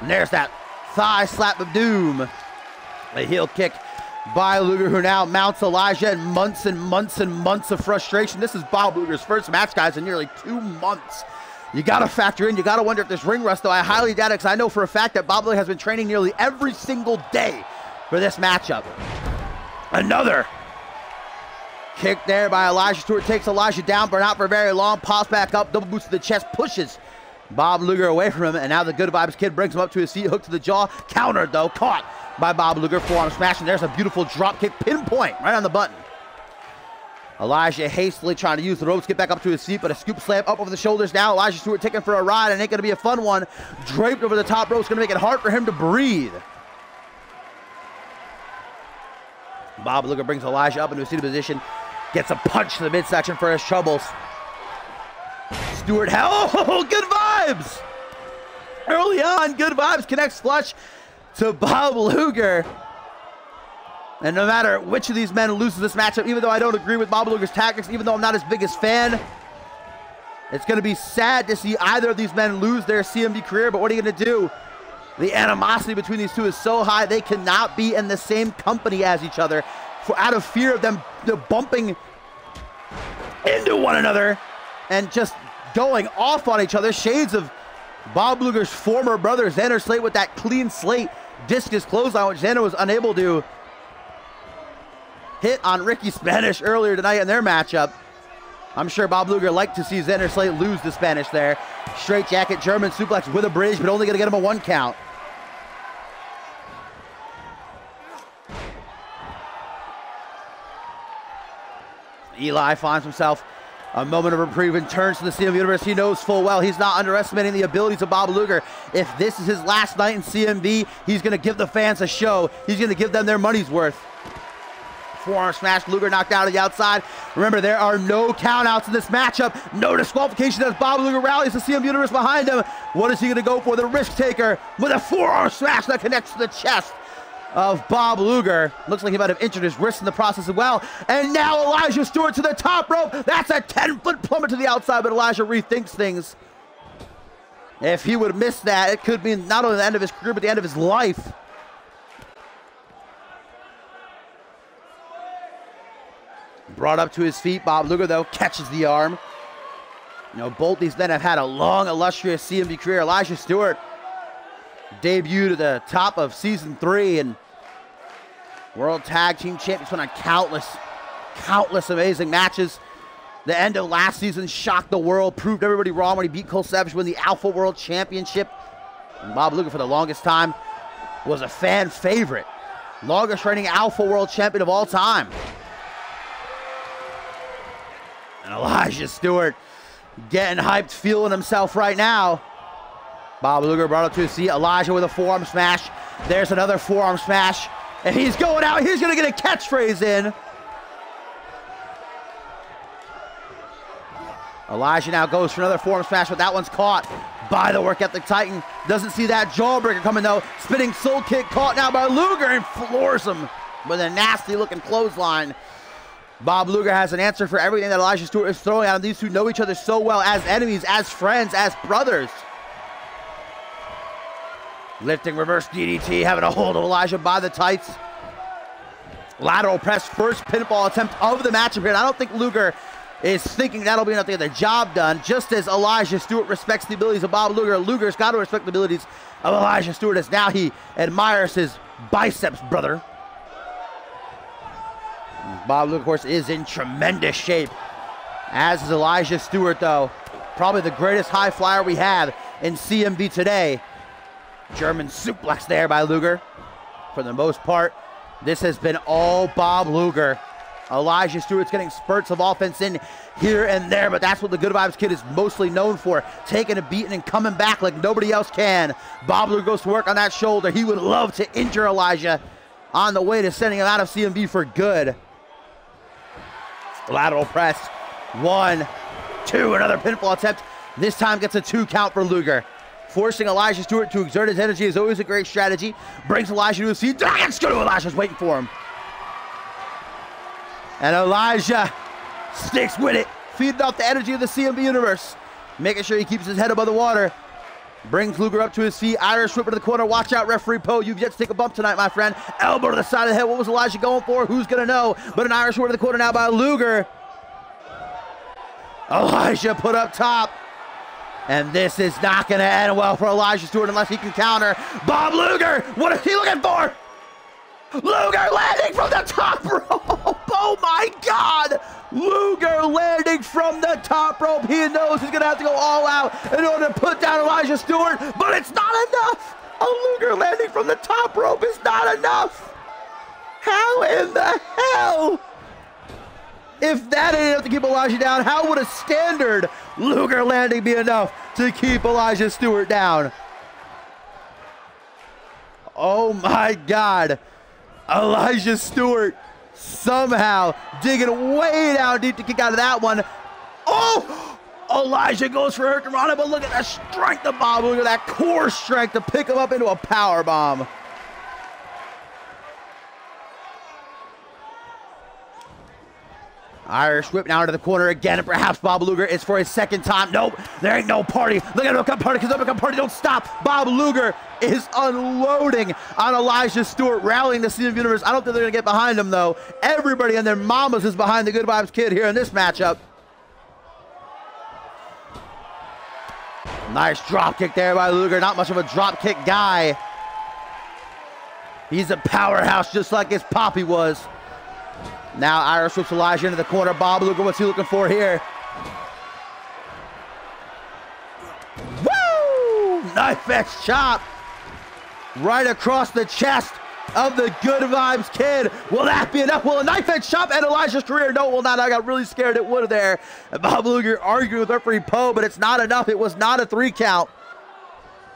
And there's that thigh slap of doom. A heel kick by Luger, who now mounts Elijah in months and months and months of frustration. This is Bob Luger's first match, guys, in nearly 2 months. You got to factor in, you got to wonder if there's ring rust, though. I highly doubt it, because I know for a fact that Bob Luger has been training nearly every single day for this matchup. Another kick there by Elijah Stewart, takes Elijah down, but not for very long. Pops back up, double boots to the chest, pushes Bob Luger away from him, and now the Good Vibes Kid brings him up to his feet, hook to the jaw, countered though, caught by Bob Luger, forearm smash, and there's a beautiful drop kick, pinpoint, right on the button. Elijah hastily trying to use the ropes, get back up to his feet, but a scoop slam up over the shoulders now. Elijah Stewart taking for a ride, and ain't gonna be a fun one. Draped over the top ropes, gonna make it hard for him to breathe. Bob Luger brings Elijah up into a seated position, gets a punch to the midsection for his troubles. Stewart, oh, good vibes! Early on, Good Vibes connects flush to Bob Luger. And no matter which of these men loses this matchup, even though I don't agree with Bob Luger's tactics, even though I'm not his biggest fan, it's going to be sad to see either of these men lose their CMV career, but what are you going to do? The animosity between these two is so high, they cannot be in the same company as each other out of fear of them bumping into one another and just going off on each other. Shades of Bob Luger's former brother, Xander Slate, with that clean slate discus clothesline, which Xander was unable to hit on Ricky Spanish earlier tonight in their matchup. I'm sure Bob Luger liked to see Xander Slate lose the Spanish there. Straight jacket, German suplex with a bridge, but only going to get him a 1 count. Eli finds himself a moment of reprieve and turns to the CMV Universe. He knows full well he's not underestimating the abilities of Bob Luger. If this is his last night in CMV, he's going to give the fans a show. He's going to give them their money's worth. Forearm smash, Luger knocked out of the outside. Remember, there are no countouts in this matchup. No disqualification as Bob Luger rallies the CMV Universe behind him. What is he going to go for? The risk taker with a forearm smash that connects to the chest of Bob Luger. Looks like he might have injured his wrist in the process as well. And now Elijah Stewart to the top rope. That's a 10-foot plummet to the outside, but Elijah rethinks things. If he would miss that, it could be not only the end of his career, but the end of his life. Brought up to his feet, Bob Luger, though, catches the arm. You know, both these men have had a long, illustrious CMV career. Elijah Stewart debuted at the top of Season 3 and World Tag Team Champions, went on countless amazing matches. The end of last season shocked the world, proved everybody wrong when he beat Cole Savage, win the Alpha World Championship. And Bob Luger, for the longest time, was a fan favorite. Longest reigning Alpha World Champion of all time. And Elijah Stewart getting hyped, feeling himself right now. Bob Luger brought up to his seat. Elijah with a forearm smash. There's another forearm smash. And he's going out. He's going to get a catchphrase in. Elijah now goes for another forearm smash, but that one's caught by the work ethic Titan. Doesn't see that jawbreaker coming, though. Spinning soul kick caught now by Luger and floors him with a nasty-looking clothesline. Bob Luger has an answer for everything that Elijah Stewart is throwing at him. These two know each other so well as enemies, as friends, as brothers. Lifting reverse DDT, having a hold of Elijah by the tights. Lateral press, first pinfall attempt of the matchup here. And I don't think Luger is thinking that'll be enough to get the job done. Just as Elijah Stewart respects the abilities of Bob Luger, Luger's got to respect the abilities of Elijah Stewart, as now he admires his biceps, brother. Bob Luger, of course, is in tremendous shape, as is Elijah Stewart, though. Probably the greatest high flyer we have in CMV today. German suplex there by Luger. For the most part, this has been all Bob Luger. Elijah Stewart's getting spurts of offense in here and there, but that's what the Good Vibes Kid is mostly known for, taking a beating and coming back like nobody else can. Bob Luger goes to work on that shoulder. He would love to injure Elijah on the way to sending him out of CMV for good. Lateral press, 1, 2, another pinfall attempt. This time gets a 2 count for Luger. Forcing Elijah Stewart to exert his energy is always a great strategy. Brings Elijah to his feet. Let's go to Elijah's waiting for him. And Elijah sticks with it, feeding off the energy of the CMV universe, making sure he keeps his head above the water. Brings Luger up to his feet. Irish whip into the corner. Watch out, referee Poe. You've yet to take a bump tonight, my friend. Elbow to the side of the head. What was Elijah going for? Who's going to know? But an Irish whip to the corner now by Luger. Elijah put up top. And this is not going to end well for Elijah Stewart unless he can counter. Bob Luger, what is he looking for? Luger landing from the top rope. Oh my God. Luger landing from the top rope. He knows he's going to have to go all out in order to put down Elijah Stewart, but it's not enough. A Luger landing from the top rope is not enough. How in the hell? If that ain't enough to keep Elijah down, how would a standard Luger landing be enough to keep Elijah Stewart down? Oh my God. Elijah Stewart somehow digging way down deep to kick out of that one. Oh! Elijah goes for Hurricanrana, but look at that strength of Bob. Look at that core strength to pick him up into a power bomb. Irish whip now into the corner again, and perhaps Bob Luger is for his second time. Nope, there ain't no party. Look at Uppercut Party, because Uppercut Party don't stop. Bob Luger is unloading on Elijah Stewart, rallying the CMV Universe. I don't think they're going to get behind him, though. Everybody and their mamas is behind the Good Vibes Kid here in this matchup. Nice drop kick there by Luger. Not much of a drop kick guy. He's a powerhouse just like his poppy was. Now Irish whips Elijah into the corner. Bob Luger, what's he looking for here? Woo! Knife edge chop right across the chest of the Good Vibes Kid. Will that be enough? Will a knife edge chop end Elijah's career? No, it will not. I got really scared it would there. And Bob Luger arguing with referee Poe, but it's not enough. It was not a 3 count.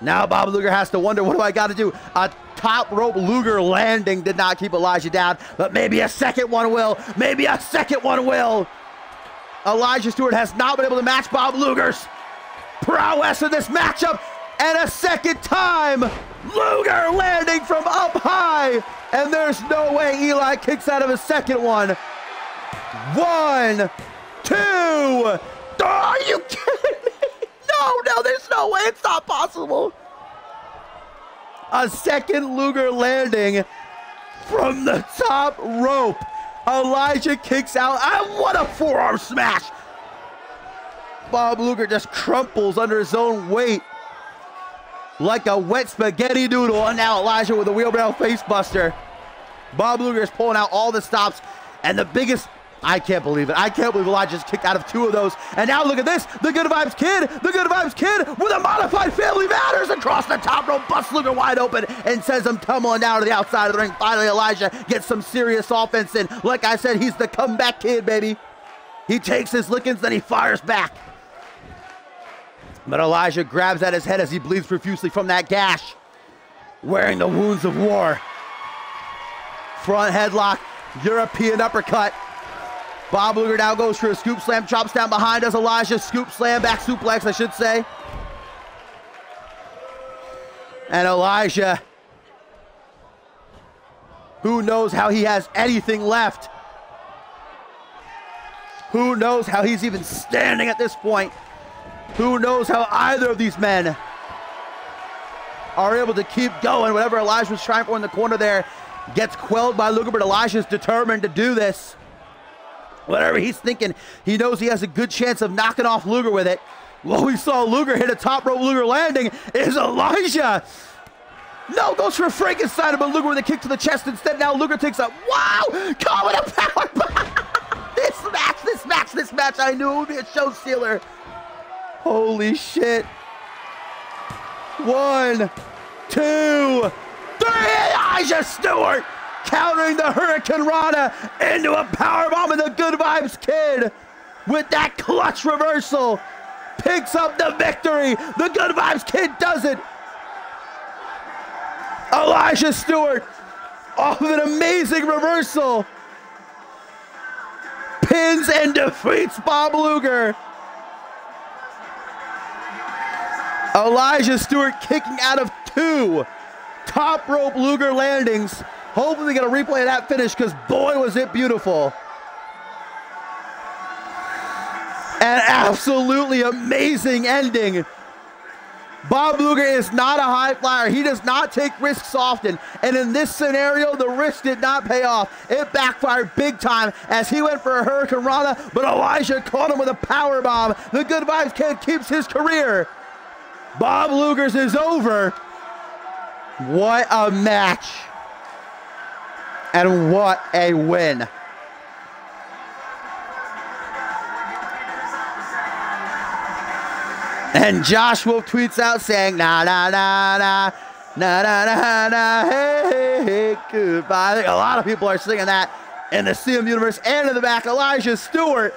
Now Bob Luger has to wonder, what do I got to do? A top rope Luger landing did not keep Elijah down, but maybe a second one will. Maybe a second one will. Elijah Stewart has not been able to match Bob Luger's prowess in this matchup. And a second time, Luger landing from up high. And there's no way Eli kicks out of a second one. 1, 2. Are you kidding me? No, there's no way. It's not possible. A second Luger landing from the top rope. Elijah kicks out. What a forearm smash. Bob Luger just crumples under his own weight like a wet spaghetti noodle. And now Elijah with a wheelbarrow facebuster. Bob Luger is pulling out all the stops. And the biggest... I can't believe it. I can't believe Elijah just kicked out of 2 of those. And now look at this. The Good Vibes Kid. The Good Vibes Kid with a modified Family Matters across the top rope. Busts Luger wide open and sends him tumbling down to the outside of the ring. Finally, Elijah gets some serious offense in. Like I said, he's the comeback kid, baby. He takes his lickings, then he fires back. But Elijah grabs at his head as he bleeds profusely from that gash, wearing the wounds of war. Front headlock, European uppercut. Bob Luger now goes for a scoop slam, chops down behind us. Elijah scoop slam, back suplex, I should say. And Elijah, who knows how he has anything left? Who knows how he's even standing at this point? Who knows how either of these men are able to keep going? Whatever Elijah was trying for in the corner there, gets quelled by Luger, but Elijah's determined to do this. Whatever he's thinking, he knows he has a good chance of knocking off Luger with it. Well, we saw Luger hit a top rope Luger landing. Is Elijah? No, goes for a Frankenstein, but Luger with a kick to the chest instead. Now Luger takes a, wow, call with a power bomb. This match, I knew it would be a show stealer. Holy shit. 1, 2, 3, Elijah Stewart countering the Hurricane Rana into a powerbomb, and the Good Vibes Kid with that clutch reversal picks up the victory. The Good Vibes Kid does it. Elijah Stewart off of an amazing reversal pins and defeats Bob Luger. Elijah Stewart kicking out of 2 top rope Luger landings. Hopefully we get a replay of that finish, because boy was it beautiful. An absolutely amazing ending. Bob Luger is not a high flyer. He does not take risks often. And in this scenario, the risk did not pay off. It backfired big time as he went for a Hurricane Rana, but Elijah caught him with a power bomb. The Good Vibes Kid keeps his career. Bob Luger's is over. What a match. And what a win. And Josh Wolf tweets out saying, na na na na, na na na na, hey, hey, hey, goodbye. I think a lot of people are singing that in the CM universe. And in the back, Elijah Stewart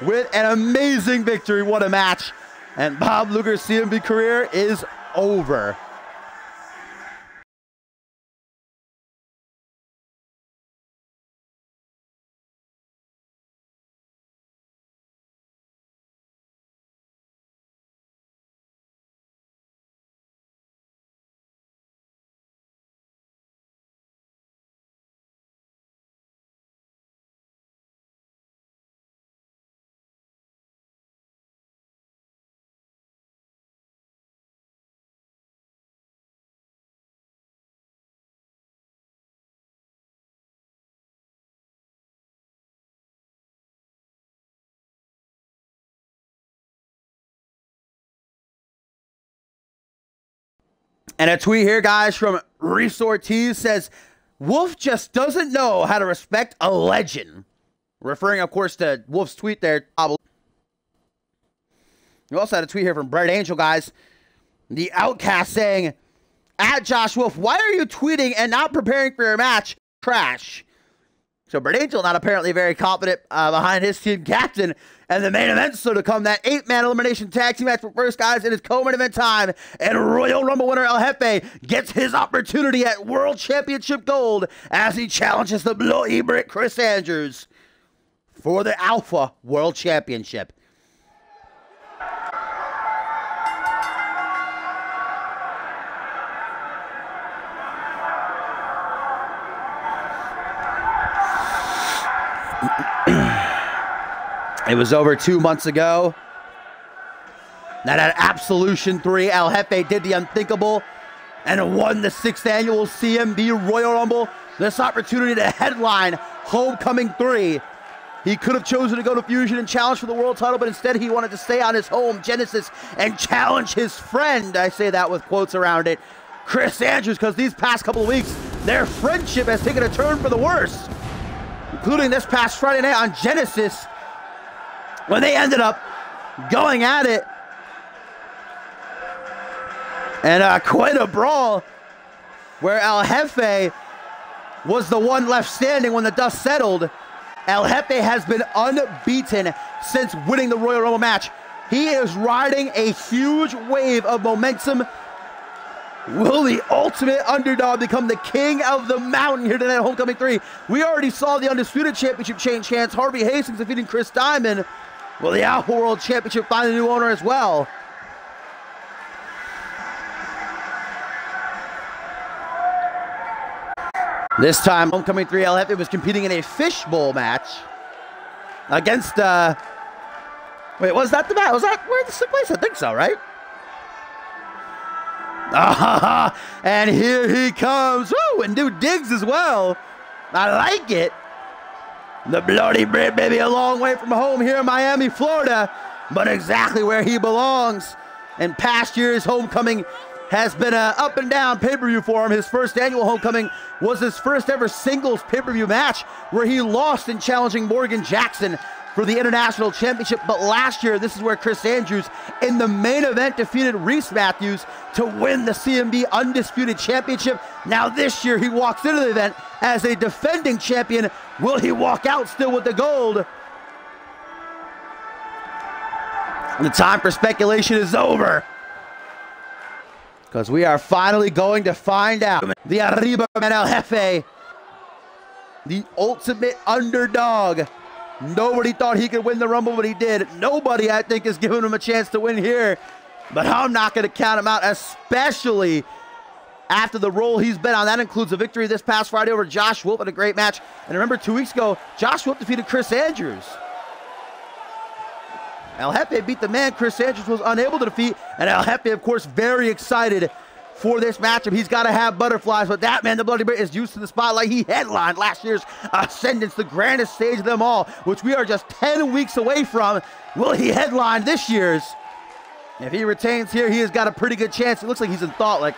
with an amazing victory. What a match. And Bob Luger's CMV career is over. And a tweet here, guys, from Reese Ortiz says, Wolf just doesn't know how to respect a legend. Referring, of course, to Wolf's tweet there. We also had a tweet here from Brett Angel, guys. The Outcast saying, at Josh Wolf, why are you tweeting and not preparing for your match? Trash. So Brett Angel not apparently very confident behind his team captain. And the main event still to come, that 8-man elimination tag team match for first, guys. It is co-main event time. And Royal Rumble winner El Jefe gets his opportunity at World Championship Gold as he challenges the Bloody Brick Chris Andrews for the Alpha World Championship. It was over 2 months ago that at Absolution 3, El Jefe did the unthinkable and won the 6th annual CMV Royal Rumble. This opportunity to headline Homecoming 3. He could have chosen to go to Fusion and challenge for the world title, but instead he wanted to stay on his home, Genesis, and challenge his friend, I say that with quotes around it, Chris Andrews, because these past couple of weeks, their friendship has taken a turn for the worse, including this past Friday night on Genesis, when they ended up going at it. And quite a brawl where El Jefe was the one left standing when the dust settled. El Jefe has been unbeaten since winning the Royal Rumble match. He is riding a huge wave of momentum. Will the ultimate underdog become the king of the mountain here tonight at Homecoming 3? We already saw the Undisputed Championship change hands. Harvey Hastings defeating Chris Diamond. Will the Alpha World Championship find a new owner as well? This time, Homecoming 3 El Jefe was competing in a fishbowl match against, wait, was that the match? Was that where this took place? I think so, right? And here he comes. Woo, and do digs as well. I like it. The Bloody Brit, baby, a long way from home here in Miami, Florida, but exactly where he belongs. In past years, Homecoming has been an up and down pay-per-view for him. His first annual Homecoming was his first ever singles pay-per-view match where he lost in challenging Morgan Jackson for the International Championship. But last year, this is where Chris Andrews in the main event defeated Reese Matthews to win the CMV Undisputed Championship. Now this year, he walks into the event as a defending champion. Will he walk out still with the gold? And the time for speculation is over, because we are finally going to find out. The Arriba Man El Jefe, the ultimate underdog. Nobody thought he could win the Rumble, but he did. Nobody, I think, is giving him a chance to win here. But I'm not going to count him out, especially after the role he's been on. That includes a victory this past Friday over Josh Wolf in a great match. And remember, 2 weeks ago, Josh Wolf defeated Chris Andrews. El Jefe beat the man Chris Andrews was unable to defeat. And El Jefe, of course, very excited for this matchup. He's got to have butterflies, but that man, the Bloody Brit, is used to the spotlight. He headlined last year's Ascendance, the grandest stage of them all, which we are just 10 weeks away from. Will he headline this year's? If he retains here, he has got a pretty good chance. It looks like he's in thought, like,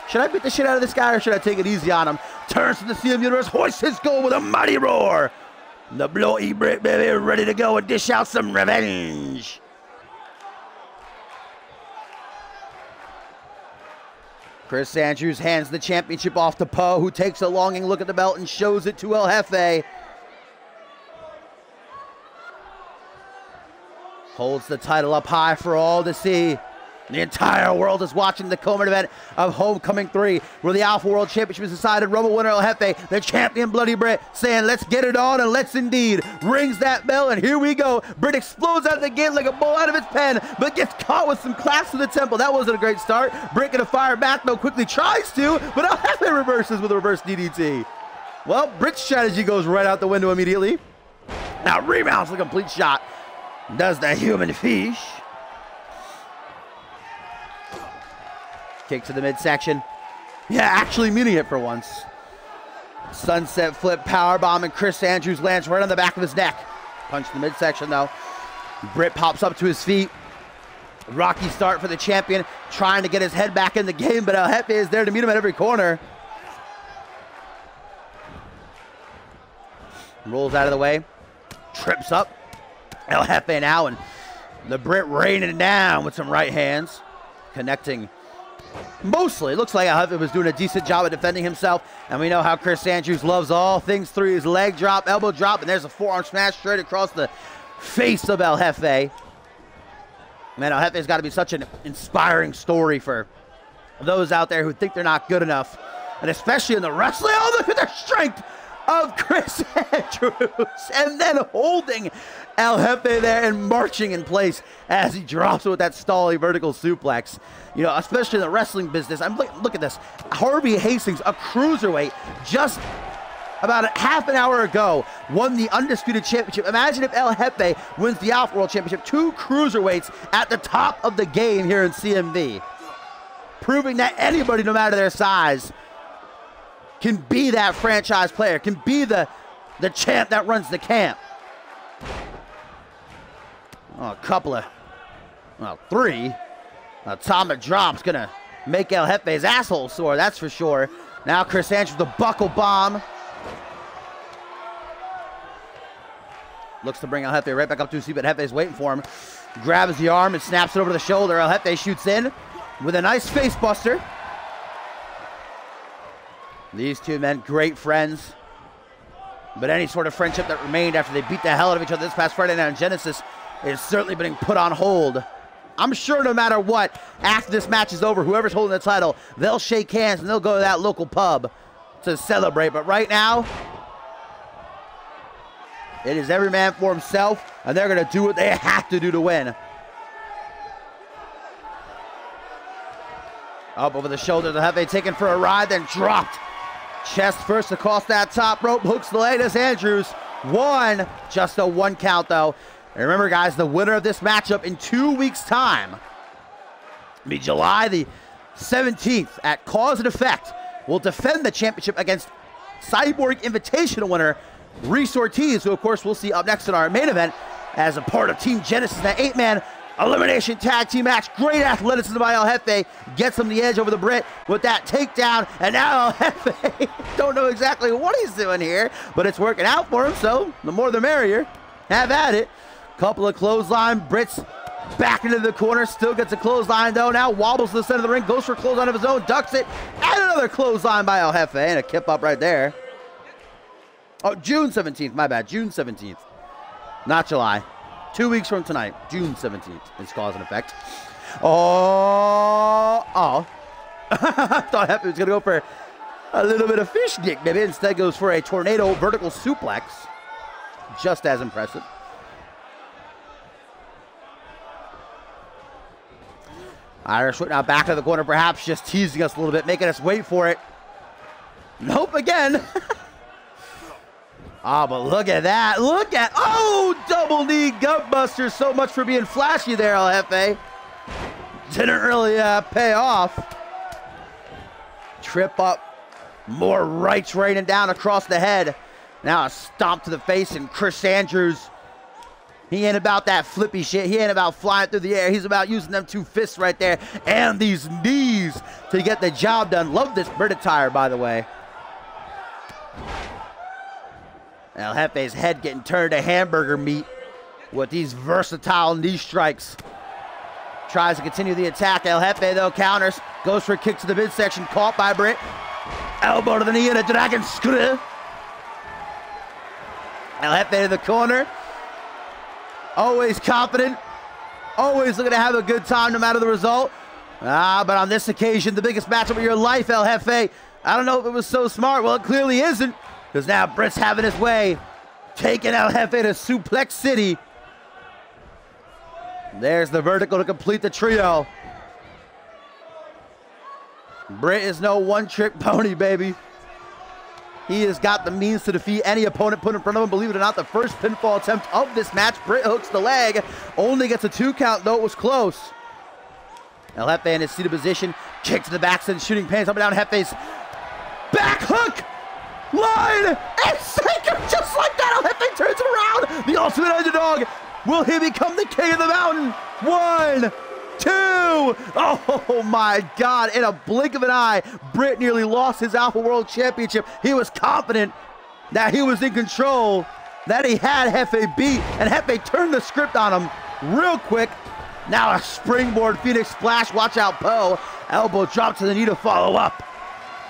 should I beat the shit out of this guy or should I take it easy on him? Turns to the CM Universe, hoists his goal with a mighty roar. The Bloody Brit, baby, ready to go and dish out some revenge. Chris Andrews hands the championship off to Poe, who takes a longing look at the belt and shows it to El Jefe. Holds the title up high for all to see. The entire world is watching the co-main event of Homecoming 3, where the Alpha World Championship is decided. Rumble winner El Jefe, the champion Bloody Brit, saying, let's get it on, and let's indeed. Rings that bell, and here we go. Brit explodes out of the gate like a bull out of its pen, but gets caught with some claps to the temple. That wasn't a great start. Brit gonna fire back, though, quickly tries to, but El Jefe reverses with a reverse DDT. Well, Brit's strategy goes right out the window immediately. Now rebounds the complete shot. Does the human fish. Kick to the midsection. Yeah, actually meaning it for once. Sunset flip powerbomb, and Chris Andrews lands right on the back of his neck. Punch in the midsection, though. Brit pops up to his feet. Rocky start for the champion, trying to get his head back in the game, but El Jefe is there to meet him at every corner. Rolls out of the way. Trips up. El Jefe now, and the Brit raining down with some right hands. Connecting. Mostly, it looks like El Jefe was doing a decent job of defending himself, and we know how Chris Andrews loves all things through his leg drop, elbow drop, and there's a forearm smash straight across the face of El Jefe. Man, El Jefe's got to be such an inspiring story for those out there who think they're not good enough, and especially in the wrestling. Oh, look at the strength of Chris Andrews, and then holding El Jefe there and marching in place as he drops it with that stalling vertical suplex. You know, especially in the wrestling business. Look at this. Harvey Hastings, a cruiserweight, just about a half an hour ago, won the Undisputed Championship. Imagine if El Jefe wins the Alpha World Championship. 2 cruiserweights at the top of the game here in CMV. Proving that anybody, no matter their size, can be that franchise player, can be the champ that runs the camp. Oh, a couple of, well, 3. Atomic drop's gonna make El Jefe's asshole sore, that's for sure. Now Chris Andrews, the buckle bomb. Looks to bring El Jefe right back up to his feet, but Jefe's waiting for him. Grabs the arm and snaps it over the shoulder. El Jefe shoots in with a nice face buster. These two men, great friends. But any sort of friendship that remained after they beat the hell out of each other this past Friday night on Genesis is certainly being put on hold. I'm sure no matter what, after this match is over, whoever's holding the title, they'll shake hands and they'll go to that local pub to celebrate. But right now, it is every man for himself, and they're going to do what they have to do to win. Up over the shoulder, the Jefe taken for a ride, then dropped. Chest first across that top rope, hooks the latest Andrews. 1, just a 1 count though. And remember guys, the winner of this matchup in 2 weeks' time will be July the 17th at Cause and Effect will defend the championship against Cyborg Invitational winner Reese Ortiz, who of course we'll see up next in our main event as a part of Team Genesis in that 8-man elimination tag team match. Great athleticism by El Jefe. Gets him the edge over the Brit with that takedown. And now El Jefe, don't know exactly what he's doing here, but it's working out for him, so the more the merrier. Have at it. Couple of clothesline. Brit's back into the corner. Still gets a clothesline though. Now wobbles to the center of the ring. Goes for a clothesline of his own. Ducks it. And another clothesline by El Jefe. And a kip up right there. Oh, June 17th. My bad. June 17th. Not July. 2 weeks from tonight, June 17th, is Cause and Effect. Oh. I thought Jefe was going to go for a little bit of fish dick, maybe. Instead goes for a tornado vertical suplex. Just as impressive. Irish Whip now back to the corner, perhaps just teasing us a little bit, making us wait for it. Nope, again. Oh, but look at that. Look at, oh, double knee gut buster. So much for being flashy there, El Jefe. Didn't really pay off. Trip up. More rights raining down across the head. Now a stomp to the face, and Chris Andrews, he ain't about that flippy shit. He ain't about flying through the air. He's about using them two fists right there and these knees to get the job done. Love this Brit attire, by the way. El Jefe's head getting turned to hamburger meat with these versatile knee strikes. Tries to continue the attack. El Jefe, though, counters. Goes for a kick to the midsection. Caught by Brit. Elbow to the knee and a dragon screw. El Jefe in the corner. Always confident. Always looking to have a good time no matter the result. But on this occasion, the biggest matchup of your life, El Jefe. I don't know if it was so smart. Well, it clearly isn't. Because now Brit's having his way. Taking El Jefe to Suplex City. There's the vertical to complete the trio. Brit is no one-trick pony, baby. He has got the means to defeat any opponent put in front of him. Believe it or not, the first pinfall attempt of this match. Brit hooks the leg. Only gets a 2 count, though it was close. El Jefe in his seated position. Kick to the backside, shooting pains up and down Jefe's back hook. Line and sinker, just like that. El Jefe turns it around. The ultimate underdog. Will he become the king of the mountain? 1, 2. Oh my God! In a blink of an eye, Brit nearly lost his Alpha World Championship. He was confident that he was in control, that he had Jefe beat, and Jefe turned the script on him real quick. Now a springboard Phoenix Splash. Watch out, Poe. Elbow drop to the knee to follow up.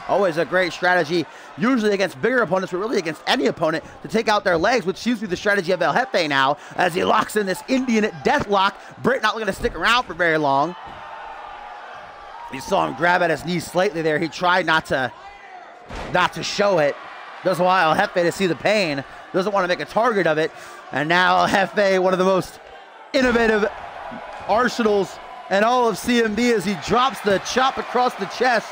Always a great strategy, usually against bigger opponents, but really against any opponent, to take out their legs, which seems to be the strategy of El Jefe now, as he locks in this Indian death lock. Brit not looking to stick around for very long. You saw him grab at his knee slightly there. He tried not to show it. Doesn't want El Jefe to see the pain. Doesn't want to make a target of it. And now El Jefe, one of the most innovative arsenals in all of CMV, as he drops the chop across the chest.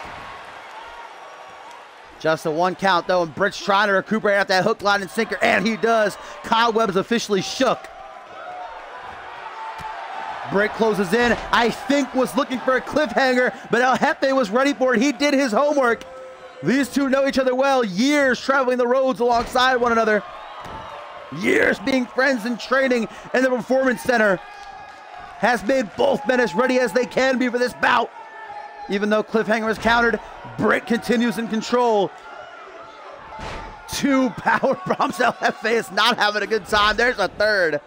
Just a 1 count, though, and Brit's trying to recuperate after that hook, line, and sinker, and he does. Cobwebs officially shook. Brit closes in. I think was looking for a cliffhanger, but El Jefe was ready for it. He did his homework. These two know each other well. Years traveling the roads alongside one another. Years being friends and training in the Performance Center has made both men as ready as they can be for this bout. Even though cliffhanger is countered, Brit continues in control. 2 power bombs. El Jefe is not having a good time. There's a third.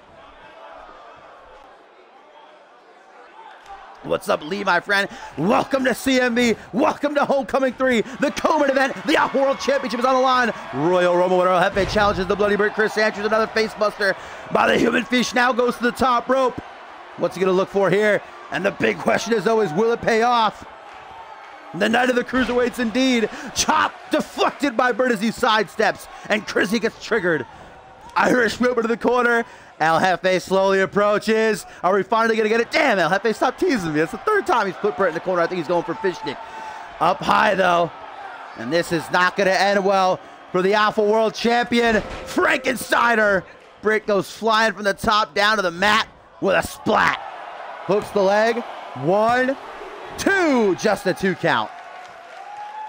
What's up, Lee, my friend? Welcome to CMV. Welcome to Homecoming 3, the co-main event. The Alpha World Championship is on the line. Royal Rumble winner El Jefe challenges the Bloody Brit. Chris Andrews, another face buster by the Human Fish, now goes to the top rope. What's he going to look for here? And the big question is always, will it pay off? The night of the cruiserweights indeed. Chop deflected by Brit as he sidesteps, and Chrissy gets triggered. Irish whip to the corner. El Jefe slowly approaches. Are we finally going to get it? Damn, El Jefe, stop teasing me. It's the 3rd time he's put Brit in the corner. I think he's going for fish stick. Up high, though. And this is not going to end well for the Alpha World Champion, Frankensteiner. Brit goes flying from the top down to the mat with a splat. Hooks the leg. 1, 2, just a 2 count.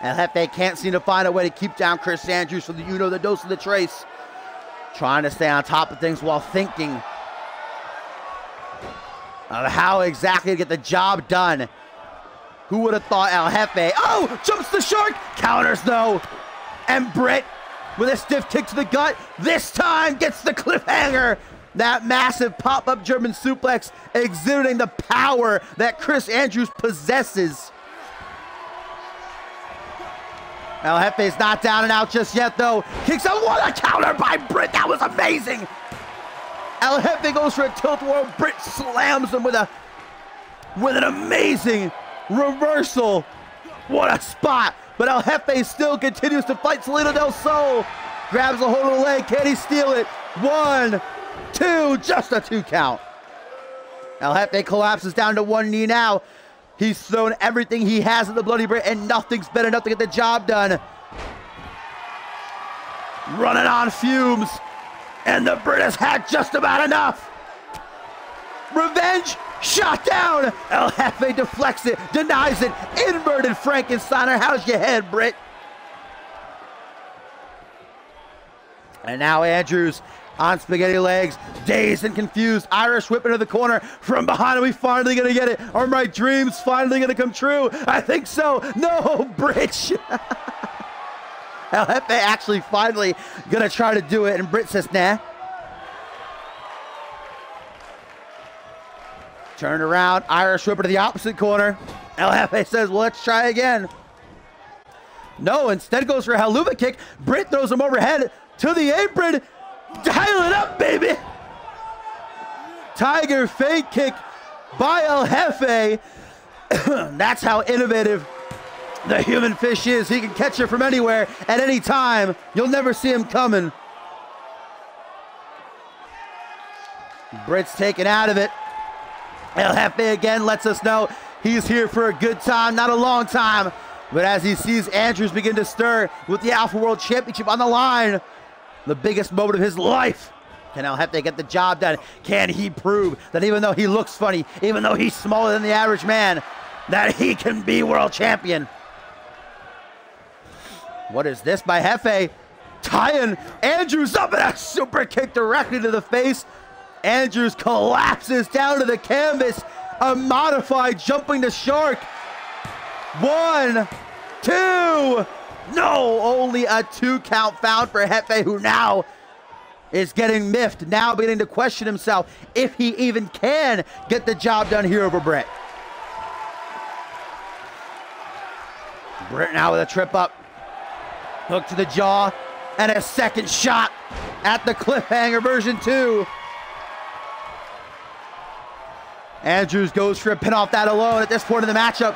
El Jefe can't seem to find a way to keep down Chris Andrews for the the dose of the trace. Trying to stay on top of things while thinking of how exactly to get the job done. Who would have thought El Jefe? Oh, jumps the shark, counters though. And Britt with a stiff kick to the gut, this time gets the cliffhanger. That massive pop-up German suplex exhibiting the power that Chris Andrews possesses. El Jefe's not down and out just yet though. Kicks out, what a counter by Britt, that was amazing. El Jefe goes for a tilt-a-whirl, Britt slams him with an amazing reversal. What a spot. But El Jefe still continues to fight. Salida del Sol grabs a hold of the leg. Can he steal it? 1, 2, just a 2 count. El Jefe collapses down to one knee now. He's thrown everything he has at the Bloody Britt, and nothing's been enough to get the job done. Running on fumes, and the Brit has had just about enough. Revenge shot down. El Jefe deflects it, denies it. Inverted Frankensteiner. How's your head, Britt? And now Andrews on spaghetti legs, dazed and confused. Irish whip into the corner from behind. Are we finally gonna get it? Are my dreams finally gonna come true? I think so. No, Britt. El Jefe actually finally gonna try to do it, and Britt says, nah. Turn around, Irish whip to the opposite corner. El Jefe says, well, let's try again. No, instead goes for a haluva kick. Britt throws him overhead to the apron. Dial it up, baby. Tiger fake kick by El Jefe. That's how innovative the human fish is. He can catch her from anywhere at any time. You'll never see him coming. Britt's taken out of it. El Jefe again lets us know he's here for a good time, not a long time. But as he sees Andrews begin to stir with the Alpha World Championship on the line, the biggest moment of his life, can El Jefe get the job done? Can he prove that even though he looks funny, even though he's smaller than the average man, that he can be world champion? What is this by Jefe? Tying Andrews up and a super kick directly to the face. Andrews collapses down to the canvas. A modified jumping the shark. 1, 2. No, only a 2 count found for Jefe, who now is getting miffed. Now beginning to question himself if he even can get the job done here over Britt. Britt now with a trip up. Hook to the jaw. And a second shot at the cliffhanger version 2. Andrews goes for a pin off that alone at this point in the matchup.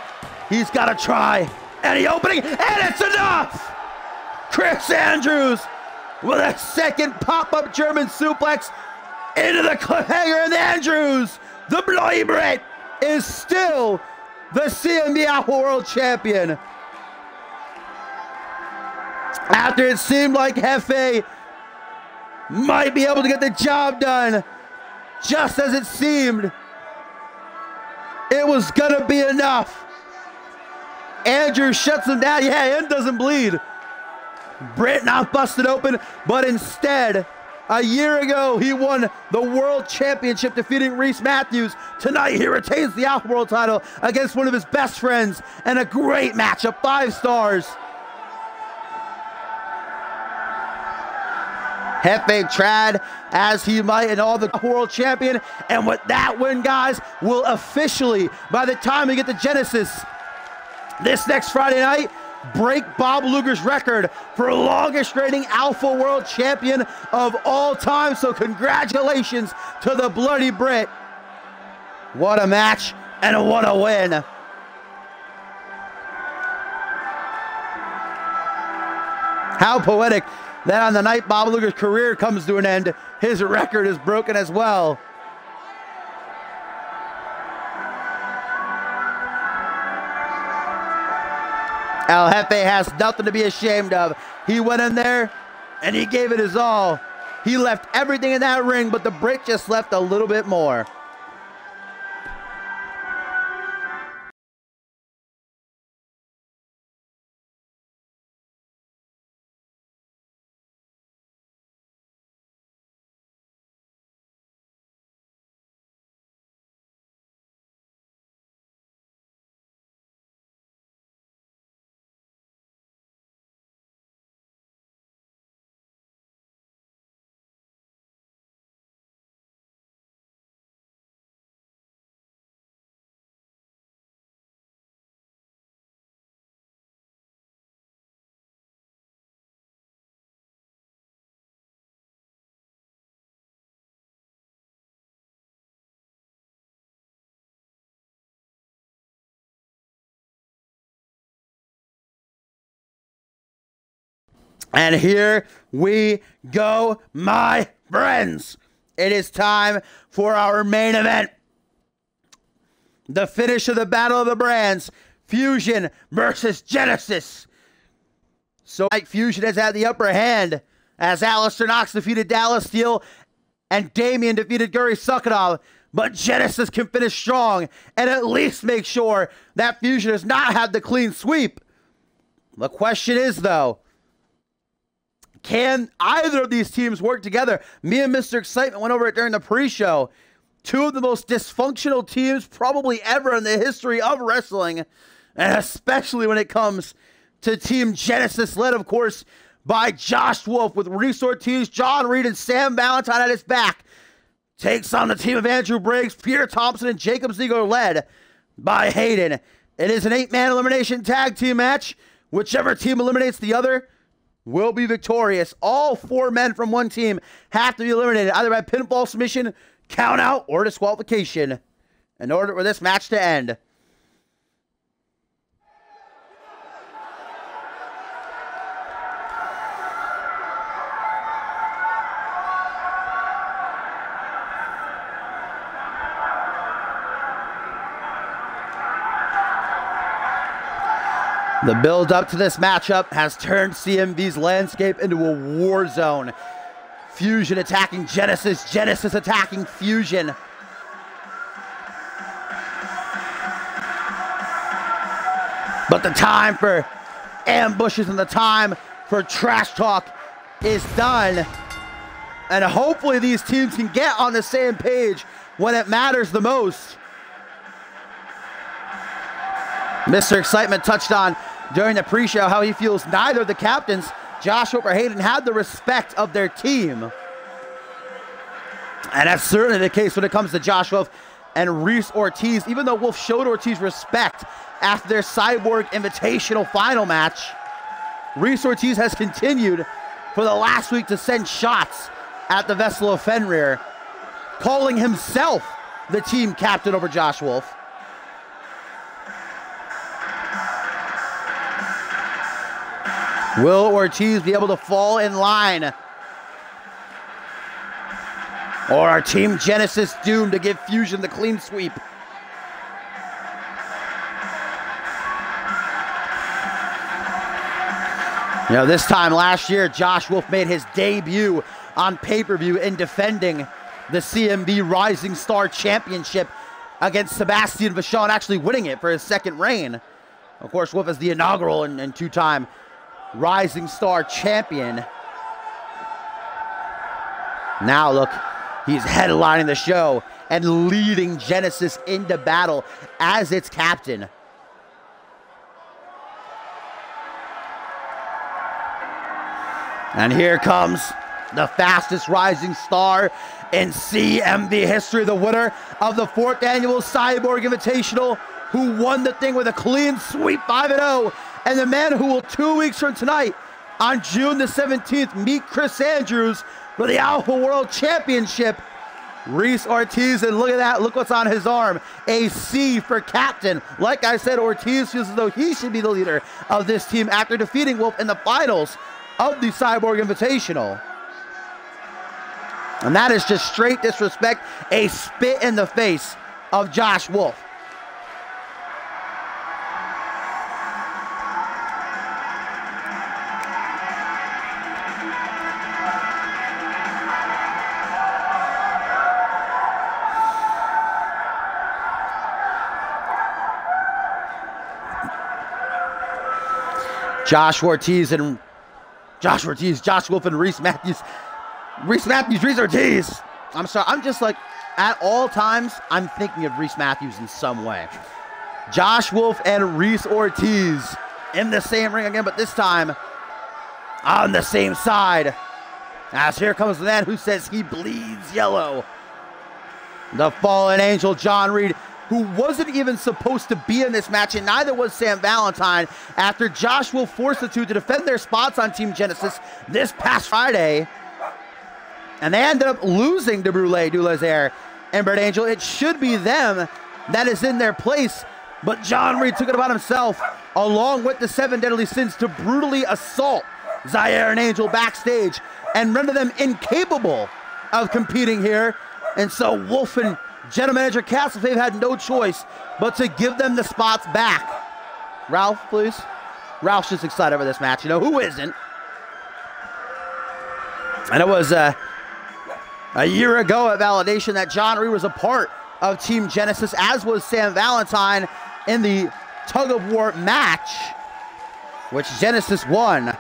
He's got to try. Any opening, and it's enough! Chris Andrews with a second pop-up German suplex into the cliffhanger, and Andrews, the Bloody Brit, is still the CMV Alpha World Champion. After it seemed like Jefe might be able to get the job done, just as it seemed, it was gonna be enough. Andrews shuts him down. Yeah, and doesn't bleed. Britt not busted open, but instead, a year ago, he won the World Championship, defeating Reese Matthews. Tonight, he retains the Alpha World title against one of his best friends, and a great matchup, 5 stars. Jefe tried as he might and all the world champion, and with that win, guys, will officially, by the time we get to Genesis this next Friday night, break Bob Luger's record for longest reigning Alpha World Champion of all time. So congratulations to the Bloody Brit. What a match and what a win. How poetic that on the night Bob Luger's career comes to an end, his record is broken as well. El Jefe has nothing to be ashamed of. He went in there and he gave it his all. He left everything in that ring, but the Brit just left a little bit more. And here we go, my friends. It is time for our main event. The finish of the Battle of the Brands. Fusion versus Genesis. So Fusion has had the upper hand as Alistair Knox defeated Dallas Steele and Damien defeated Guri Sukhanov. But Genesis can finish strong and at least make sure that Fusion has not had the clean sweep. The question is, though, can either of these teams work together? Me and Mr. Excitement went over it during the pre-show. Two of the most dysfunctional teams probably ever in the history of wrestling, and especially when it comes to Team Genesis, led, of course, by Josh Wolf, with Reese Ortiz, John Reed, and Sam Valentine at his back. Takes on the team of Andrew Briggs, Peter Thompson, and Jacob Ziegler, led by Hayden. It is an 8-man elimination tag team match. Whichever team eliminates the other will be victorious. All 4 men from one team have to be eliminated, either by pinfall, submission, count out, or disqualification, in order for this match to end. The build up to this matchup has turned CMV's landscape into a war zone. Fusion attacking Genesis, Genesis attacking Fusion. But the time for ambushes and the time for trash talk is done. And hopefully these teams can get on the same page when it matters the most. Mr. Excitement touched on during the pre-show how he feels neither of the captains, Joshua or Hayden, had the respect of their team. And that's certainly the case when it comes to Josh Wolf and Reese Ortiz. Even though Wolf showed Ortiz respect after their Cyborg Invitational final match, Reese Ortiz has continued for the last week to send shots at the Vessel of Fenrir, calling himself the team captain over Josh Wolf. Will Ortiz be able to fall in line? Or are Team Genesis doomed to give Fusion the clean sweep? You know, this time last year, Josh Wolf made his debut on pay-per-view in defending the CMV Rising Star Championship against Sebastian Vachon, actually winning it for his second reign. Of course, Wolf is the inaugural and two-time Rising Star champion. Now look, he's headlining the show and leading Genesis into battle as its captain. And here comes the fastest rising star in CMV history, the winner of the 4th annual Cyborg Invitational, who won the thing with a clean sweep 5-0. And the man who will 2 weeks from tonight, on June the 17th, meet Chris Andrews for the Alpha World Championship, Reese Ortiz. And look at that, look what's on his arm, a C for captain. Like I said, Ortiz feels as though he should be the leader of this team after defeating Wolf in the finals of the Cyborg Invitational. And that is just straight disrespect, a spit in the face of Josh Wolf. Josh Wolf and Reese Matthews. Reese Ortiz. I'm sorry, I'm just like, at all times, I'm thinking of Reese Matthews in some way. Josh Wolf and Reese Ortiz in the same ring again, but this time on the same side. As here comes the man who says he bleeds yellow. The fallen angel, John Reed, who wasn't even supposed to be in this match, and neither was Sam Valentine, after Josh Wolf forced the two to defend their spots on Team Genesis this past Friday. And they ended up losing to Brule, Dulazaire, and Brett Angel. It should be them that is in their place, but John Reed took it upon himself, along with the 7 Deadly Sins, to brutally assault Zaire and Angel backstage and render them incapable of competing here. And so Wolf and general manager Castlefave had no choice but to give them the spots back. Ralph, please. Ralph's just excited over this match. You know, who isn't? And it was a year ago at Validation that John Reed was a part of Team Genesis, as was Sam Valentine in the tug of war match, which Genesis won.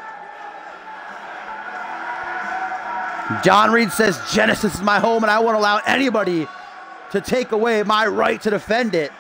John Reed says, Genesis is my home and I won't allow anybody to take away my right to defend it.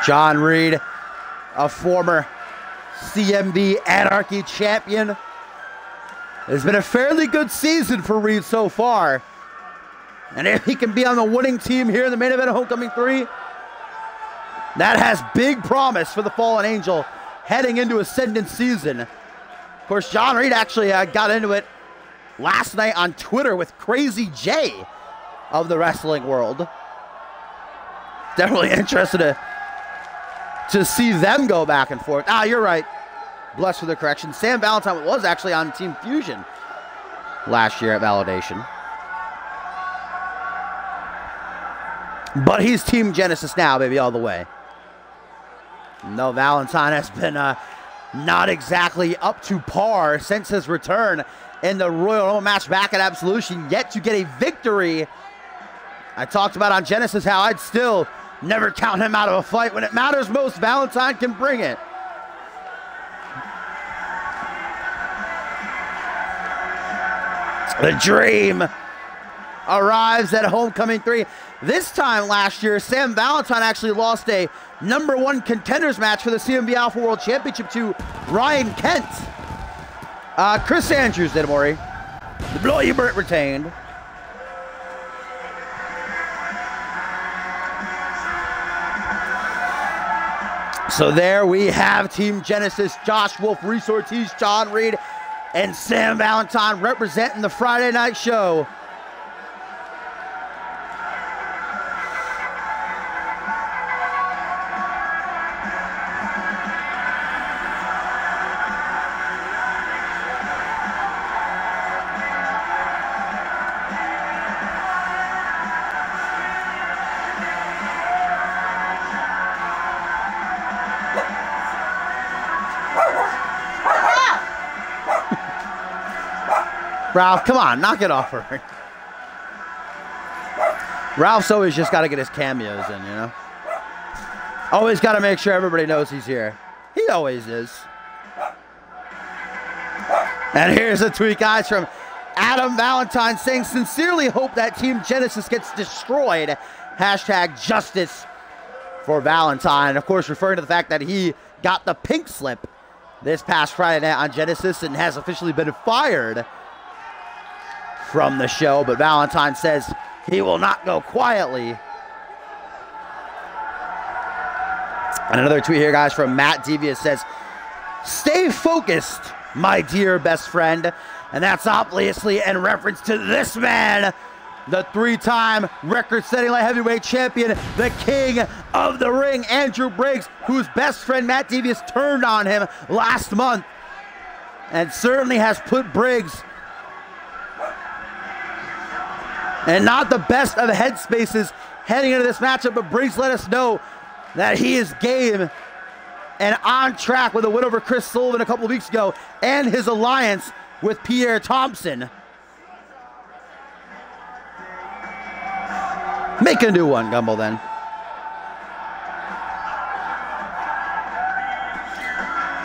John Reed, a former CMV Anarchy champion. It's been a fairly good season for Reed so far. And if he can be on the winning team here in the main event of Homecoming 3, that has big promise for the Fallen Angel heading into Ascendant season. Of course, John Reed actually got into it last night on Twitter with Crazy J of the wrestling world. Definitely interested to see them go back and forth. Ah, you're right. Blessed for the correction. Sam Valentine was actually on Team Fusion last year at Validation. But he's Team Genesis now, baby, all the way. No, Valentine has been not exactly up to par since his return in the Royal Rumble match back at Absolution, yet to get a victory. I talked about on Genesis how I'd still never count him out of a fight. When it matters most, Valentine can bring it. The Dream arrives at Homecoming 3. This time last year, Sam Valentine actually lost a #1 contenders match for the CMV Alpha World Championship to Ryan Kent. Chris Andrews did, Maury. The Bloody Burt retained. So there we have Team Genesis, Josh Wolf, Reese Ortiz, John Reed, and Sam Valentine representing the Friday night show. Ralph, come on, knock it off her. Ralph's always just got to get his cameos in, you know? Always got to make sure everybody knows he's here. He always is. And here's a tweet, guys, from Adam Valentine saying, sincerely hope that Team Genesis gets destroyed. Hashtag justice for Valentine. And of course, referring to the fact that he got the pink slip this past Friday night on Genesis and has officially been fired from the show, but Valentine says he will not go quietly. And another tweet here, guys, from Matt Devious says, stay focused, my dear best friend. And that's obviously in reference to this man, the 3-time record-setting light heavyweight champion, the king of the ring, Andrew Briggs, whose best friend Matt Devious turned on him last month and certainly has put Briggs and not the best of headspaces heading into this matchup, but Briggs let us know that he is game and on track with a win over Chris Sullivan a couple of weeks ago and his alliance with Pierre Thompson. Make a new one, Gumble, then.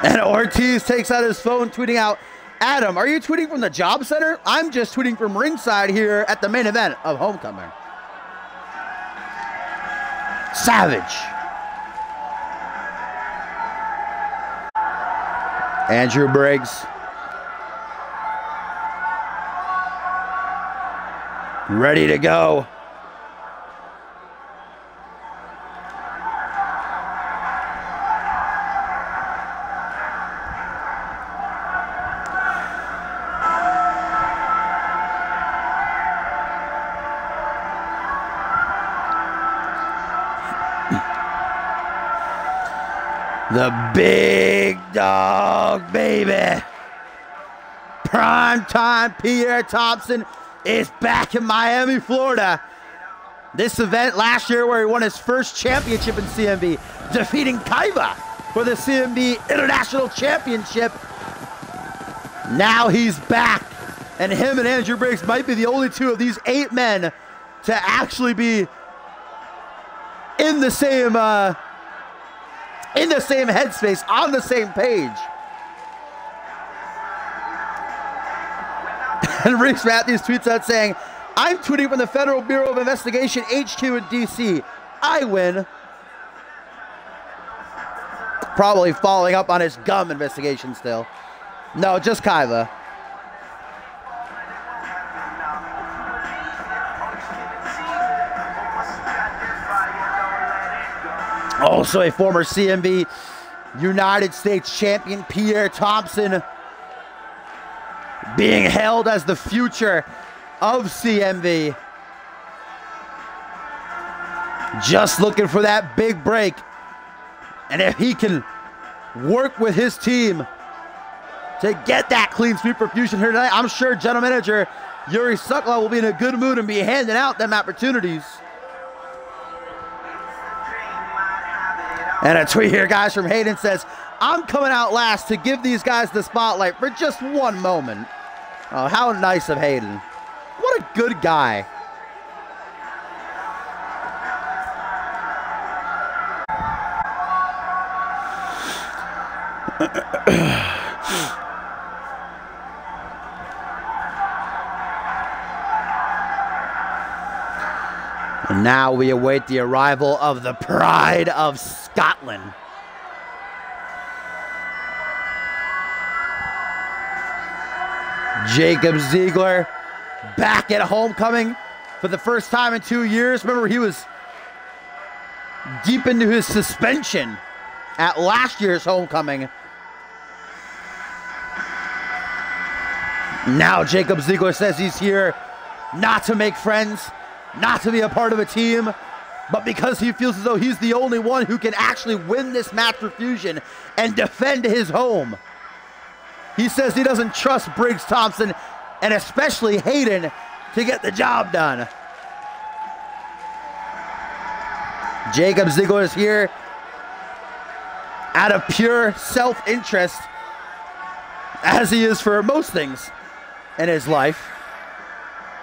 And Ortiz takes out his phone, tweeting out, Adam, are you tweeting from the job center? I'm just tweeting from ringside here at the main event of Homecoming. Savage. Andrew Briggs. Ready to go. The big dog, baby. Primetime Pierre Thompson is back in Miami, Florida. This event last year where he won his first championship in CMV, defeating Kaiva for the CMV International Championship. Now he's back, and him and Andrew Briggs might be the only two of these 8 men to actually be in the same headspace, on the same page. And Riggs Matthews tweets out saying, "I'm tweeting from the Federal Bureau of Investigation HQ in DC. I win." Probably following up on his gum investigation still. No, just Kaiva. Also a former CMV United States champion, Pierre Thompson, being hailed as the future of CMV. Just looking for that big break. And if he can work with his team to get that clean sweep for Fusion here tonight, I'm sure General Manager Yuri Sokolov will be in a good mood and be handing out them opportunities. And a tweet here, guys, from Hayden says, "I'm coming out last to give these guys the spotlight for just one moment." Oh, how nice of Hayden. What a good guy. And now we await the arrival of the Pride of Scotland. Jacob Ziegler back at Homecoming for the first time in 2 years. Remember, he was deep into his suspension at last year's Homecoming. Now Jacob Ziegler says he's here not to make friends, not to be a part of a team, but because he feels as though he's the only one who can actually win this match for Fusion and defend his home. He says he doesn't trust Briggs Thompson, and especially Hayden, to get the job done. Jacob Ziegler is here out of pure self-interest, as he is for most things in his life.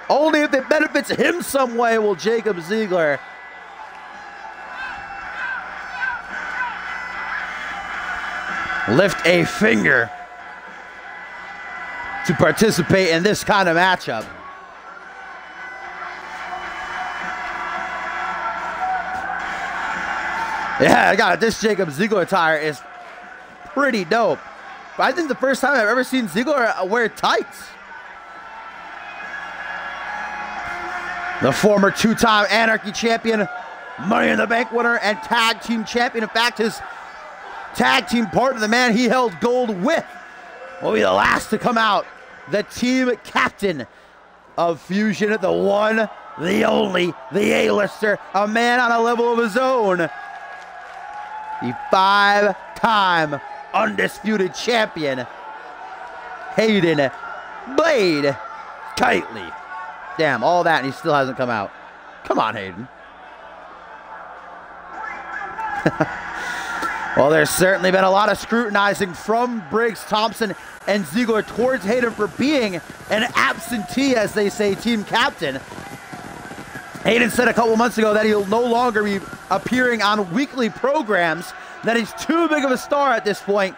Only if it benefits him some way will Jacob Ziegler lift a finger to participate in this kind of matchup. Yeah, I got it. This Jacob Ziegler attire is pretty dope. But I think the first time I've ever seen Ziegler wear tights. The former 2-time Anarchy champion, Money in the Bank winner, and tag team champion. In fact, his tag team partner, the man he held gold with, will be the last to come out. The team captain of Fusion, the one, the only, the A-lister, a man on a level of his own. The 5-time undisputed champion, Hayden Blade Kitely. Damn, all that and he still hasn't come out. Come on, Hayden. Well, there's certainly been a lot of scrutinizing from Briggs Thompson and Ziegler towards Hayden for being an absentee, as they say, team captain. Hayden said a couple months ago that he'll no longer be appearing on weekly programs, that he's too big of a star at this point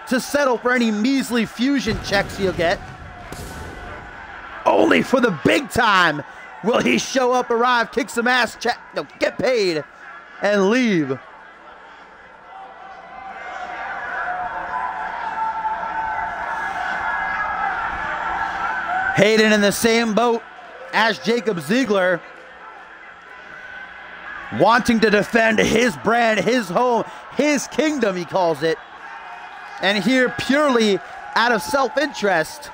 to settle for any measly Fusion checks he'll get. Only for the big time will he show up, arrive, kick some ass, get paid, and leave. Hayden in the same boat as Jacob Ziegler, wanting to defend his brand, his home, his kingdom, he calls it. And here, purely out of self-interest,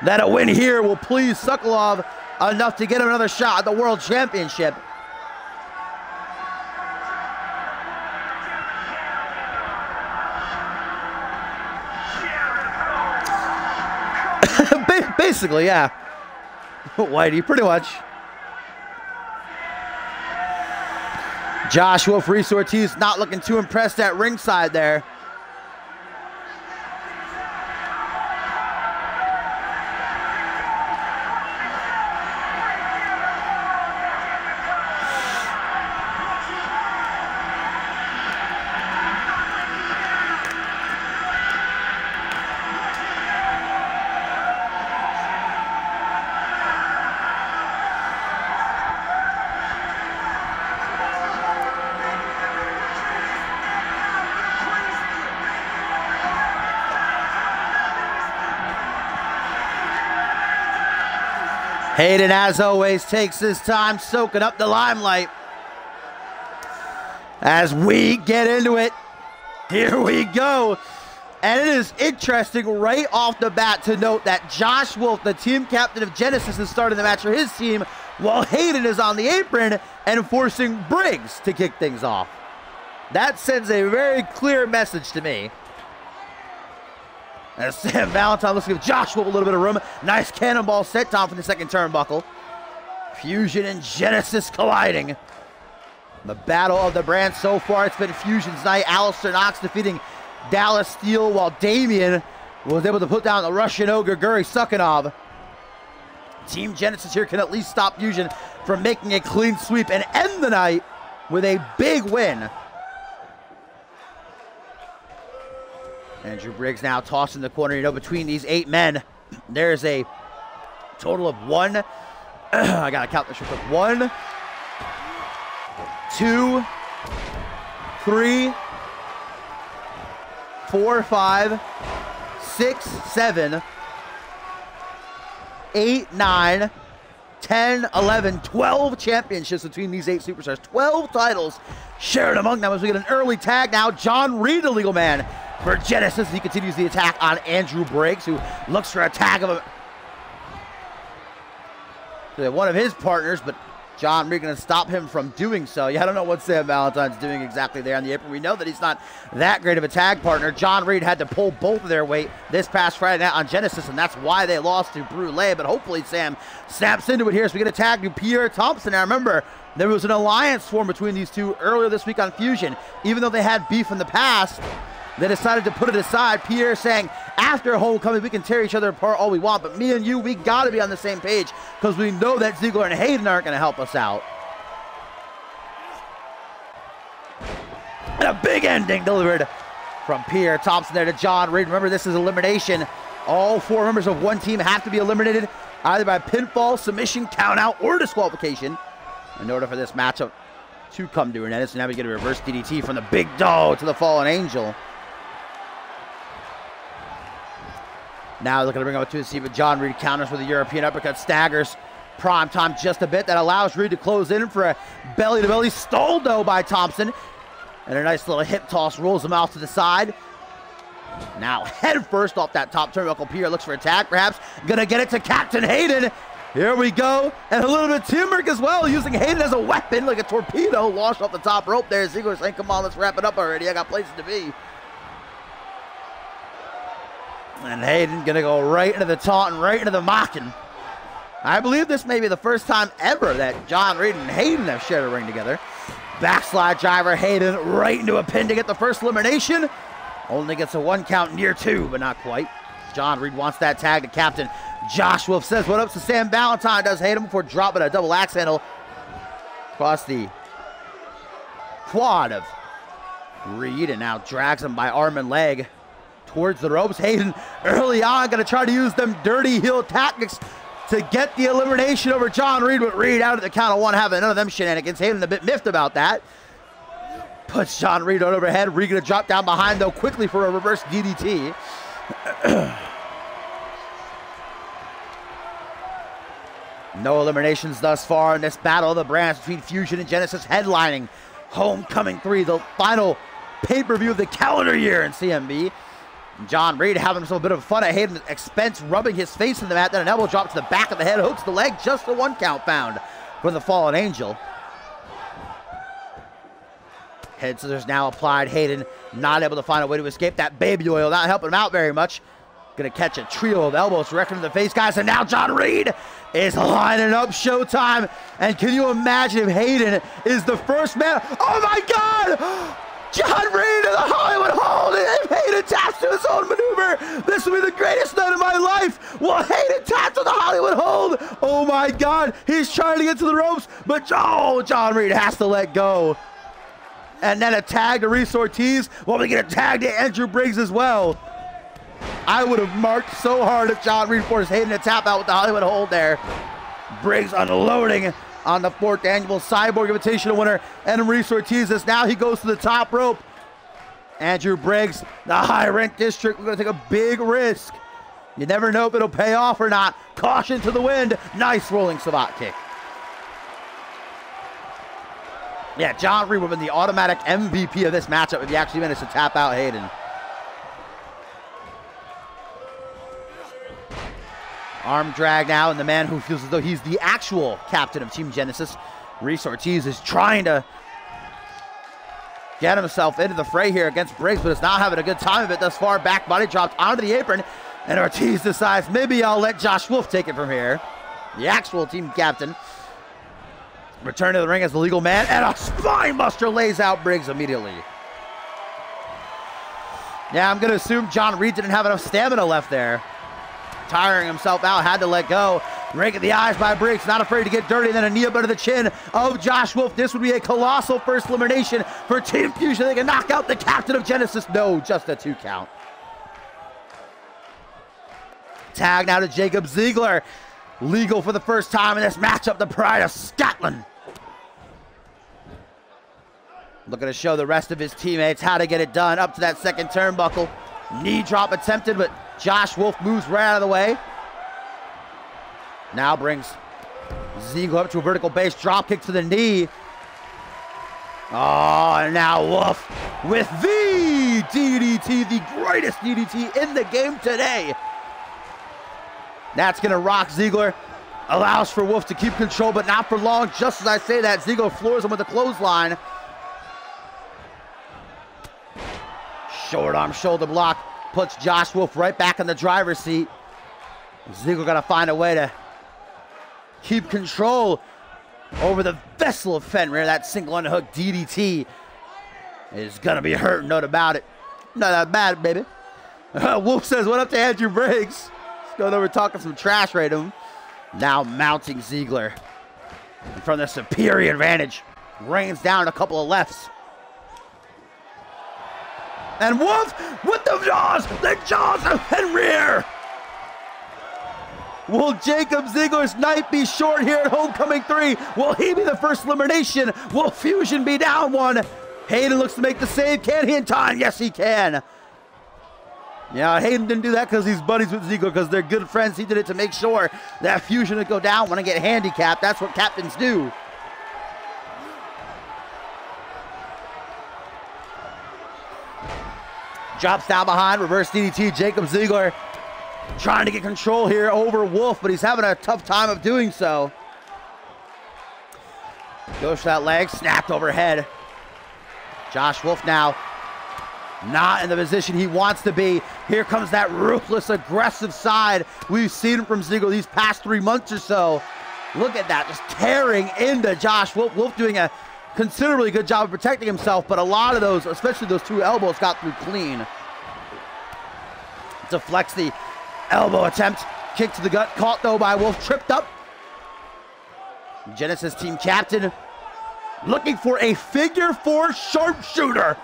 that a win here will please Sokolov enough to get him another shot at the World Championship. Basically, yeah. Whitey, pretty much. Josh Wolf, Reese Ortiz not looking too impressed at ringside there. Hayden, as always, takes his time soaking up the limelight. As we get into it, here we go. And it is interesting right off the bat to note that Josh Wolf, the team captain of Genesis, is starting the match for his team, while Hayden is on the apron and forcing Briggs to kick things off. That sends a very clear message to me. As Sam Valentine looks to give Josh Wolf a little bit of room. Nice cannonball set down from the second turnbuckle. Fusion and Genesis colliding. The battle of the brand so far, it's been Fusion's night. Alistair Knox defeating Dallas Steele, while Damien was able to put down the Russian Ogre, Guri Sukhanov. Team Genesis here can at least stop Fusion from making a clean sweep and end the night with a big win. Andrew Briggs now tossed in the corner. You know, between these 8 men, there's a total of 1. I gotta count this real quick. 1, 2, 3, 4, 5, 6, 7, 8, 9, 10, 11, 12 championships between these 8 superstars. 12 titles shared among them as we get an early tag now. John Reed, the legal man for Genesis. He continues the attack on Andrew Briggs, who looks for a tag of one of his partners, but John Reed going to stop him from doing so. Yeah, I don't know what Sam Valentine's doing exactly there on the apron. We know that he's not that great of a tag partner. John Reed had to pull both of their weight this past Friday night on Genesis, and that's why they lost to Brule, but hopefully Sam snaps into it here as we get a tag to Pierre Thompson. Now remember, there was an alliance formed between these two earlier this week on Fusion. Even though they had beef in the past, they decided to put it aside. Pierre saying, after Homecoming, we can tear each other apart all we want, but me and you, we got to be on the same page because we know that Ziggler and Hayden aren't going to help us out. And a big ending delivered from Pierre Thompson there to John Reed. Remember, this is elimination. All 4 members of one team have to be eliminated either by pinfall, submission, countout, or disqualification in order for this matchup to come to an end. So now we get a reverse DDT from the big dog to the fallen angel. Now looking to bring up to the seat, but John Reed counters with a European uppercut, staggers Prime Time just a bit. That allows Reed to close in for a belly-to-belly stalled though by Thompson. And a nice little hip toss rolls him out to the side. Now head first off that top turnbuckle. Pierre looks for a tag, perhaps. Gonna get it to Captain Hayden. Here we go. And a little bit of teamwork as well, using Hayden as a weapon, like a torpedo, launched off the top rope there. Ziggler's saying, come on, let's wrap it up already. I got places to be. And Hayden gonna go right into the taunt and right into the mocking. I believe this may be the first time ever that John Reed and Hayden have shared a ring together. Backslide driver, Hayden right into a pin to get the first elimination. Only gets a 1 count near 2, but not quite. John Reed wants that tag to Captain. Josh Wolf says what up to Sam Valentine, does hate him before dropping a double axe handle across the quad of Reed, and now drags him by arm and leg towards the ropes. Hayden early on going to try to use them dirty heel tactics to get the elimination over John Reed, but Reed out at the count of 1 having none of them shenanigans. Hayden a bit miffed about that. Puts John Reed on overhead. Reed going to drop down behind though quickly for a reverse DDT. No eliminations thus far in this battle of the brands between Fusion and Genesis, headlining Homecoming 3, the final pay-per-view of the calendar year in CMV. John Reed having himself a bit of fun at Hayden's expense, rubbing his face in the mat, then an elbow drop to the back of the head, hooks the leg, just the 1 count found for the fallen angel. Head scissors now applied. Hayden not able to find a way to escape that baby oil, not helping him out very much. Gonna catch a trio of elbows directly in the face, guys. And now John Reed is lining up Showtime. And can you imagine if Hayden is the first man? Oh my God! John Reed in the Hollywood Hold. And if Hayden taps to his own maneuver, this will be the greatest night of my life. Well, Hayden taps to the Hollywood Hold. Oh my God! He's trying to get to the ropes, but John Reed has to let go. And then a tag to Reese Ortiz. Well, we get a tag to Andrew Briggs as well. I would have marked so hard if John Reed forced Hayden to tap out with the Hollywood Hold there. Briggs unloading on the 4th annual Cyborg Invitational winner, and Reese Ortiz. As now he goes to the top rope. Andrew Briggs, the high rent district, we're going to take a big risk. You never know if it'll pay off or not. Caution to the wind. Nice rolling savate kick. Yeah, John Reed would have been the automatic MVP of this matchup if he actually managed to tap out Hayden. Arm drag now, and the man who feels as though he's the actual captain of Team Genesis, Reese Ortiz, is trying to get himself into the fray here against Briggs, but is not having a good time of it thus far. Back body dropped onto the apron, and Ortiz decides maybe I'll let Josh Wolf take it from here. The actual team captain. Return to the ring as the legal man, and a spine buster lays out Briggs immediately. Yeah, I'm going to assume John Reed didn't have enough stamina left there. Tiring himself out, had to let go. Rake in the eyes by Briggs, not afraid to get dirty, then a knee up under the chin of Josh Wolf. This would be a colossal first elimination for Team Fusion. They can knock out the captain of Genesis. No, just a 2 count. Tag now to Jacob Ziegler. Legal for the first time in this matchup, the Pride of Scotland. Looking to show the rest of his teammates how to get it done. Up to that second turnbuckle. Knee drop attempted, but Josh Wolf moves right out of the way. Now brings Ziegler up to a vertical base drop kick to the knee. Oh, and now Wolf with the DDT, the greatest DDT in the game today. That's going to rock Ziegler. Allows for Wolf to keep control, but not for long. Just as I say that, Ziegler floors him with a clothesline. Short arm shoulder block puts Josh Wolf right back in the driver's seat. Ziegler got to find a way to keep control over the vessel of Fenrir. That single underhook DDT is going to be hurting, no doubt about it. Not that bad, baby. Wolf says, what up to Andrew Briggs? He's going over talking some trash right to him. Now mounting Ziegler. And from the superior advantage, rains down a couple of lefts. And Wolf with the jaws of Fenrir. Will Jacob Ziegler's night be short here at Homecoming 3? Will he be the first elimination? Will Fusion be down 1? Hayden looks to make the save. Can he in time? Yes, he can. Yeah, Hayden didn't do that because he's buddies with Ziegler, because they're good friends. He did it to make sure that Fusion would go down when I get handicapped. That's what captains do. Drops down behind, reverse DDT. Jacob Ziegler trying to get control here over Wolf, but he's having a tough time of doing so. Goes for that leg, snapped overhead. Josh Wolf now not in the position he wants to be. Here comes that ruthless, aggressive side we've seen from Ziegler these past 3 months or so. Look at that, just tearing into Josh Wolf. Wolf doing a considerably good job of protecting himself, but a lot of those, especially those 2 elbows, got through clean. Deflects the elbow attempt. Kick to the gut, caught though by Wolf, tripped up. Genesis team captain looking for a figure 4 sharpshooter.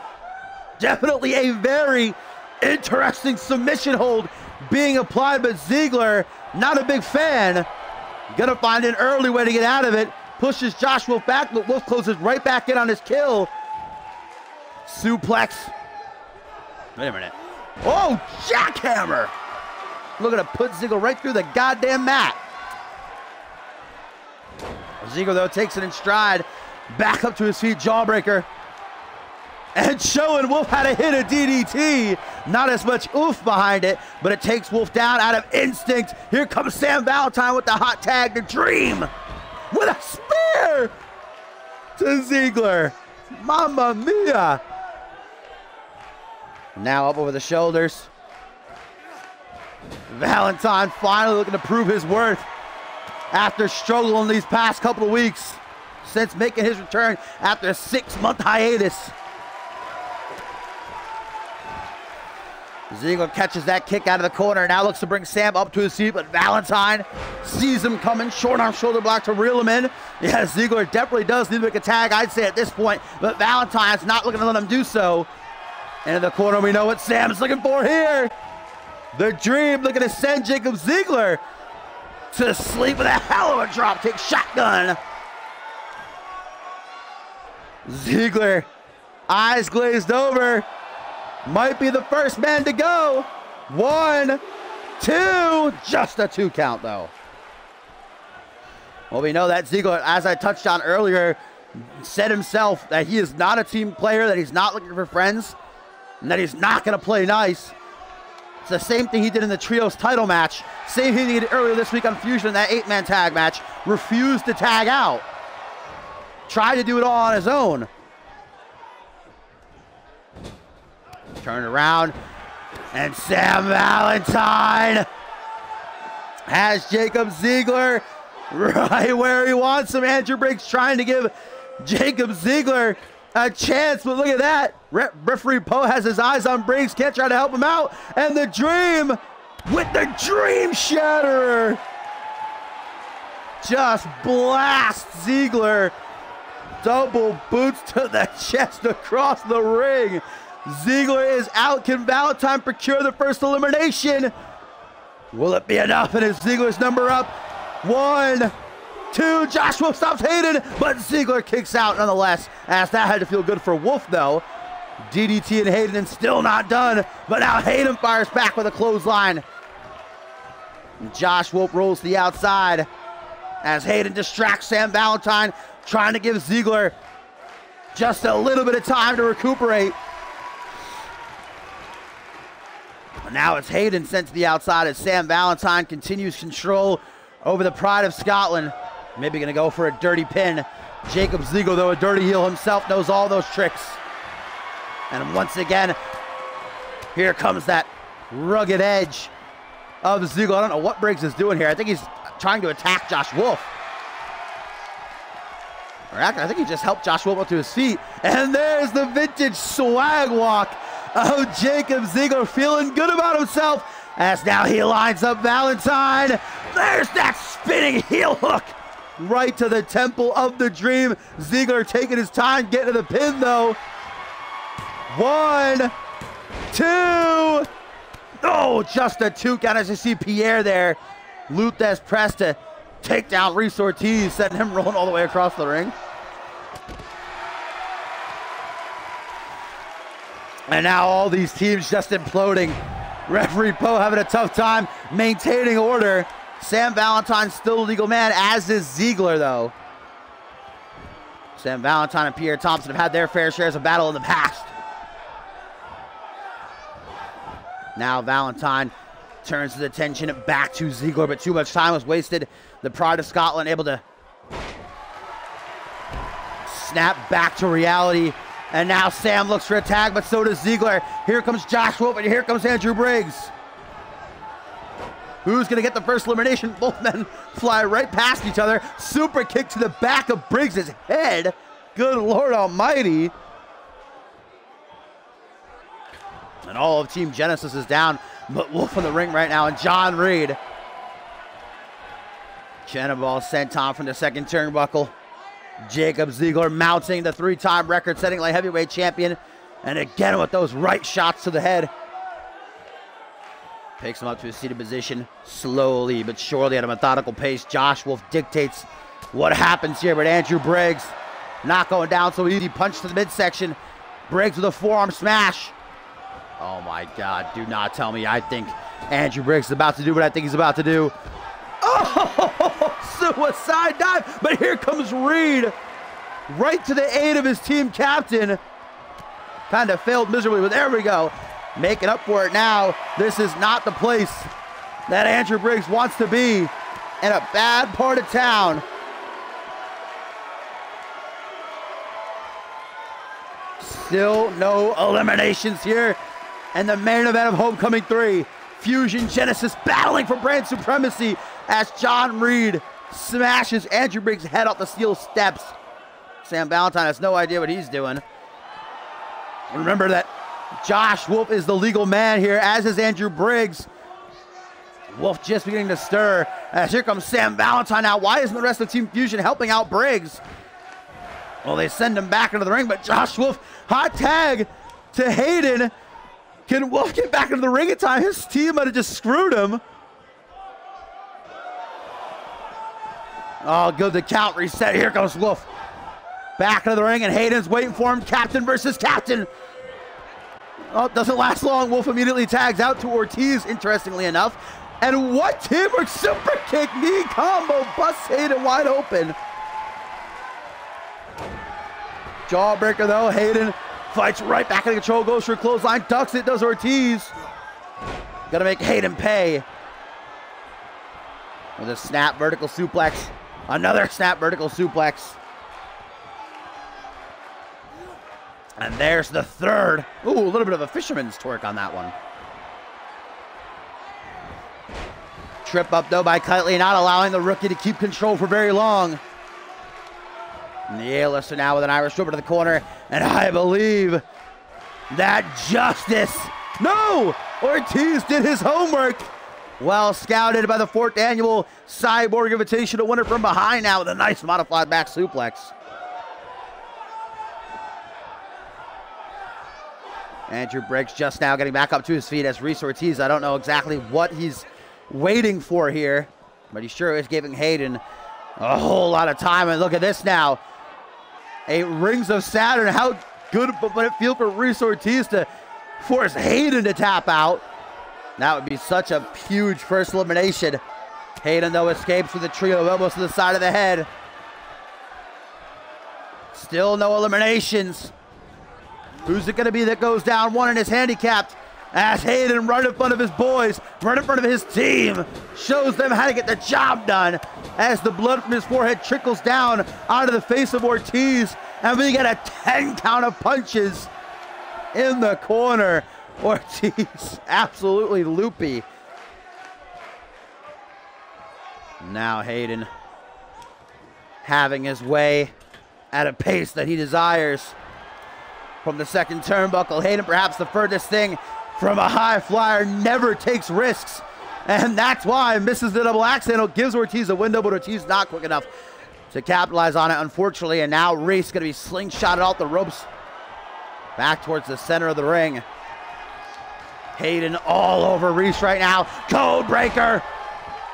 Definitely a very interesting submission hold being applied, but Ziegler, not a big fan. Gonna find an early way to get out of it. Pushes Josh Wolf back, but Wolf closes right back in on his kill. Suplex. Wait a minute. Oh, jackhammer. Looking to put Ziegler right through the goddamn mat. Ziegler, though, takes it in stride. Back up to his feet, jawbreaker. And showing Wolf how to hit a DDT. Not as much oof behind it, but it takes Wolf down out of instinct. Here comes Sam Valentine with the hot tag, The Dream. With a spear to Ziegler. Mamma mia. Now up over the shoulders. Valentine finally looking to prove his worth after struggling these past couple of weeks since making his return after a 6-month hiatus. Ziggler catches that kick out of the corner, now looks to bring Sam up to his feet, but Valentine sees him coming, short arm shoulder block to reel him in. Yeah, Ziggler definitely does need to make a tag, I'd say at this point, but Valentine's not looking to let him do so. And in the corner, we know what Sam's looking for here. The Dream looking to send Jacob Ziggler to sleep with a hell of a dropkick shotgun. Ziggler, eyes glazed over, might be the first man to go. 1, 2, just a 2 count though. Well, we know that Ziggler, as I touched on earlier, said himself that he is not a team player, that he's not looking for friends, and that he's not going to play nice. It's the same thing he did in the Trios title match. Same thing he did earlier this week on Fusion in that 8-man tag match. Refused to tag out. Tried to do it all on his own. Turn around, and Sam Valentine has Jacob Ziggler right where he wants him. Andrew Briggs trying to give Jacob Ziggler a chance, but look at that. Referee Poe has his eyes on Briggs, can't try to help him out, and the Dream with the Dream Shatterer just blasts Ziggler. Double boots to the chest across the ring. Ziggler is out. Can Valentine procure the first elimination? Will it be enough? And is Ziggler's number up? 1, 2. Josh Wolf stops Hayden, but Ziggler kicks out nonetheless, as that had to feel good for Wolf though. DDT and Hayden still not done, but now Hayden fires back with a clothesline. Josh Wolf rolls to the outside as Hayden distracts Sam Valentine, trying to give Ziggler just a little bit of time to recuperate. Now it's Hayden sent to the outside as Sam Valentine continues control over the Pride of Scotland. Maybe gonna go for a dirty pin. Jacob Ziggler, though a dirty heel himself, knows all those tricks. And once again, here comes that rugged edge of Ziggler. I don't know what Briggs is doing here. I think he's trying to attack Josh Wolf. Or actually, I think he just helped Josh Wolf up to his feet. And there's the vintage swag walk of Jacob Ziggler, feeling good about himself, as now he lines up Valentine. There's that spinning heel hook right to the temple of the Dream. Ziggler taking his time getting to the pin though. 1, 2. Oh, just a 2 count as you see Pierre there. Luthez press to take down Reese Ortiz, setting him rolling all the way across the ring. And now all these teams just imploding. Referee Poe having a tough time maintaining order. Sam Valentine still the legal man, as is Ziggler though. Sam Valentine and Pierre Thompson have had their fair shares of battle in the past. Now Valentine turns his attention back to Ziggler, but too much time was wasted. The Pride of Scotland able to snap back to reality. And now Sam looks for a tag, but so does Ziggler. Here comes Josh Wolf, and here comes Andrew Briggs. Who's going to get the first elimination? Both men fly right past each other. Super kick to the back of Briggs' head. Good Lord almighty. And all of Team Genesis is down, but Wolf in the ring right now, and John Reed. Cannonball senton from the second turnbuckle. Jacob Ziggler mounting the 3-time record-setting light heavyweight champion. And again with those right shots to the head. Takes him up to a seated position. Slowly but surely at a methodical pace. Josh Wolf dictates what happens here. But Andrew Briggs not going down so easy. Punch to the midsection. Briggs with a forearm smash. Oh my God, do not tell me I think Andrew Briggs is about to do what I think he's about to do. Oh, suicide dive, but here comes Reed, right to the aid of his team captain. Kind of failed miserably, but there we go. Making up for it now. This is not the place that Andrew Briggs wants to be, in a bad part of town. Still no eliminations here. And the main event of Homecoming 3, Fusion Genesis battling for brand supremacy as John Reed smashes Andrew Briggs' head off the steel steps. Sam Valentine has no idea what he's doing. Remember that Josh Wolf is the legal man here, as is Andrew Briggs. Wolf just beginning to stir as here comes Sam Valentine now. Why isn't the rest of Team Fusion helping out Briggs? Well, they send him back into the ring, but Josh Wolf, hot tag to Hayden. Can Wolf get back into the ring in time? His team might have just screwed him. Oh, good, the count reset. Here comes Wolf. Back into the ring, and Hayden's waiting for him. Captain versus captain. Oh, it doesn't last long. Wolf immediately tags out to Ortiz, interestingly enough. And what teamwork, super kick, knee combo, busts Hayden wide open. Jawbreaker though, Hayden fights right back into control, goes for a clothesline, ducks it, does Ortiz. Gotta make Hayden pay. With a snap vertical suplex. Another snap vertical suplex. And there's the third. Ooh, a little bit of a fisherman's torque on that one. Trip up though by Kitely, not allowing the rookie to keep control for very long. And the A-lister now with an Irish whip to the corner. And I believe that Justice. No! Ortiz did his homework. Well scouted by the 4th annual Cyborg Invitational winner from behind now with a nice modified back suplex. Andrew Briggs just now getting back up to his feet as Reese Ortiz. I don't know exactly what he's waiting for here, but he sure is giving Hayden a whole lot of time. And look at this now. A Rings of Saturn. How good would it feel for Reese Ortiz to force Hayden to tap out? That would be such a huge first elimination. Hayden, though, escapes with a trio of elbows to the side of the head. Still no eliminations. Who's it going to be that goes down one and is handicapped? As Hayden, right in front of his boys, right in front of his team, shows them how to get the job done as the blood from his forehead trickles down onto the face of Ortiz. And we get a 10 count of punches in the corner. Ortiz absolutely loopy. Now Hayden having his way at a pace that he desires. From the second turnbuckle, Hayden, perhaps the furthest thing from a high flyer, never takes risks. And that's why misses the double axe handle, gives Ortiz a window, but Ortiz not quick enough to capitalize on it, unfortunately. And now Reese going to be slingshotted off the ropes back towards the center of the ring. Hayden all over Reese right now. Code breaker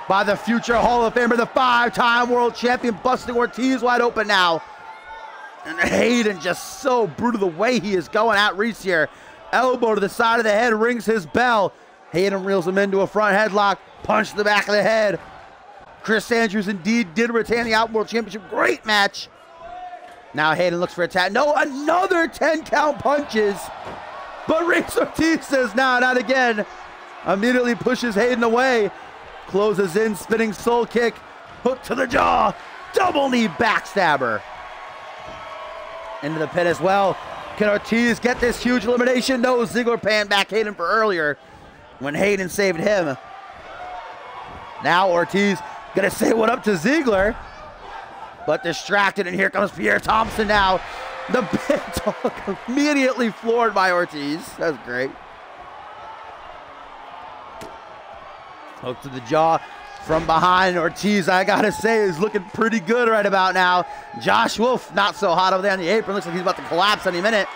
by the future Hall of Famer, the 5-time world champion, busting Ortiz wide open now. And Hayden just so brutal the way he is going at Reese here. Elbow to the side of the head, rings his bell. Hayden reels him into a front headlock, punch to the back of the head. Chris Andrews indeed did retain the Outworld Championship. Great match. Now Hayden looks for a tap. No, another 10 count punches. But Reese Ortiz says, no, not again. Immediately pushes Hayden away. Closes in, spinning soul kick. Hook to the jaw. Double knee backstabber. Into the pin as well. Can Ortiz get this huge elimination? No, Ziggler paying back Hayden for earlier when Hayden saved him. Now Ortiz gonna say what up to Ziggler, but distracted, and here comes Pierre Thompson now. The big dog immediately floored by Ortiz. That's great. Hook to the jaw from behind. Ortiz, I gotta say, is looking pretty good right about now. Josh Wolf, not so hot over there on the apron. Looks like he's about to collapse any minute.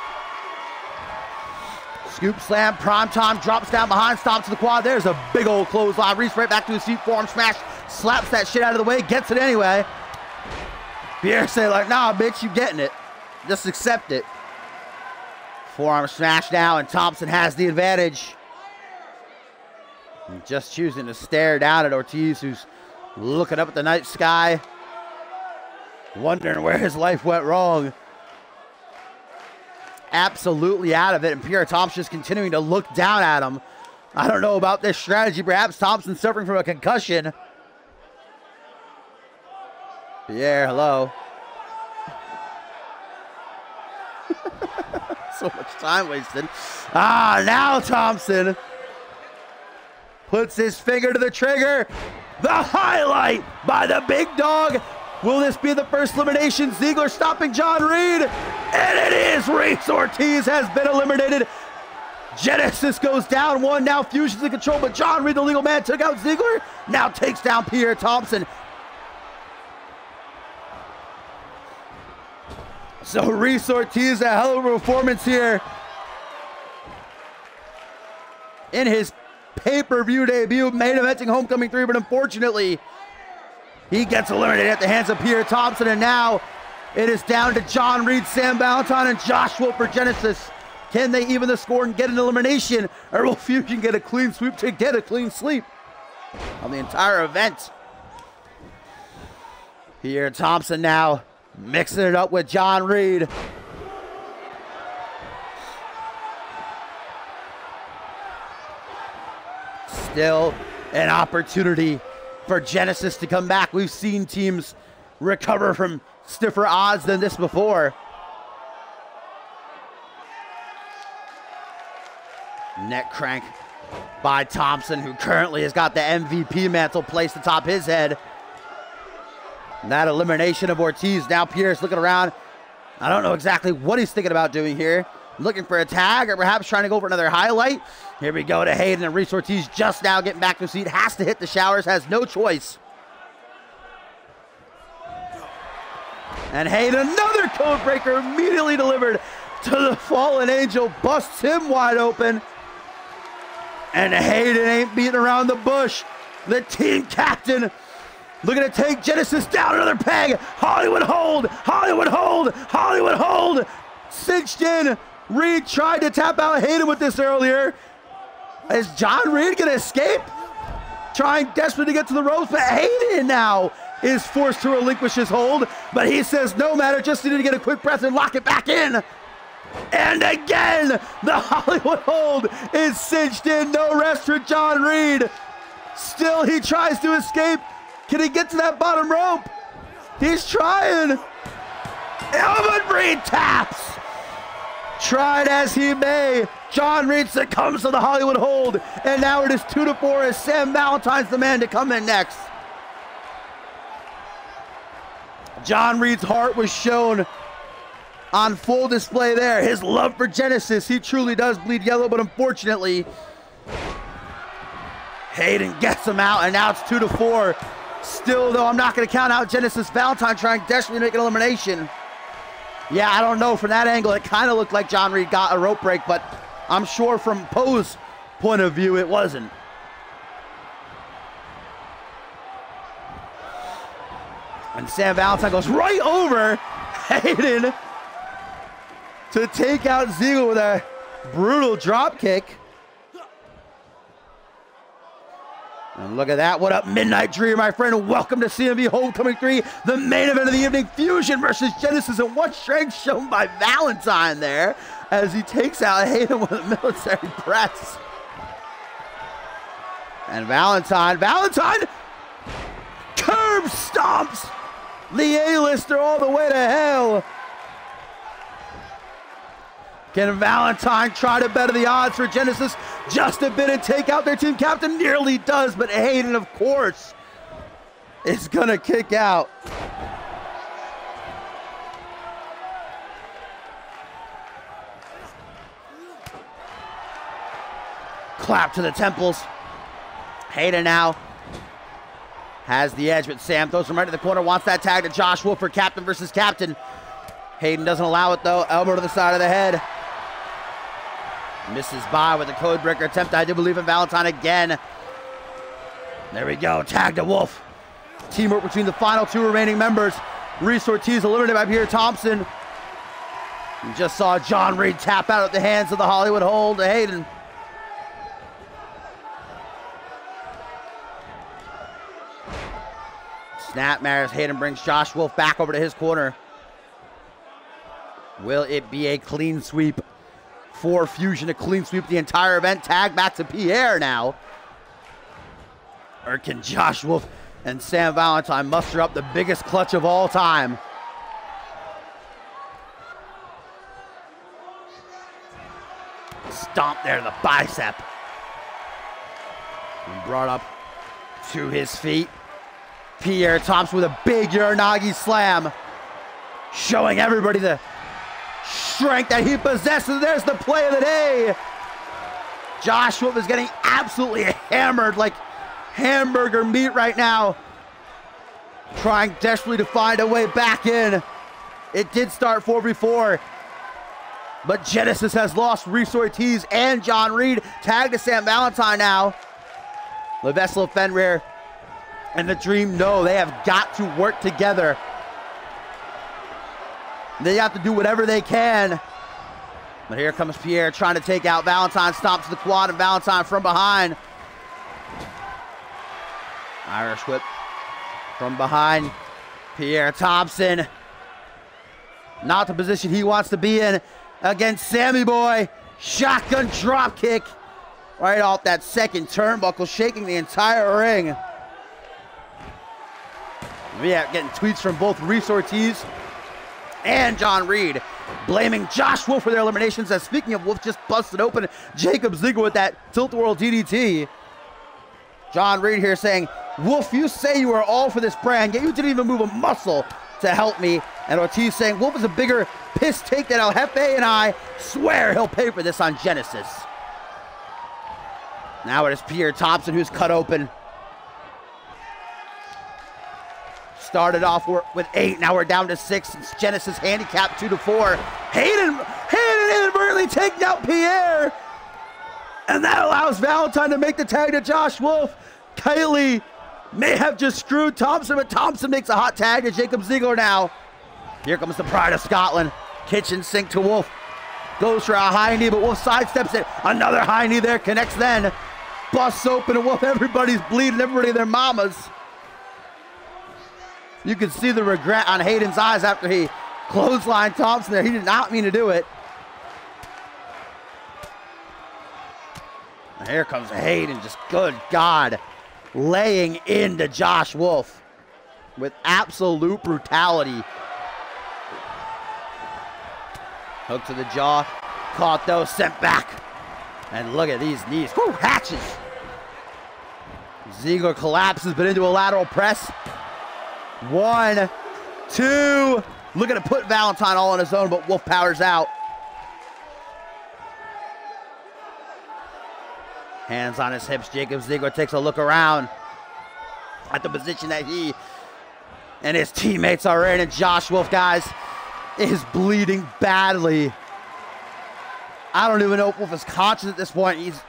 Scoop slam, Primetime drops down behind, stomps to the quad. There's a big old clothesline. Reese right back to his feet, forearm smash, slaps that shit out of the way, gets it anyway. Pierre say like, nah, bitch, you getting it. Just accept it. Forearm smash now, and Thompson has the advantage. And just choosing to stare down at Ortiz, who's looking up at the night sky, wondering where his life went wrong. Absolutely out of it, and Pierre Thompson just continuing to look down at him. I don't know about this strategy. Perhaps Thompson's suffering from a concussion. Pierre, hello. So much time wasted. Ah, now Thompson puts his finger to the trigger. The highlight by the big dog. Will this be the first elimination? Ziggler stopping John Reed. And it is. Reese Ortiz has been eliminated. Genesis goes down one. Now Fusion's in control, but John Reed, the legal man, took out Ziggler. Now takes down Pierre Thompson. So Reese Ortiz, a hell of a performance here in his pay-per-view debut, main eventing Homecoming 3, but unfortunately, he gets eliminated at the hands of Pierre Thompson, and now it is down to John Reed, Sam Valentine, and Josh Wolf for Genesis. Can they even the score and get an elimination, or will Fusion get a clean sweep to get a clean sweep on the entire event? Pierre Thompson now mixing it up with John Reed. Still an opportunity for Genesis to come back. We've seen teams recover from stiffer odds than this before. Neck crank by Thompson, who currently has got the MVP mantle placed atop his head. And that elimination of Ortiz. Now Pierce looking around. I don't know exactly what he's thinking about doing here. Looking for a tag, or perhaps trying to go for another highlight. Here we go to Hayden, and Reese Ortiz just now getting back to his seat. Has to hit the showers, has no choice. And Hayden, another code breaker immediately delivered to the fallen angel. Busts him wide open. And Hayden ain't beating around the bush. The team captain looking to take Genesis down another peg. Hollywood hold, Hollywood hold, Hollywood hold. Cinched in. Reed tried to tap out Hayden with this earlier. Is John Reed gonna escape? Trying desperately to get to the ropes, but Hayden now is forced to relinquish his hold. But he says, no matter, just needed to get a quick breath and lock it back in. And again, the Hollywood hold is cinched in. No rest for John Reed. Still, he tries to escape. Can he get to that bottom rope? He's trying. Elvin Reed taps. Tried as he may, John Reed succumbs to the Hollywood hold. And now it is 2-4 as Sam Valentine's the man to come in next. John Reed's heart was shown on full display there. His love for Genesis. He truly does bleed yellow, but unfortunately, Hayden gets him out, and now it's 2-4. Still, though, I'm not going to count out Genesis. Valentine trying desperately to make an elimination. Yeah, I don't know. From that angle, it kind of looked like John Reed got a rope break, but I'm sure from Poe's point of view, it wasn't. And Sam Valentine goes right over Hayden to take out Ziggler with a brutal drop kick. And look at that. What up, Midnight Dream, my friend? Welcome to CMV Homecoming 3, the main event of the evening. Fusion versus Genesis, and what strength shown by Valentine there as he takes out Hayden with a military press. And Valentine curb stomps the A-lister all the way to hell. Can Valentine try to better the odds for Genesis just a bit and take out their team captain? Nearly does, but Hayden, of course, is gonna kick out. Clap to the temples. Hayden now has the edge, but Sam throws him right to the corner, wants that tag to Josh Wolf for captain versus captain. Hayden doesn't allow it though, elbow to the side of the head. Misses by with a code breaker attempt. I do believe in Valentine again. There we go, tag to Wolf. Teamwork between the final two remaining members. Reese Ortiz eliminated by Pierre Thompson. You just saw John Reed tap out at the hands of the Hollywood hold to Hayden. Snapmares, Hayden brings Josh Wolf back over to his corner. Will it be a clean sweep for Fusion, a clean sweep the entire event? Tag back to Pierre now. Or can Josh Wolf and Sam Valentine muster up the biggest clutch of all time? Stomp there, the bicep. And brought up to his feet. Pierre Thompson with a big Uranagi slam, showing everybody the strength that he possesses. There's the play of the day. Josh Wolf is getting absolutely hammered like hamburger meat right now, trying desperately to find a way back in. It did start 4v4, but Genesis has lost Reese Ortiz and John Reed. Tag to Sam Valentine now. LeVessel Fenrir and the Dream know they have got to work together. They have to do whatever they can. But here comes Pierre trying to take out Valentine. Stomps to the quad and Valentine from behind. Irish whip from behind. Pierre Thompson. Not the position he wants to be in against Sammy Boy. Shotgun drop kick right off that second turnbuckle, shaking the entire ring. We are getting tweets from both Reese Ortiz and John Reed blaming Josh Wolf for their eliminations. As speaking of, Wolf just busted open Jacob Ziegler with that tilt-a-whirl DDT. John Reed here saying, Wolf, you say you are all for this brand, yet you didn't even move a muscle to help me. And Ortiz saying, Wolf is a bigger piss take than El Jefe, and I swear he'll pay for this on Genesis. Now it is Pierre Thompson who's cut open. Started off with 8, now we're down to 6. It's Genesis handicap 2-4. Hayden inadvertently taking out Pierre. And that allows Valentine to make the tag to Josh Wolf. Kylie may have just screwed Thompson, but Thompson makes a hot tag to Jacob Ziegler now. Here comes the Pride of Scotland. Kitchen sink to Wolf. Goes for a high knee, but Wolf sidesteps it. Another high knee there, connects then. Busts open and Wolf, everybody's bleeding, everybody and their mamas. You can see the regret on Hayden's eyes after he clotheslined Thompson there. He did not mean to do it. And here comes Hayden, just good God, laying into Josh Wolf with absolute brutality. Hook to the jaw, caught though, sent back. And look at these knees, whoo, hatches. Ziegler collapses, but into a lateral press. 1, 2, looking to put Valentine all on his own, but Wolf powers out. Hands on his hips, Jacob Ziegler takes a look around at the position that he and his teammates are in, and Josh Wolf, guys, is bleeding badly. I don't even know if Wolf is conscious at this point. He's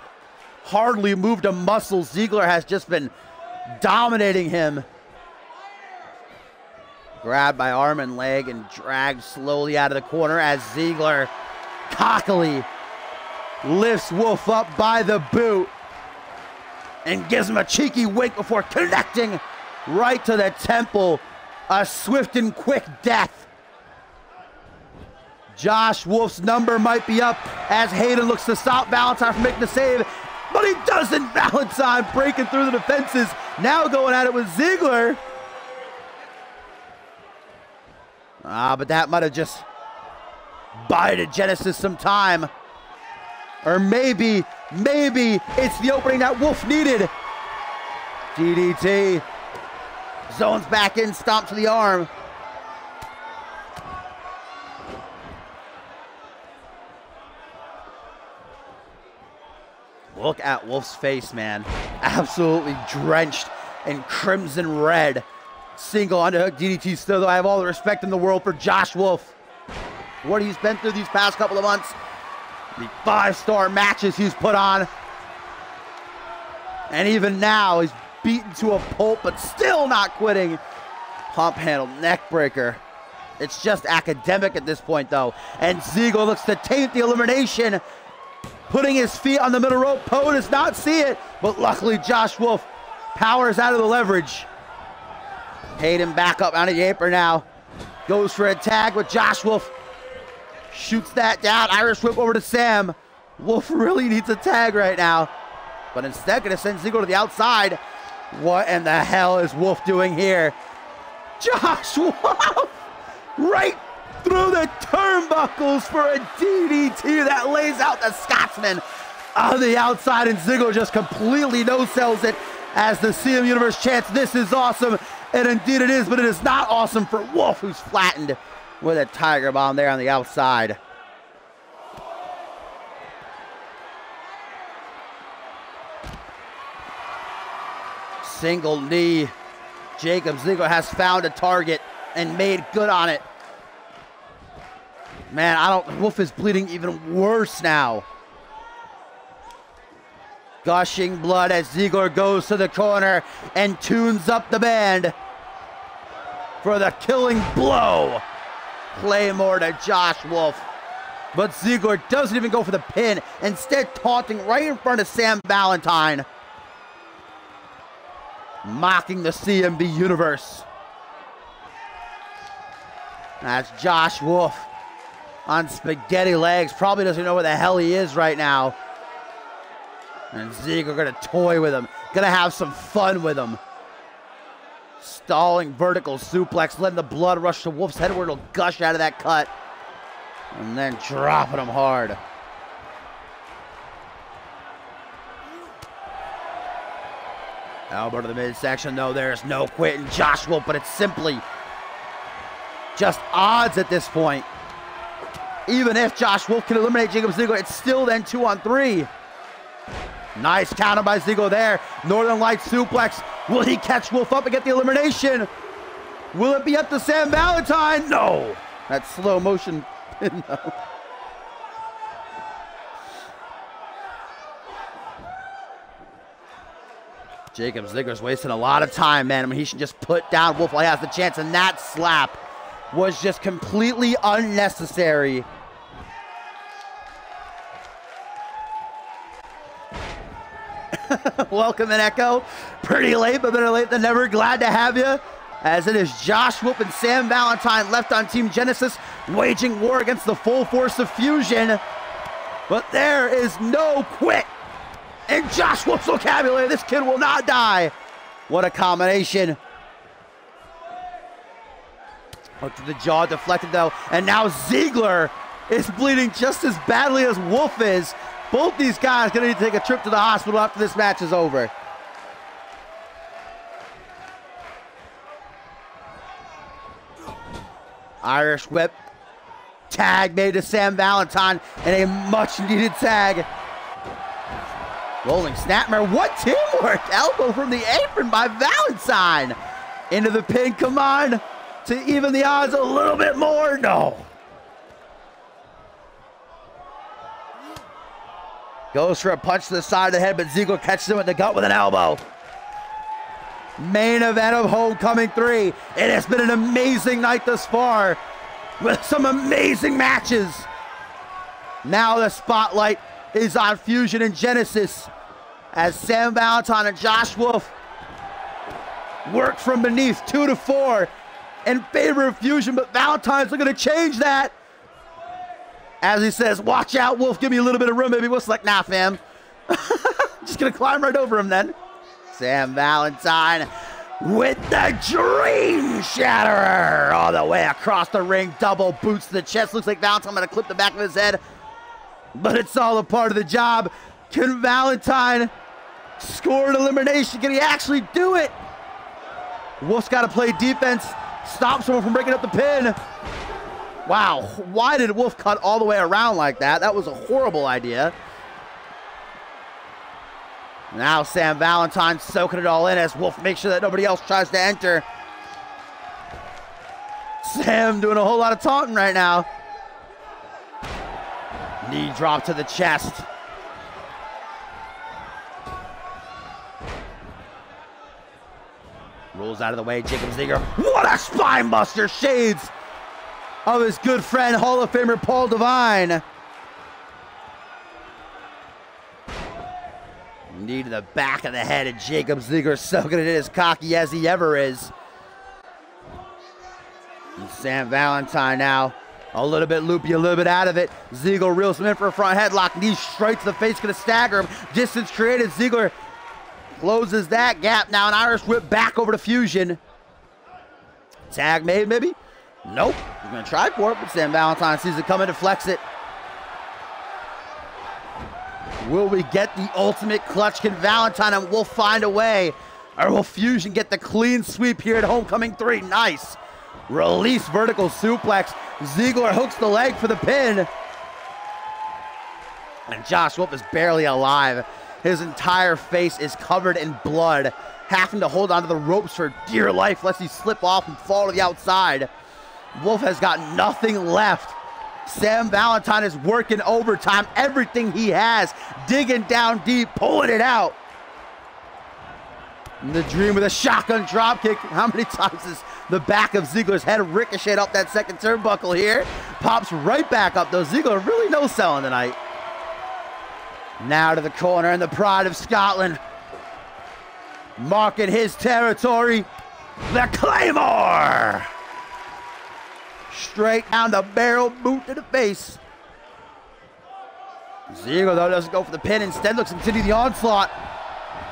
hardly moved a muscle. Ziegler has just been dominating him. Grabbed by arm and leg and dragged slowly out of the corner as Ziegler cockily lifts Wolf up by the boot and gives him a cheeky wink before connecting right to the temple. A swift and quick death. Josh Wolf's number might be up as Hayden looks to stop Valentine from making the save, but he doesn't. Valentine breaking through the defenses, now going at it with Ziegler. But that might have just bided Genesis some time. Or maybe it's the opening that Wolf needed. DDT. Zones back in, stomp to the arm. Look at Wolf's face, man. Absolutely drenched in crimson red. Single underhook DDT still, though I have all the respect in the world for Josh Wolf. What he's been through these past couple of months. The 5-star matches he's put on. And even now, he's beaten to a pulp, but still not quitting. Pump handle, neck breaker. It's just academic at this point, though. And Ziegler looks to taint the elimination. Putting his feet on the middle rope. Poe does not see it, but luckily Josh Wolf powers out of the leverage. Hayden back up on the apron now. Goes for a tag with Josh Wolf. Shoots that down. Irish whip over to Sam. Wolf really needs a tag right now. But instead going to send Ziegler to the outside. What in the hell is Wolf doing here? Josh Wolf! Right through the turnbuckles for a DDT that lays out the Scotsman. on the outside, and Ziggler just completely no-sells it as the CM Universe chants, "This is awesome." And indeed it is, but it is not awesome for Wolf, who's flattened with a Tiger Bomb there on the outside. Single knee. Jacob Ziegler has found a target and made good on it. Man, Wolf is bleeding even worse now. Gushing blood as Ziegler goes to the corner and tunes up the band for the killing blow. Claymore to Josh Wolf. But Ziegler doesn't even go for the pin, instead taunting right in front of Sam Valentine, mocking the CMV Universe. That's Josh Wolf on spaghetti legs. Probably doesn't know where the hell he is right now. And Ziegler gonna toy with him. Gonna have some fun with him. Stalling vertical suplex, letting the blood rush to Wolf's head where it'll gush out of that cut. And then dropping him hard. Elbow to the midsection. No, there's no quitting Josh Wolf, but it's simply just odds at this point. Even if Josh Wolf can eliminate Jacob Ziegler, it's still then 2-on-3. Nice counter by Ziegler there. Northern Lights suplex. Will he catch Wolf up and get the elimination? Will it be up to Sam Valentine? No. That slow motion pin, though. Jacob Ziegler's wasting a lot of time, man. I mean, he should just put down Wolf while he has the chance, and that slap was just completely unnecessary. Welcome in, Echo. Pretty late, but better late than never. Glad to have you. As it is Josh Wolf and Sam Valentine left on Team Genesis, waging war against the full force of Fusion. But there is no quit in Josh Wolf's vocabulary. This kid will not die. What a combination. Look to the jaw, deflected though. And now Ziegler is bleeding just as badly as Wolf is. Both these guys gonna need to take a trip to the hospital after this match is over. Irish whip. Tag made to Sam Valentine, and a much needed tag. Rolling snapmare. What teamwork! Elbow from the apron by Valentine. Into the pin. Come on. To even the odds a little bit more. No. Goes for a punch to the side of the head, but Ziegler catches him in the gut with an elbow. Main event of Homecoming 3. It has been an amazing night thus far, with some amazing matches. Now the spotlight is on Fusion and Genesis, as Sam Valentine and Josh Wolf work from beneath 2-4 in favor of Fusion, but Valentine's looking to change that. As he says, "Watch out, Wolf, give me a little bit of room, baby." Wolf's like, "Nah, fam." Just gonna climb right over him then. Sam Valentine with the Dream Shatterer all the way across the ring. Double boots to the chest. Looks like Valentine gonna clip the back of his head, but it's all a part of the job. Can Valentine score an elimination? Can he actually do it? Wolf's got to play defense, stop someone from breaking up the pin. Wow, why did Wolf cut all the way around like that? That was a horrible idea. Now Sam Valentine soaking it all in as Wolf makes sure that nobody else tries to enter. Sam doing a whole lot of taunting right now. Knee drop to the chest. Rolls out of the way, Jacob Ziegler. What a spine buster! Shades of his good friend, Hall of Famer Paul Devine. Knee to the back of the head, and Jacob Ziegler soaking it in as cocky as he ever is. And Sam Valentine now a little bit loopy, a little bit out of it. Ziegler reels him in for a front headlock. Knee straight to the face, gonna stagger him. Distance created. Ziegler closes that gap. Now an Irish whip back over to Fusion. Tag made, maybe? Nope. He's gonna try for it, but Sam Valentine sees it coming to flex it. Will we get the ultimate clutch? Can Valentine and Wolf find a way? Or will Fusion get the clean sweep here at Homecoming 3? Nice. Release vertical suplex. Ziggler hooks the leg for the pin. And Josh Wolf is barely alive. His entire face is covered in blood, having to hold onto the ropes for dear life lest he slip off and fall to the outside. Wolf has got nothing left. Sam Valentine is working overtime, everything he has, digging down deep, pulling it out. And the Dream with a shotgun dropkick. How many times has the back of Ziggler's head ricocheted up that second turnbuckle here? Pops right back up, though. Ziggler really no selling tonight. Now to the corner, and the pride of Scotland, marking his territory, the Claymore! Straight down the barrel, boot to the face. Ziggler, though, doesn't go for the pin. Instead, looks to continue the onslaught.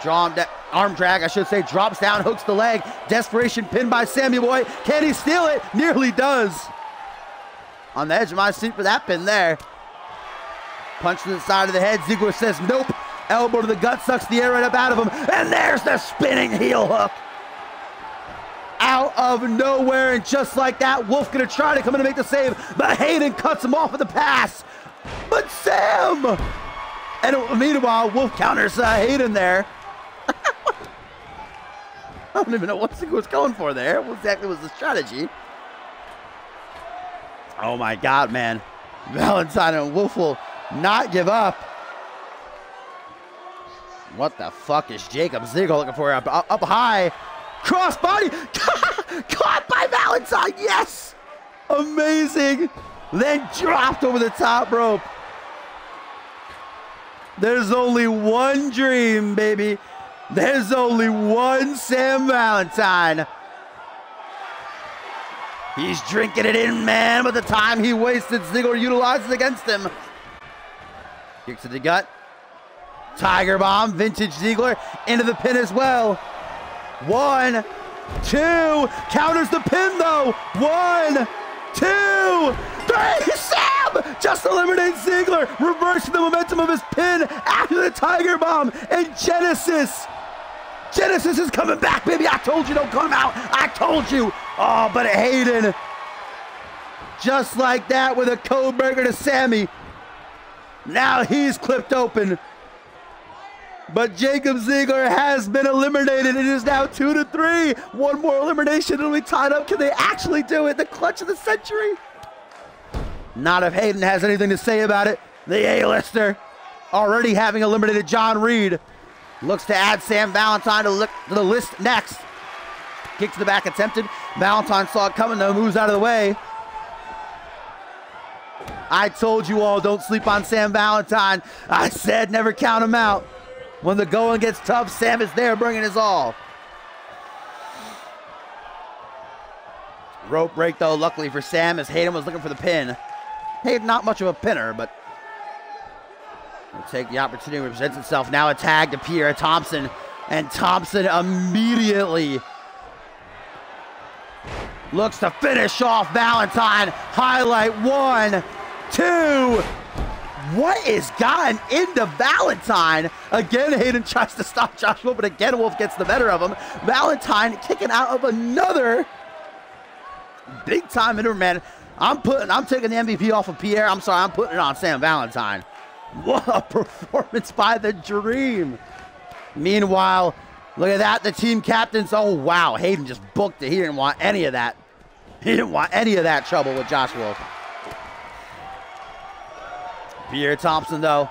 Arm drag, I should say, drops down, hooks the leg. Desperation pin by Sammy Boy. Can he steal it? Nearly does. On the edge of my seat for that pin there. Punch to the side of the head. Ziggler says nope. Elbow to the gut, sucks the air right up out of him. And there's the spinning heel hook. Out of nowhere, and just like that, Wolf gonna try to come in and make the save, but Hayden cuts him off with the pass. But Sam! And meanwhile, Wolf counters Hayden there. I don't even know what Ziggler was going for there. What exactly was the strategy? Oh my God, man. Valentine and Wolf will not give up. What the fuck is Jacob Ziggler looking for? Up high. Crossbody. Caught by Valentine. Yes. Amazing. Then dropped over the top rope. There's only one Dream, baby. There's only one Sam Valentine. He's drinking it in, man, but the time he wasted, Ziggler utilizes against him. Kicks to the gut. Tiger Bomb, vintage Ziggler, into the pin as well. 1, 2, counters the pin though. 1, 2, 3, Sam just eliminates Ziggler, reversing the momentum of his pin after the Tiger Bomb. And Genesis is coming back, baby. I told you, don't come out. I told you. Oh, but Hayden, just like that, with a code breaker to Sammy. Now he's clipped open. But Jacob Ziggler has been eliminated. It is now 2-3. One more elimination, it'll be tied up. Can they actually do it? The clutch of the century. Not if Hayden has anything to say about it. The A-lister, already having eliminated John Reed, looks to add Sam Valentine to the list next. Kick to the back attempted. Valentine saw it coming though, moves out of the way. I told you all, don't sleep on Sam Valentine. I said never count him out. When the going gets tough, Sam is there bringing his all. Rope break though, luckily for Sam, as Hayden was looking for the pin. Hayden, not much of a pinner, but will take the opportunity that presents itself. Now a tag to Pierre Thompson, and Thompson immediately looks to finish off Valentine. Highlight 1, 2. What is gotten into Valentine? Again, Hayden tries to stop Josh Wolf, but again, Wolf gets the better of him. Valentine kicking out of another big time interim, man. I'm taking the MVP off of Pierre. I'm sorry, I'm putting it on Sam Valentine. What a performance by the Dream. Meanwhile, look at that, the team captains. Oh, wow, Hayden just booked it. He didn't want any of that. He didn't want any of that trouble with Josh Wolf. Pierre Thompson, though,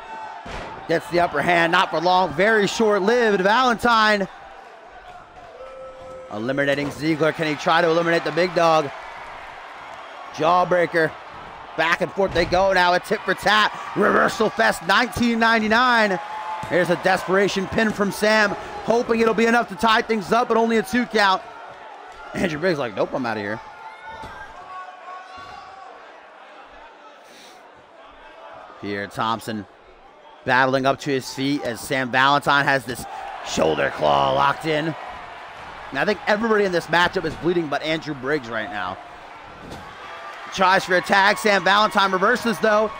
gets the upper hand. Not for long, very short-lived. Valentine eliminating Ziggler. Can he try to eliminate the big dog? Jawbreaker. Back and forth they go now. A tit for tat. Reversal Fest 1999. Here's a desperation pin from Sam, hoping it'll be enough to tie things up, but only a 2 count. Andrew Briggs like, nope, I'm out of here. Pierre Thompson battling up to his feet as Sam Valentine has this shoulder claw locked in. And I think everybody in this matchup is bleeding but Andrew Briggs right now. Tries for a tag. Sam Valentine reverses though.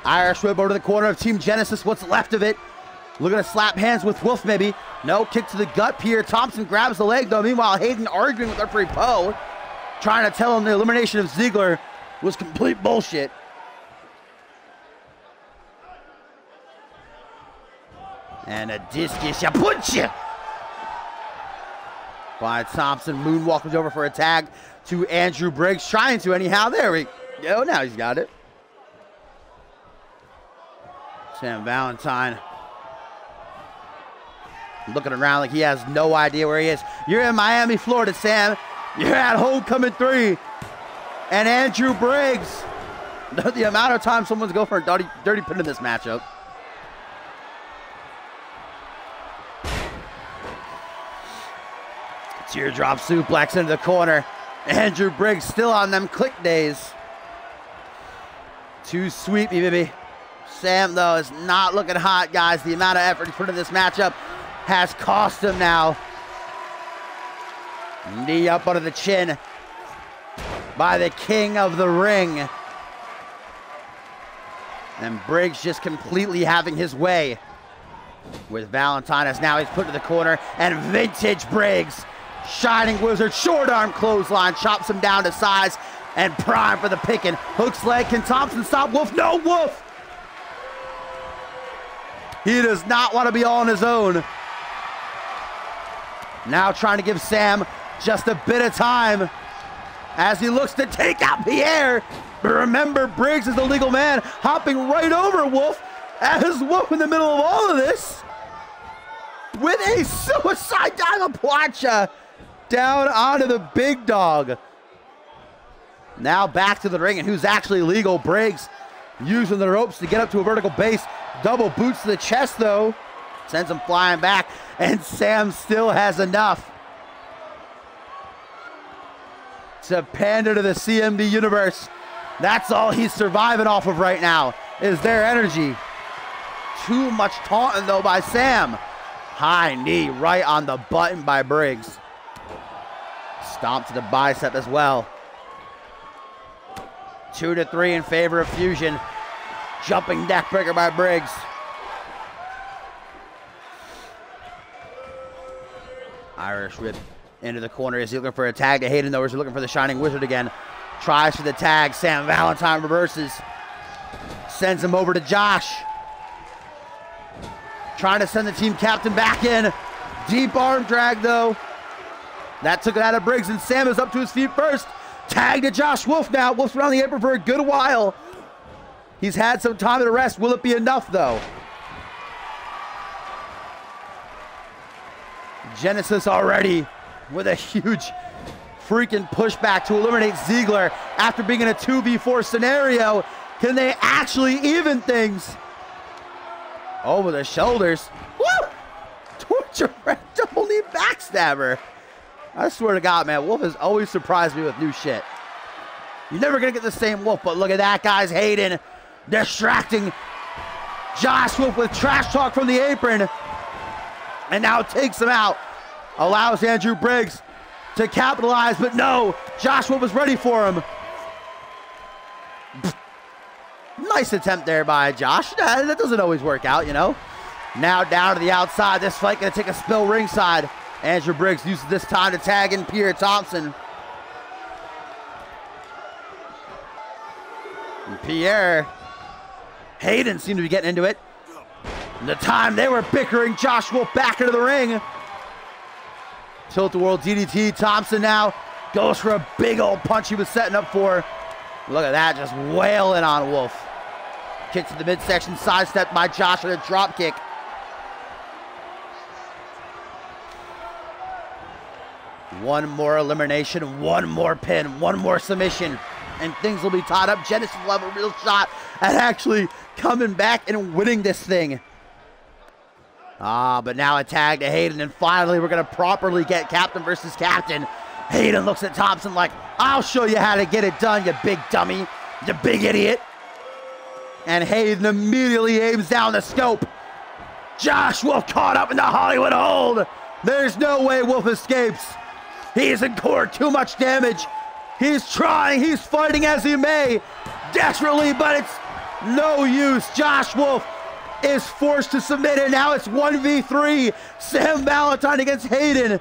Irish whip over to the corner of Team Genesis. What's left of it? Looking to slap hands with Wolf, maybe. No, kick to the gut. Pierre Thompson grabs the leg, though. Meanwhile, Hayden arguing with referee Poe, trying to tell him the elimination of Ziggler was complete bullshit. And a discus, ya punch ya! By Thompson, moonwalks over for a tag to Andrew Briggs, trying to anyhow. There we go, now he's got it. Sam Valentine looking around like he has no idea where he is. You're in Miami, Florida, Sam. You're at Homecoming 3. And Andrew Briggs, the amount of time someone's going for a dirty pin in this matchup. Teardrop suplex into the corner. Andrew Briggs still on them click days. Too sweepy, baby. Sam, though, is not looking hot, guys. The amount of effort he put in this matchup has cost him now. Knee up under the chin by the king of the ring. And Briggs just completely having his way with Valentine, as now he's put to the corner. And vintage Briggs, Shining Wizard, short arm clothesline, chops him down to size and prime for the picking. Hook's leg, can Thompson stop Wolf? No, Wolf! He does not want to be all on his own. Now trying to give Sam just a bit of time as he looks to take out Pierre. But remember, Briggs is the legal man, hopping right over Wolf, as Wolf in the middle of all of this with a suicide dive plancha down onto the big dog. Now back to the ring, and who's actually legal? Briggs using the ropes to get up to a vertical base. Double boots to the chest, though. Sends him flying back, and Sam still has enough to pander to the CMV universe. That's all he's surviving off of right now, is their energy. Too much taunting, though, by Sam. High knee right on the button by Briggs. Stomp to the bicep as well. 2-3 in favor of Fusion. Jumping neckbreaker by Briggs. Irish whip into the corner. Is he looking for a tag to Hayden, though, or is he looking for the Shining Wizard again? Tries for the tag. Sam Valentine reverses. Sends him over to Josh. Trying to send the team captain back in. Deep arm drag, though. That took it out of Briggs, and Sam is up to his feet first. Tag to Josh Wolf now. Wolf's been on the apron for a good while. He's had some time to rest. Will it be enough, though? Genesis already with a huge freaking pushback to eliminate Ziggler after being in a 2v4 scenario. Can they actually even things? Over the shoulders. Woo! Torture double knee backstabber. I swear to God, man, Wolf has always surprised me with new shit. You're never going to get the same Wolf, but look at that, guys. Hayden distracting Josh Wolf with trash talk from the apron. And now takes him out. Allows Andrew Briggs to capitalize, but no. Josh Wolf was ready for him. Nice attempt there by Josh. That doesn't always work out, you know. Now down to the outside. This fight going to take a spill ringside. Andrew Briggs uses this time to tag in Pierre Thompson. And Pierre, Hayden seemed to be getting into it. And the time they were bickering, Josh Wolf back into the ring. Tilt-a-whirl DDT. Thompson now goes for a big old punch he was setting up for. Look at that, just wailing on Wolf. Kick to the midsection, sidestepped by Josh with a drop kick. One more elimination, one more pin, one more submission, and things will be tied up. Genesis will have a real shot at actually coming back and winning this thing. But now a tag to Hayden, and finally we're going to properly get captain versus captain. Hayden looks at Thompson like, I'll show you how to get it done, you big dummy, you big idiot. And Hayden immediately aims down the scope. Josh Wolf caught up in the Hollywood hold. There's no way Wolf escapes. He's incurred too much damage. He's trying, he's fighting as he may, desperately, but it's No use. Josh Wolf is forced to submit, and now it's 1v3. Sam Valentine against Hayden,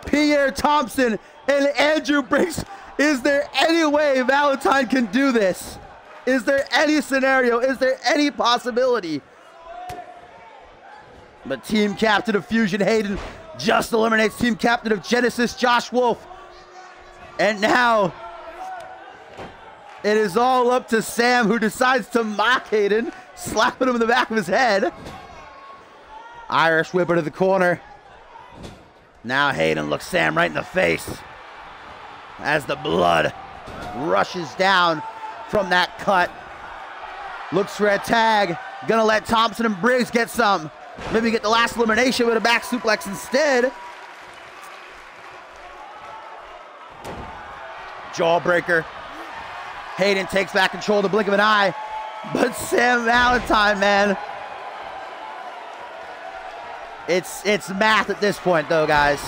Pierre Thompson, and Andrew Briggs. Is there any way Valentine can do this? Is there any scenario? Is there any possibility? But team captain of Fusion, Hayden, just eliminates team captain of Genesis, Josh Wolf. And now it is all up to Sam, who decides to mock Hayden, slapping him in the back of his head. Irish whip to the corner. Now Hayden looks Sam right in the face as the blood rushes down from that cut. Looks for a tag. Gonna let Thompson and Briggs get some. Maybe get the last elimination with a back suplex instead. Jawbreaker. Hayden takes back control in the blink of an eye. But Sam Valentine, man. It's math at this point, though, guys.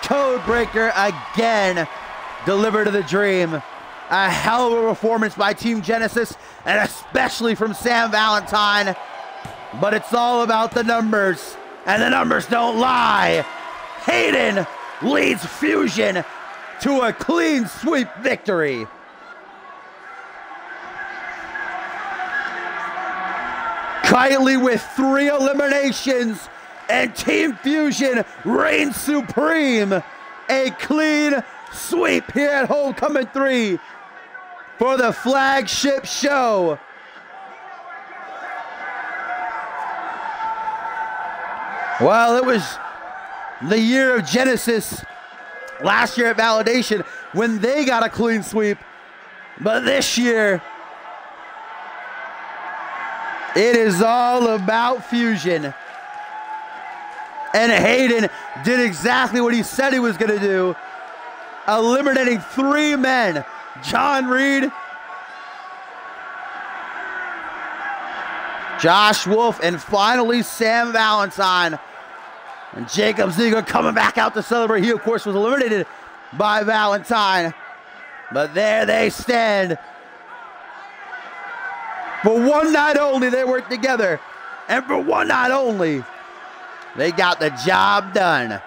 Codebreaker again. Delivered to the dream. A hell of a performance by Team Genesis, and especially from Sam Valentine. But it's all about the numbers, and the numbers don't lie. Hayden leads Fusion to a clean sweep victory. Kylie with 3 eliminations, and Team Fusion reigns supreme. A clean sweep here at Homecoming 3 for the flagship show. Well, it was the year of Genesis last year at Validation when they got a clean sweep. But this year, it is all about Fusion. And Hayden did exactly what he said he was going to do, eliminating 3 men. John Reed, Josh Wolf, and finally Sam Valentine. And Jacob Ziegler coming back out to celebrate. He, of course, was eliminated by Valentine. But there they stand. For one night only, they worked together. And for one night only, they got the job done.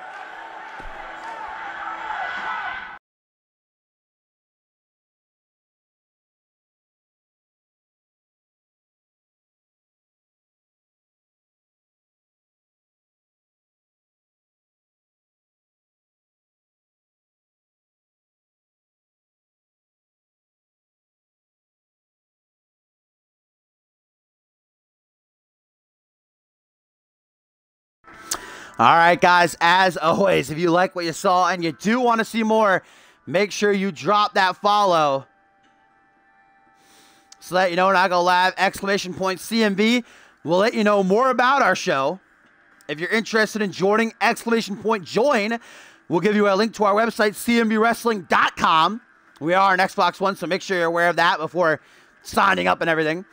All right, guys, as always, if you like what you saw and you do want to see more, make sure you drop that follow so that you know when I go live. !CMV will let you know more about our show. If you're interested in joining, !join. We'll give you a link to our website, cmvwrestling.com. We are on Xbox One, so make sure you're aware of that before signing up and everything.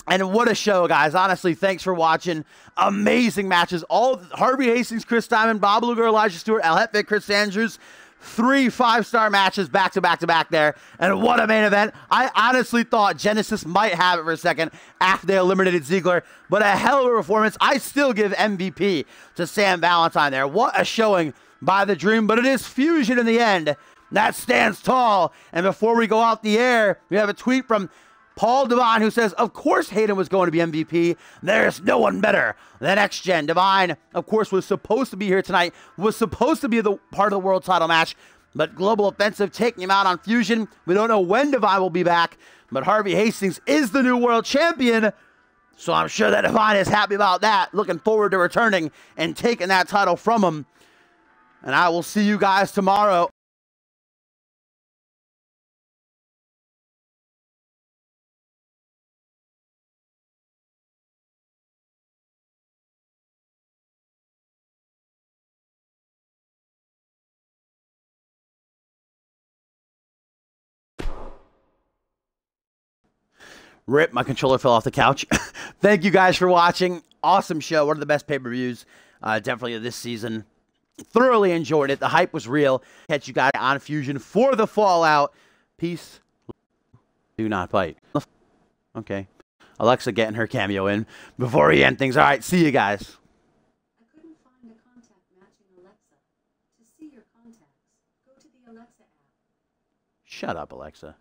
And what a show, guys. Honestly, thanks for watching. Amazing matches. All Harvey Hastings, Chris Diamond, Bob Luger, Elijah Stewart, El Jefe, Chris Andrews. 3 5-star matches back to back to back there. And what a main event. I honestly thought Genesis might have it for a second after they eliminated Ziegler. But a hell of a performance. I still give MVP to Sam Valentine there. What a showing by the Dream. But it is Fusion in the end that stands tall. And before we go off the air, we have a tweet from Paul Devine, who says, of course Hayden was going to be MVP. There's no one better than X-Gen. Devine, of course, was supposed to be here tonight, was supposed to be the part of the world title match, but Global Offensive taking him out on Fusion. We don't know when Devine will be back, but Harvey Hastings is the new world champion, so I'm sure that Devine is happy about that. Looking forward to returning and taking that title from him. And I will see you guys tomorrow. Rip, my controller fell off the couch. Thank you guys for watching. Awesome show. One of the best pay-per-views definitely of this season. Thoroughly enjoyed it. The hype was real. Catch you guys on Fusion for the Fallout. Peace. Do not fight. Okay. Alexa getting her cameo in before we end things. All right, see you guys. I couldn't find a contact matching Alexa. To see your contacts, go to the Alexa app. Shut up, Alexa.